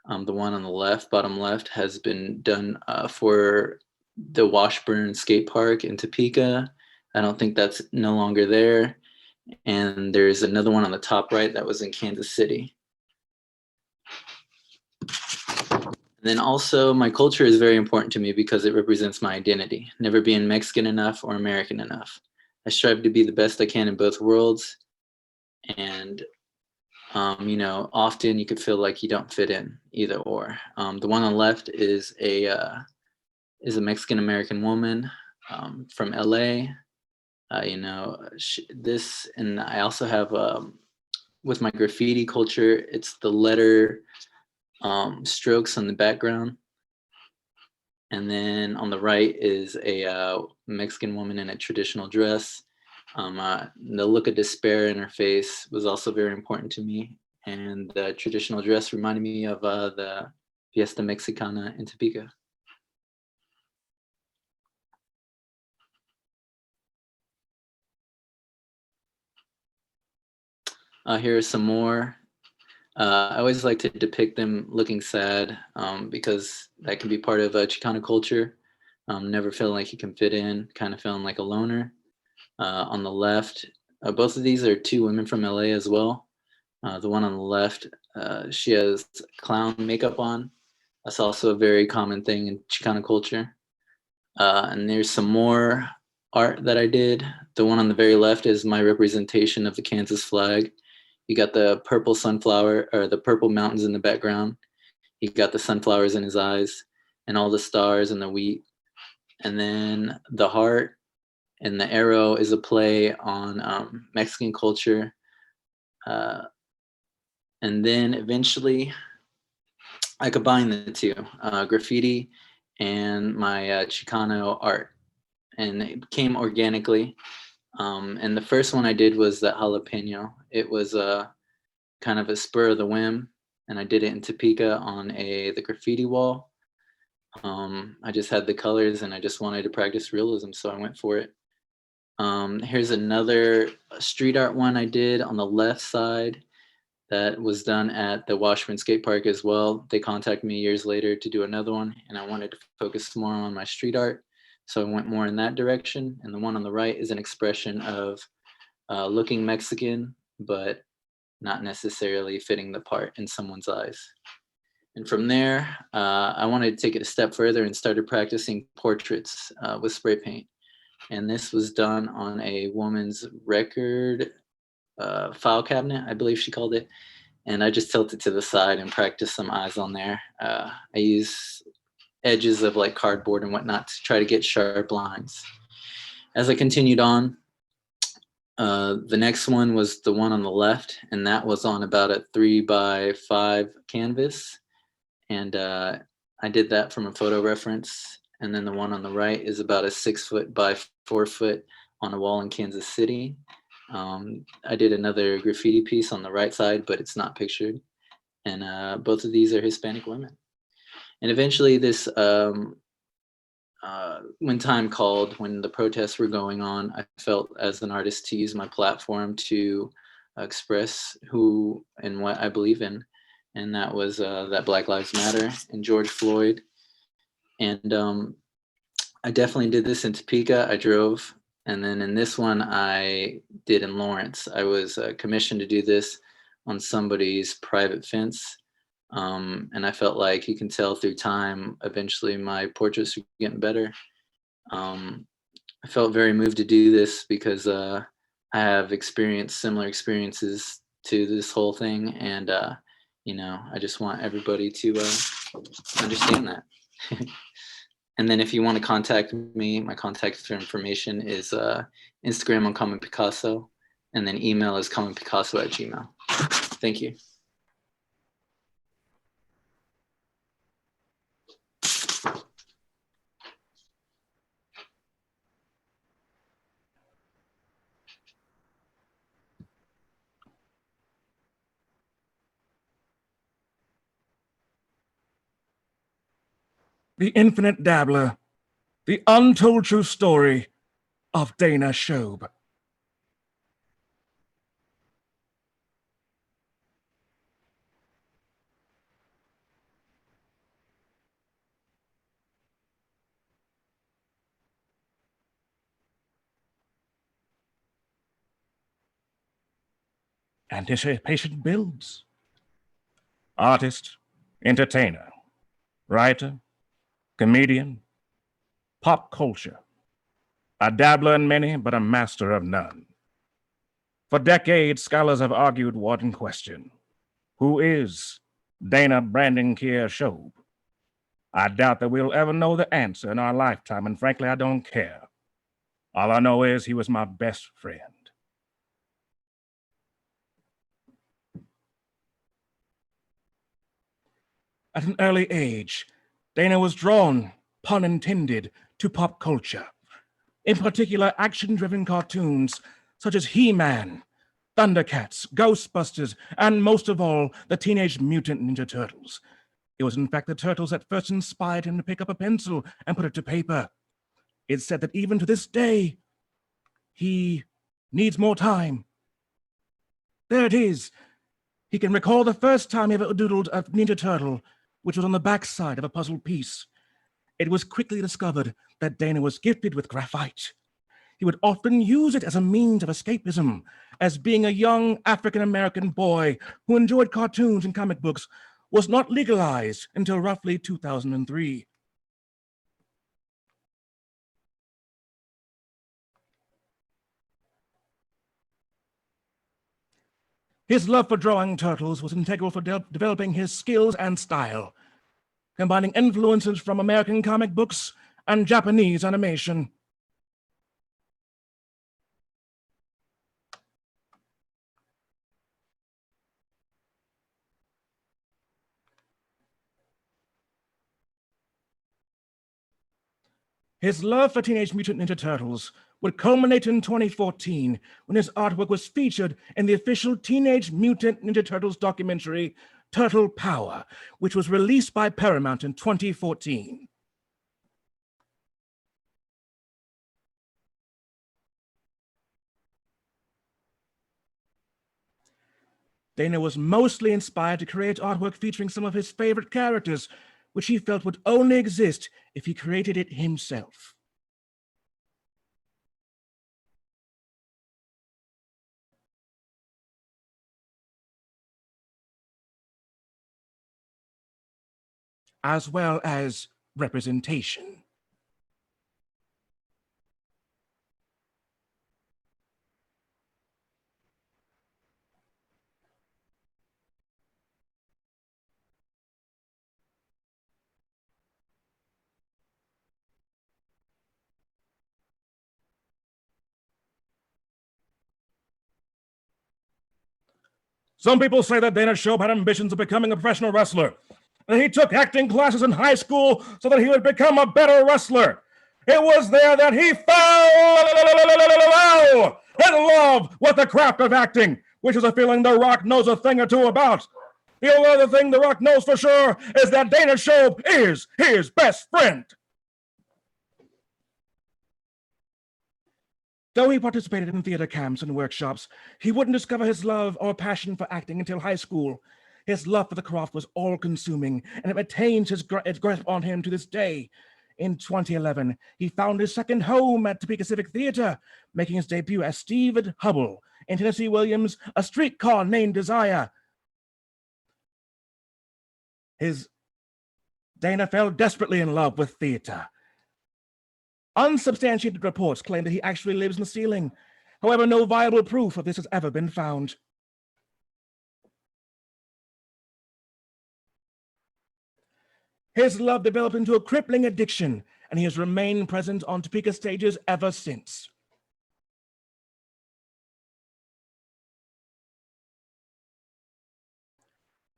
The one on the left, bottom left, has been done for the Washburn Skate Park in Topeka. I don't think that's no longer there. And there's another one on the top right that was in Kansas City. And then also, my culture is very important to me because it represents my identity, never being Mexican enough or American enough. I strive to be the best I can in both worlds. And Often you could feel like you don't fit in either or. The one on the left is a Mexican American woman from LA. This, and I also have with my graffiti culture, it's the letter strokes on the background. And then on the right is a Mexican woman in a traditional dress. The look of despair in her face was also very important to me. And the traditional dress reminded me of the Fiesta Mexicana in Topeka. Here are some more. I always like to depict them looking sad because that can be part of Chicano culture. Never feeling like you can fit in, kind of feeling like a loner. On the left, both of these are two women from LA as well. The one on the left, she has clown makeup on. That's also a very common thing in Chicano culture. And there's some more art that I did. The one on the very left is my representation of the Kansas flag. You got the purple sunflower, or the purple mountains in the background. You got the sunflowers in his eyes and all the stars and the wheat. And then the heart and the arrow is a play on Mexican culture. And then eventually I combined the two, graffiti and my Chicano art. And it came organically. And the first one I did was that jalapeno. It was kind of a spur of the whim, and I did it in Topeka on the graffiti wall. I just had the colors and I just wanted to practice realism, so I went for it. Here's another street art one I did on the left side that was done at the Washburn Skate Park as well. They contacted me years later to do another one, and I wanted to focus more on my street art. So I went more in that direction. And the one on the right is an expression of looking Mexican, but not necessarily fitting the part in someone's eyes. And from there, I wanted to take it a step further and started practicing portraits with spray paint. And this was done on a woman's record file cabinet, I believe she called it. And I just tilted to the side and practiced some eyes on there. I use edges of like cardboard and whatnot to try to get sharp lines. As I continued on, the next one was the one on the left, and that was on about a 3x5 canvas. And I did that from a photo reference. And then the one on the right is about a 6 foot by 4 foot on a wall in Kansas City. I did another graffiti piece on the right side, but it's not pictured. And both of these are Hispanic women. And eventually this, when time called, when the protests were going on, I felt as an artist to use my platform to express who and what I believe in. And that was that Black Lives Matter and George Floyd. And I definitely did this in Topeka. I drove. And then in this one, I did in Lawrence. I was commissioned to do this on somebody's private fence. And I felt like you can tell through time, eventually my portraits were getting better. I felt very moved to do this because I have experienced similar experiences to this whole thing. And, I just want everybody to understand that. And then if you want to contact me, my contact information is Instagram on Common Picasso, and then email is commonpicasso@gmail.com. Thank you. The Infinite Dabbler, the untold true story of Dana Shobe. Anticipation builds. Artist, entertainer, writer, comedian, pop culture, a dabbler in many, but a master of none. For decades, scholars have argued what in question, Who is Dana Brandon Kier Shobe? I doubt that we'll ever know the answer in our lifetime, and frankly, I don't care. All I know is he was my best friend. At an early age, Dana was drawn, pun intended, to pop culture. In particular, action-driven cartoons such as He-Man, Thundercats, Ghostbusters, and most of all, the Teenage Mutant Ninja Turtles. It was in fact the Turtles that first inspired him to pick up a pencil and put it to paper. It's said that even to this day, he needs more time. There it is. He can recall the first time he ever doodled a Ninja Turtle, which was on the backside of a puzzle piece. It was quickly discovered that Dana was gifted with graphite. He would often use it as a means of escapism, as being a young African-American boy who enjoyed cartoons and comic books was not legalized until roughly 2003. His love for drawing turtles was integral for developing his skills and style, combining influences from American comic books and Japanese animation. His love for Teenage Mutant Ninja Turtles would culminate in 2014 when his artwork was featured in the official Teenage Mutant Ninja Turtles documentary, Turtle Power, which was released by Paramount in 2014. Dana was mostly inspired to create artwork featuring some of his favorite characters, which he felt would only exist if he created it himself. As well as representation. Some people say that Dana Shobe had ambitions of becoming a professional wrestler, and he took acting classes in high school so that he would become a better wrestler. It was there that he fell in love with the craft of acting, which is a feeling The Rock knows a thing or two about. The only other thing The Rock knows for sure is that Dana Shobe is his best friend. Though he participated in theater camps and workshops, he wouldn't discover his love or passion for acting until high school. His love for the craft was all-consuming, and it retains its grasp on him to this day. In 2011, he found his second home at Topeka Civic Theater, making his debut as Stephen Hubble in Tennessee Williams' A Streetcar Named Desire. Dana fell desperately in love with theater. Unsubstantiated reports claim that he actually lives in the ceiling. However, no viable proof of this has ever been found. His love developed into a crippling addiction, and he has remained present on Topeka stages ever since.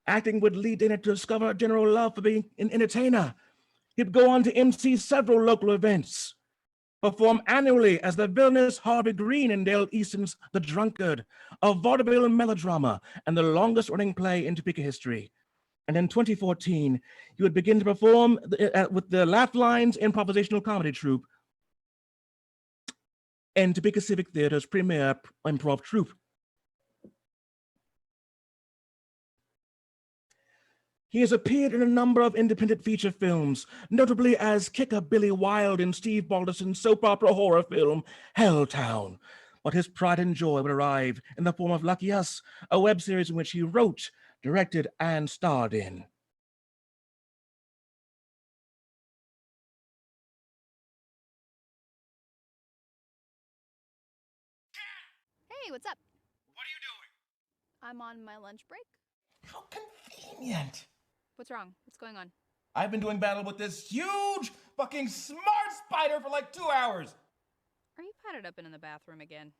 Acting would lead Dana to discover a general love for being an entertainer. He'd go on to MC several local events, perform annually as the villainous Harvey Green in Dale Easton's The Drunkard, a vaudeville melodrama, and the longest-running play in Topeka history. And in 2014, he would begin to perform with the Laugh Lines improvisational comedy troupe and Topeka Civic Theater's premier improv troupe. He has appeared in a number of independent feature films, notably as Kicker Billy Wilde in Steve Balderson's soap opera horror film, Helltown. But his pride and joy would arrive in the form of Lucky Us, a web series in which he wrote, directed, and starred in. Hey, what's up? What are you doing? I'm on my lunch break. How convenient. What's wrong? What's going on? I've been doing battle with this huge fucking smart spider for like 2 hours. Are you padded up and in the bathroom again?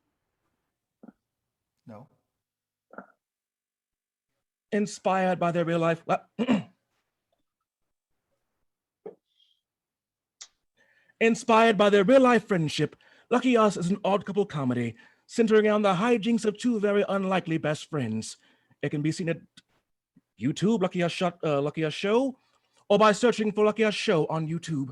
No. Inspired by their real life. Inspired by their real life friendship, Lucky Us is an odd couple comedy centering around the hijinks of two very unlikely best friends. It can be seen at YouTube, Lucky Us Show, or by searching for Lucky Us Show on YouTube.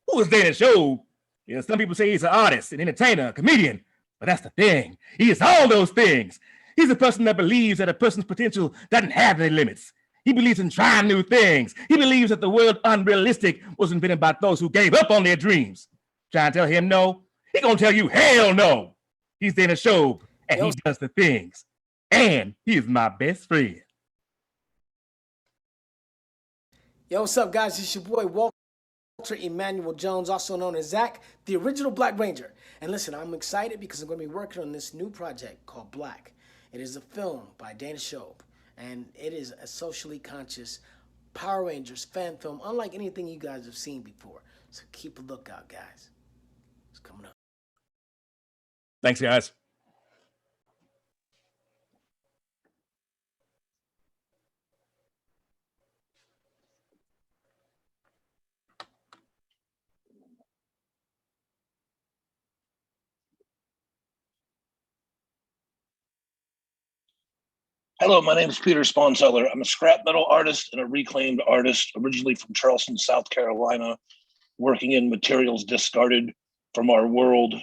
Who is Dana Show? Yeah, some people say he's an artist, an entertainer, a comedian, but that's the thing. He is all those things. He's a person that believes that a person's potential doesn't have any limits. He believes in trying new things. He believes that the word unrealistic was invented by those who gave up on their dreams. Trying to tell him no? He gonna tell you hell no. He's Dana Show, and he does the things. And he is my best friend. Yo, what's up, guys? It's your boy Walter Emmanuel Jones, also known as Zach, the original Black Ranger. And listen, I'm excited because I'm going to be working on this new project called Black. It is a film by Dana Shobe, and it is a socially conscious Power Rangers fan film, unlike anything you guys have seen before. So keep a lookout, guys. It's coming up. Thanks, guys. Hello, my name is Peter Sponseller. I'm a scrap metal artist and a reclaimed artist, originally from Charleston, South Carolina, working in materials discarded from our world,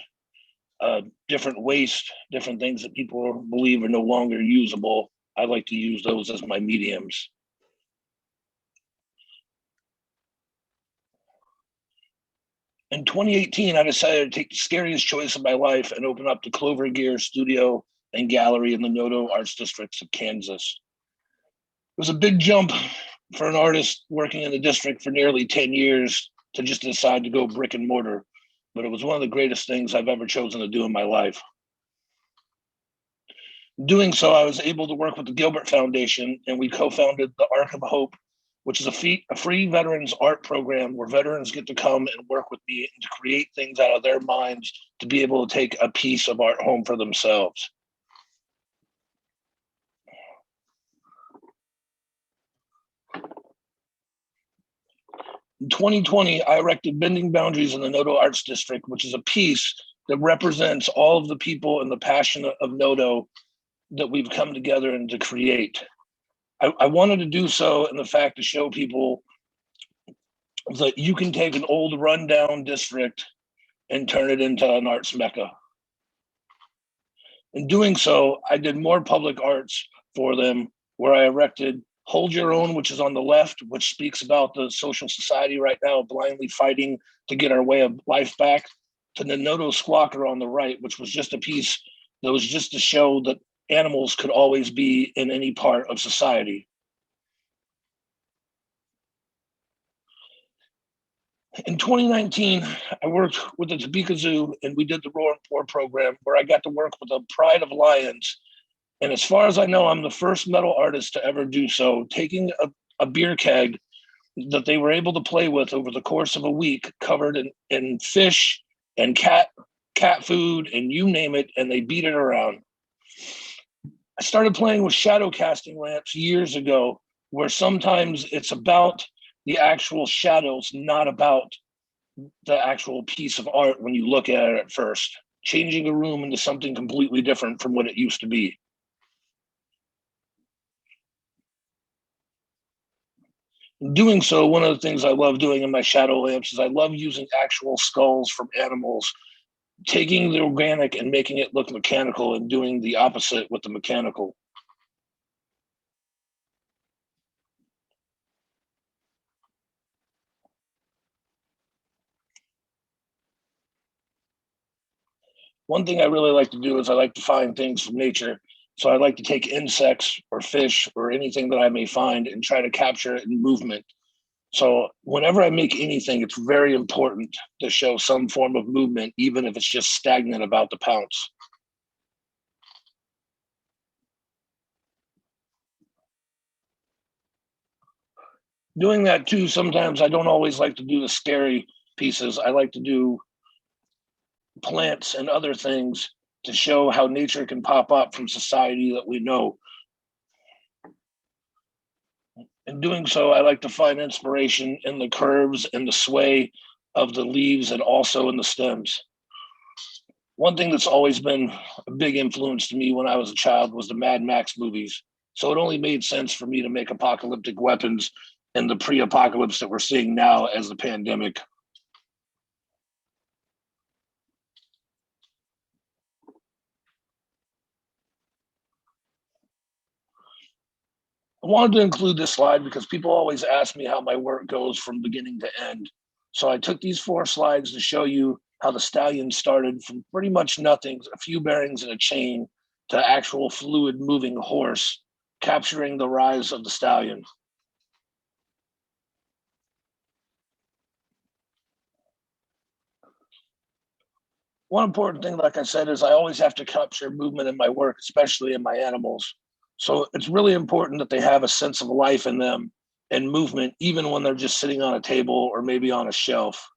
different waste, different things that people believe are no longer usable. I like to use those as my mediums. In 2018, I decided to take the scariest choice of my life and open up the Clover Gear Studio and Gallery in the Noto Arts Districts of Kansas. It was a big jump for an artist working in the district for nearly 10 years to just decide to go brick and mortar, but it was one of the greatest things I've ever chosen to do in my life. Doing so, I was able to work with the Gilbert Foundation, and we co-founded the Arc of Hope, which is a free veterans art program where veterans get to come and work with me and to create things out of their minds to be able to take a piece of art home for themselves. In 2020, I erected Bending Boundaries in the Noto Arts District, which is a piece that represents all of the people and the passion of Noto that we've come together and to create. I wanted to do so in the fact to show people that you can take an old rundown district and turn it into an arts mecca. In doing so, I did more public arts for them, where I erected Hold Your Own, which is on the left, which speaks about the social society right now, blindly fighting to get our way of life back, to the Noto Squawker on the right, which was just a piece that was just to show that animals could always be in any part of society. In 2019, I worked with the Topeka Zoo and we did the Roar and Pour program where I got to work with the Pride of Lions. And as far as I know, I'm the first metal artist to ever do so, taking a beer keg that they were able to play with over the course of a week, covered in fish and cat food and you name it, and they beat it around. I started playing with shadow casting lamps years ago, where sometimes it's about the actual shadows, not about the actual piece of art when you look at it at first, changing a room into something completely different from what it used to be. Doing so, one of the things I love doing in my shadow lamps is I love using actual skulls from animals, taking the organic and making it look mechanical and doing the opposite with the mechanical. One thing I really like to do is I like to find things from nature. So I like to take insects or fish or anything that I may find and try to capture it in movement. So whenever I make anything, it's very important to show some form of movement, even if it's just stagnant about the pounce. Doing that too, sometimes I don't always like to do the scary pieces. I like to do plants and other things to show how nature can pop up from society that we know. In doing so, I like to find inspiration in the curves and the sway of the leaves and also in the stems. One thing that's always been a big influence to me when I was a child was the Mad Max movies. So it only made sense for me to make apocalyptic weapons in the pre-apocalypse that we're seeing now as the pandemic. I wanted to include this slide because people always ask me how my work goes from beginning to end. So I took these 4 slides to show you how the stallion started from pretty much nothing, a few bearings and a chain, to actual fluid moving horse, capturing the rise of the stallion. One important thing, like I said, is I always have to capture movement in my work, especially in my animals. So it's really important that they have a sense of life in them and movement, even when they're just sitting on a table or maybe on a shelf.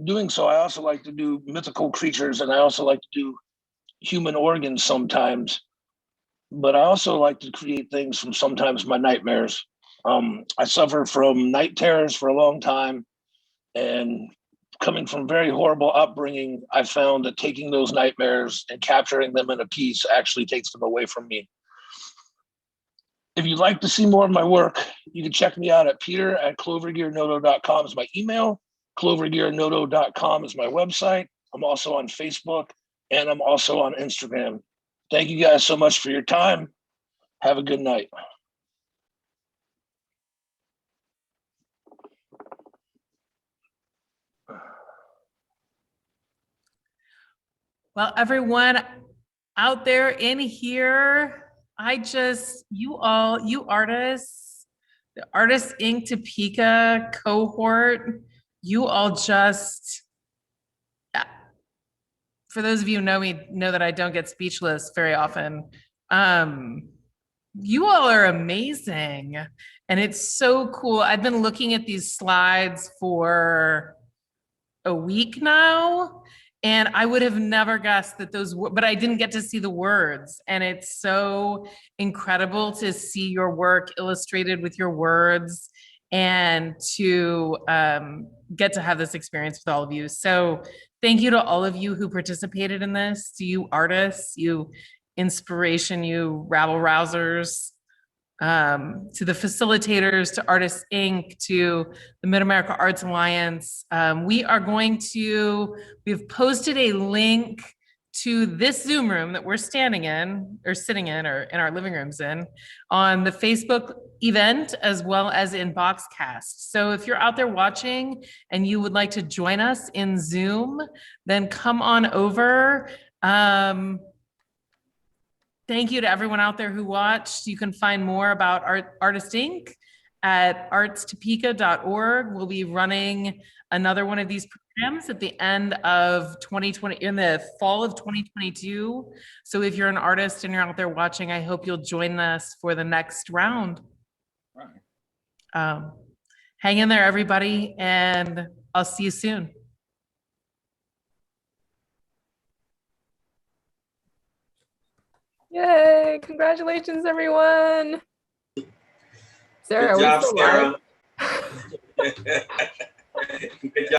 Doing so, I also like to do mythical creatures, and I also like to do human organs sometimes. But I also like to create things from sometimes my nightmares. I suffer from night terrors for a long time, and coming from very horrible upbringing, I found that taking those nightmares and capturing them in a piece actually takes them away from me. If you'd like to see more of my work, you can check me out at peter@clovergearnoto.com is my email. clovergearnoto.com is my website. I'm also on Facebook, and I'm also on Instagram. Thank you guys so much for your time. Have a good night. Well, everyone out there in here, you artists, the Artist Inc. Topeka cohort, you all just, for those of you who know me, know that I don't get speechless very often. You all are amazing. And it's so cool. I've been looking at these slides for a week now, and I would have never guessed that but I didn't get to see the words. And it's so incredible to see your work illustrated with your words and to get to have this experience with all of you. So thank you to all of you who participated in this, to you artists, you inspiration, you rabble rousers, to the facilitators, to Artists Inc., to the Mid-America Arts Alliance. We've posted a link to this Zoom room that we're standing in or sitting in or in our living rooms in on the Facebook event as well as in Boxcast. So if you're out there watching and you would like to join us in Zoom, then come on over. Thank you to everyone out there who watched. You can find more about Artist Inc. at artstopeka.org. We'll be running another one of these programs at the end of 2020, in the fall of 2022. So if you're an artist and you're out there watching, I hope you'll join us for the next round. Hang in there, everybody, and I'll see you soon. Yay, congratulations, everyone. Sarah, Good job, are we still Sarah. live? Good job.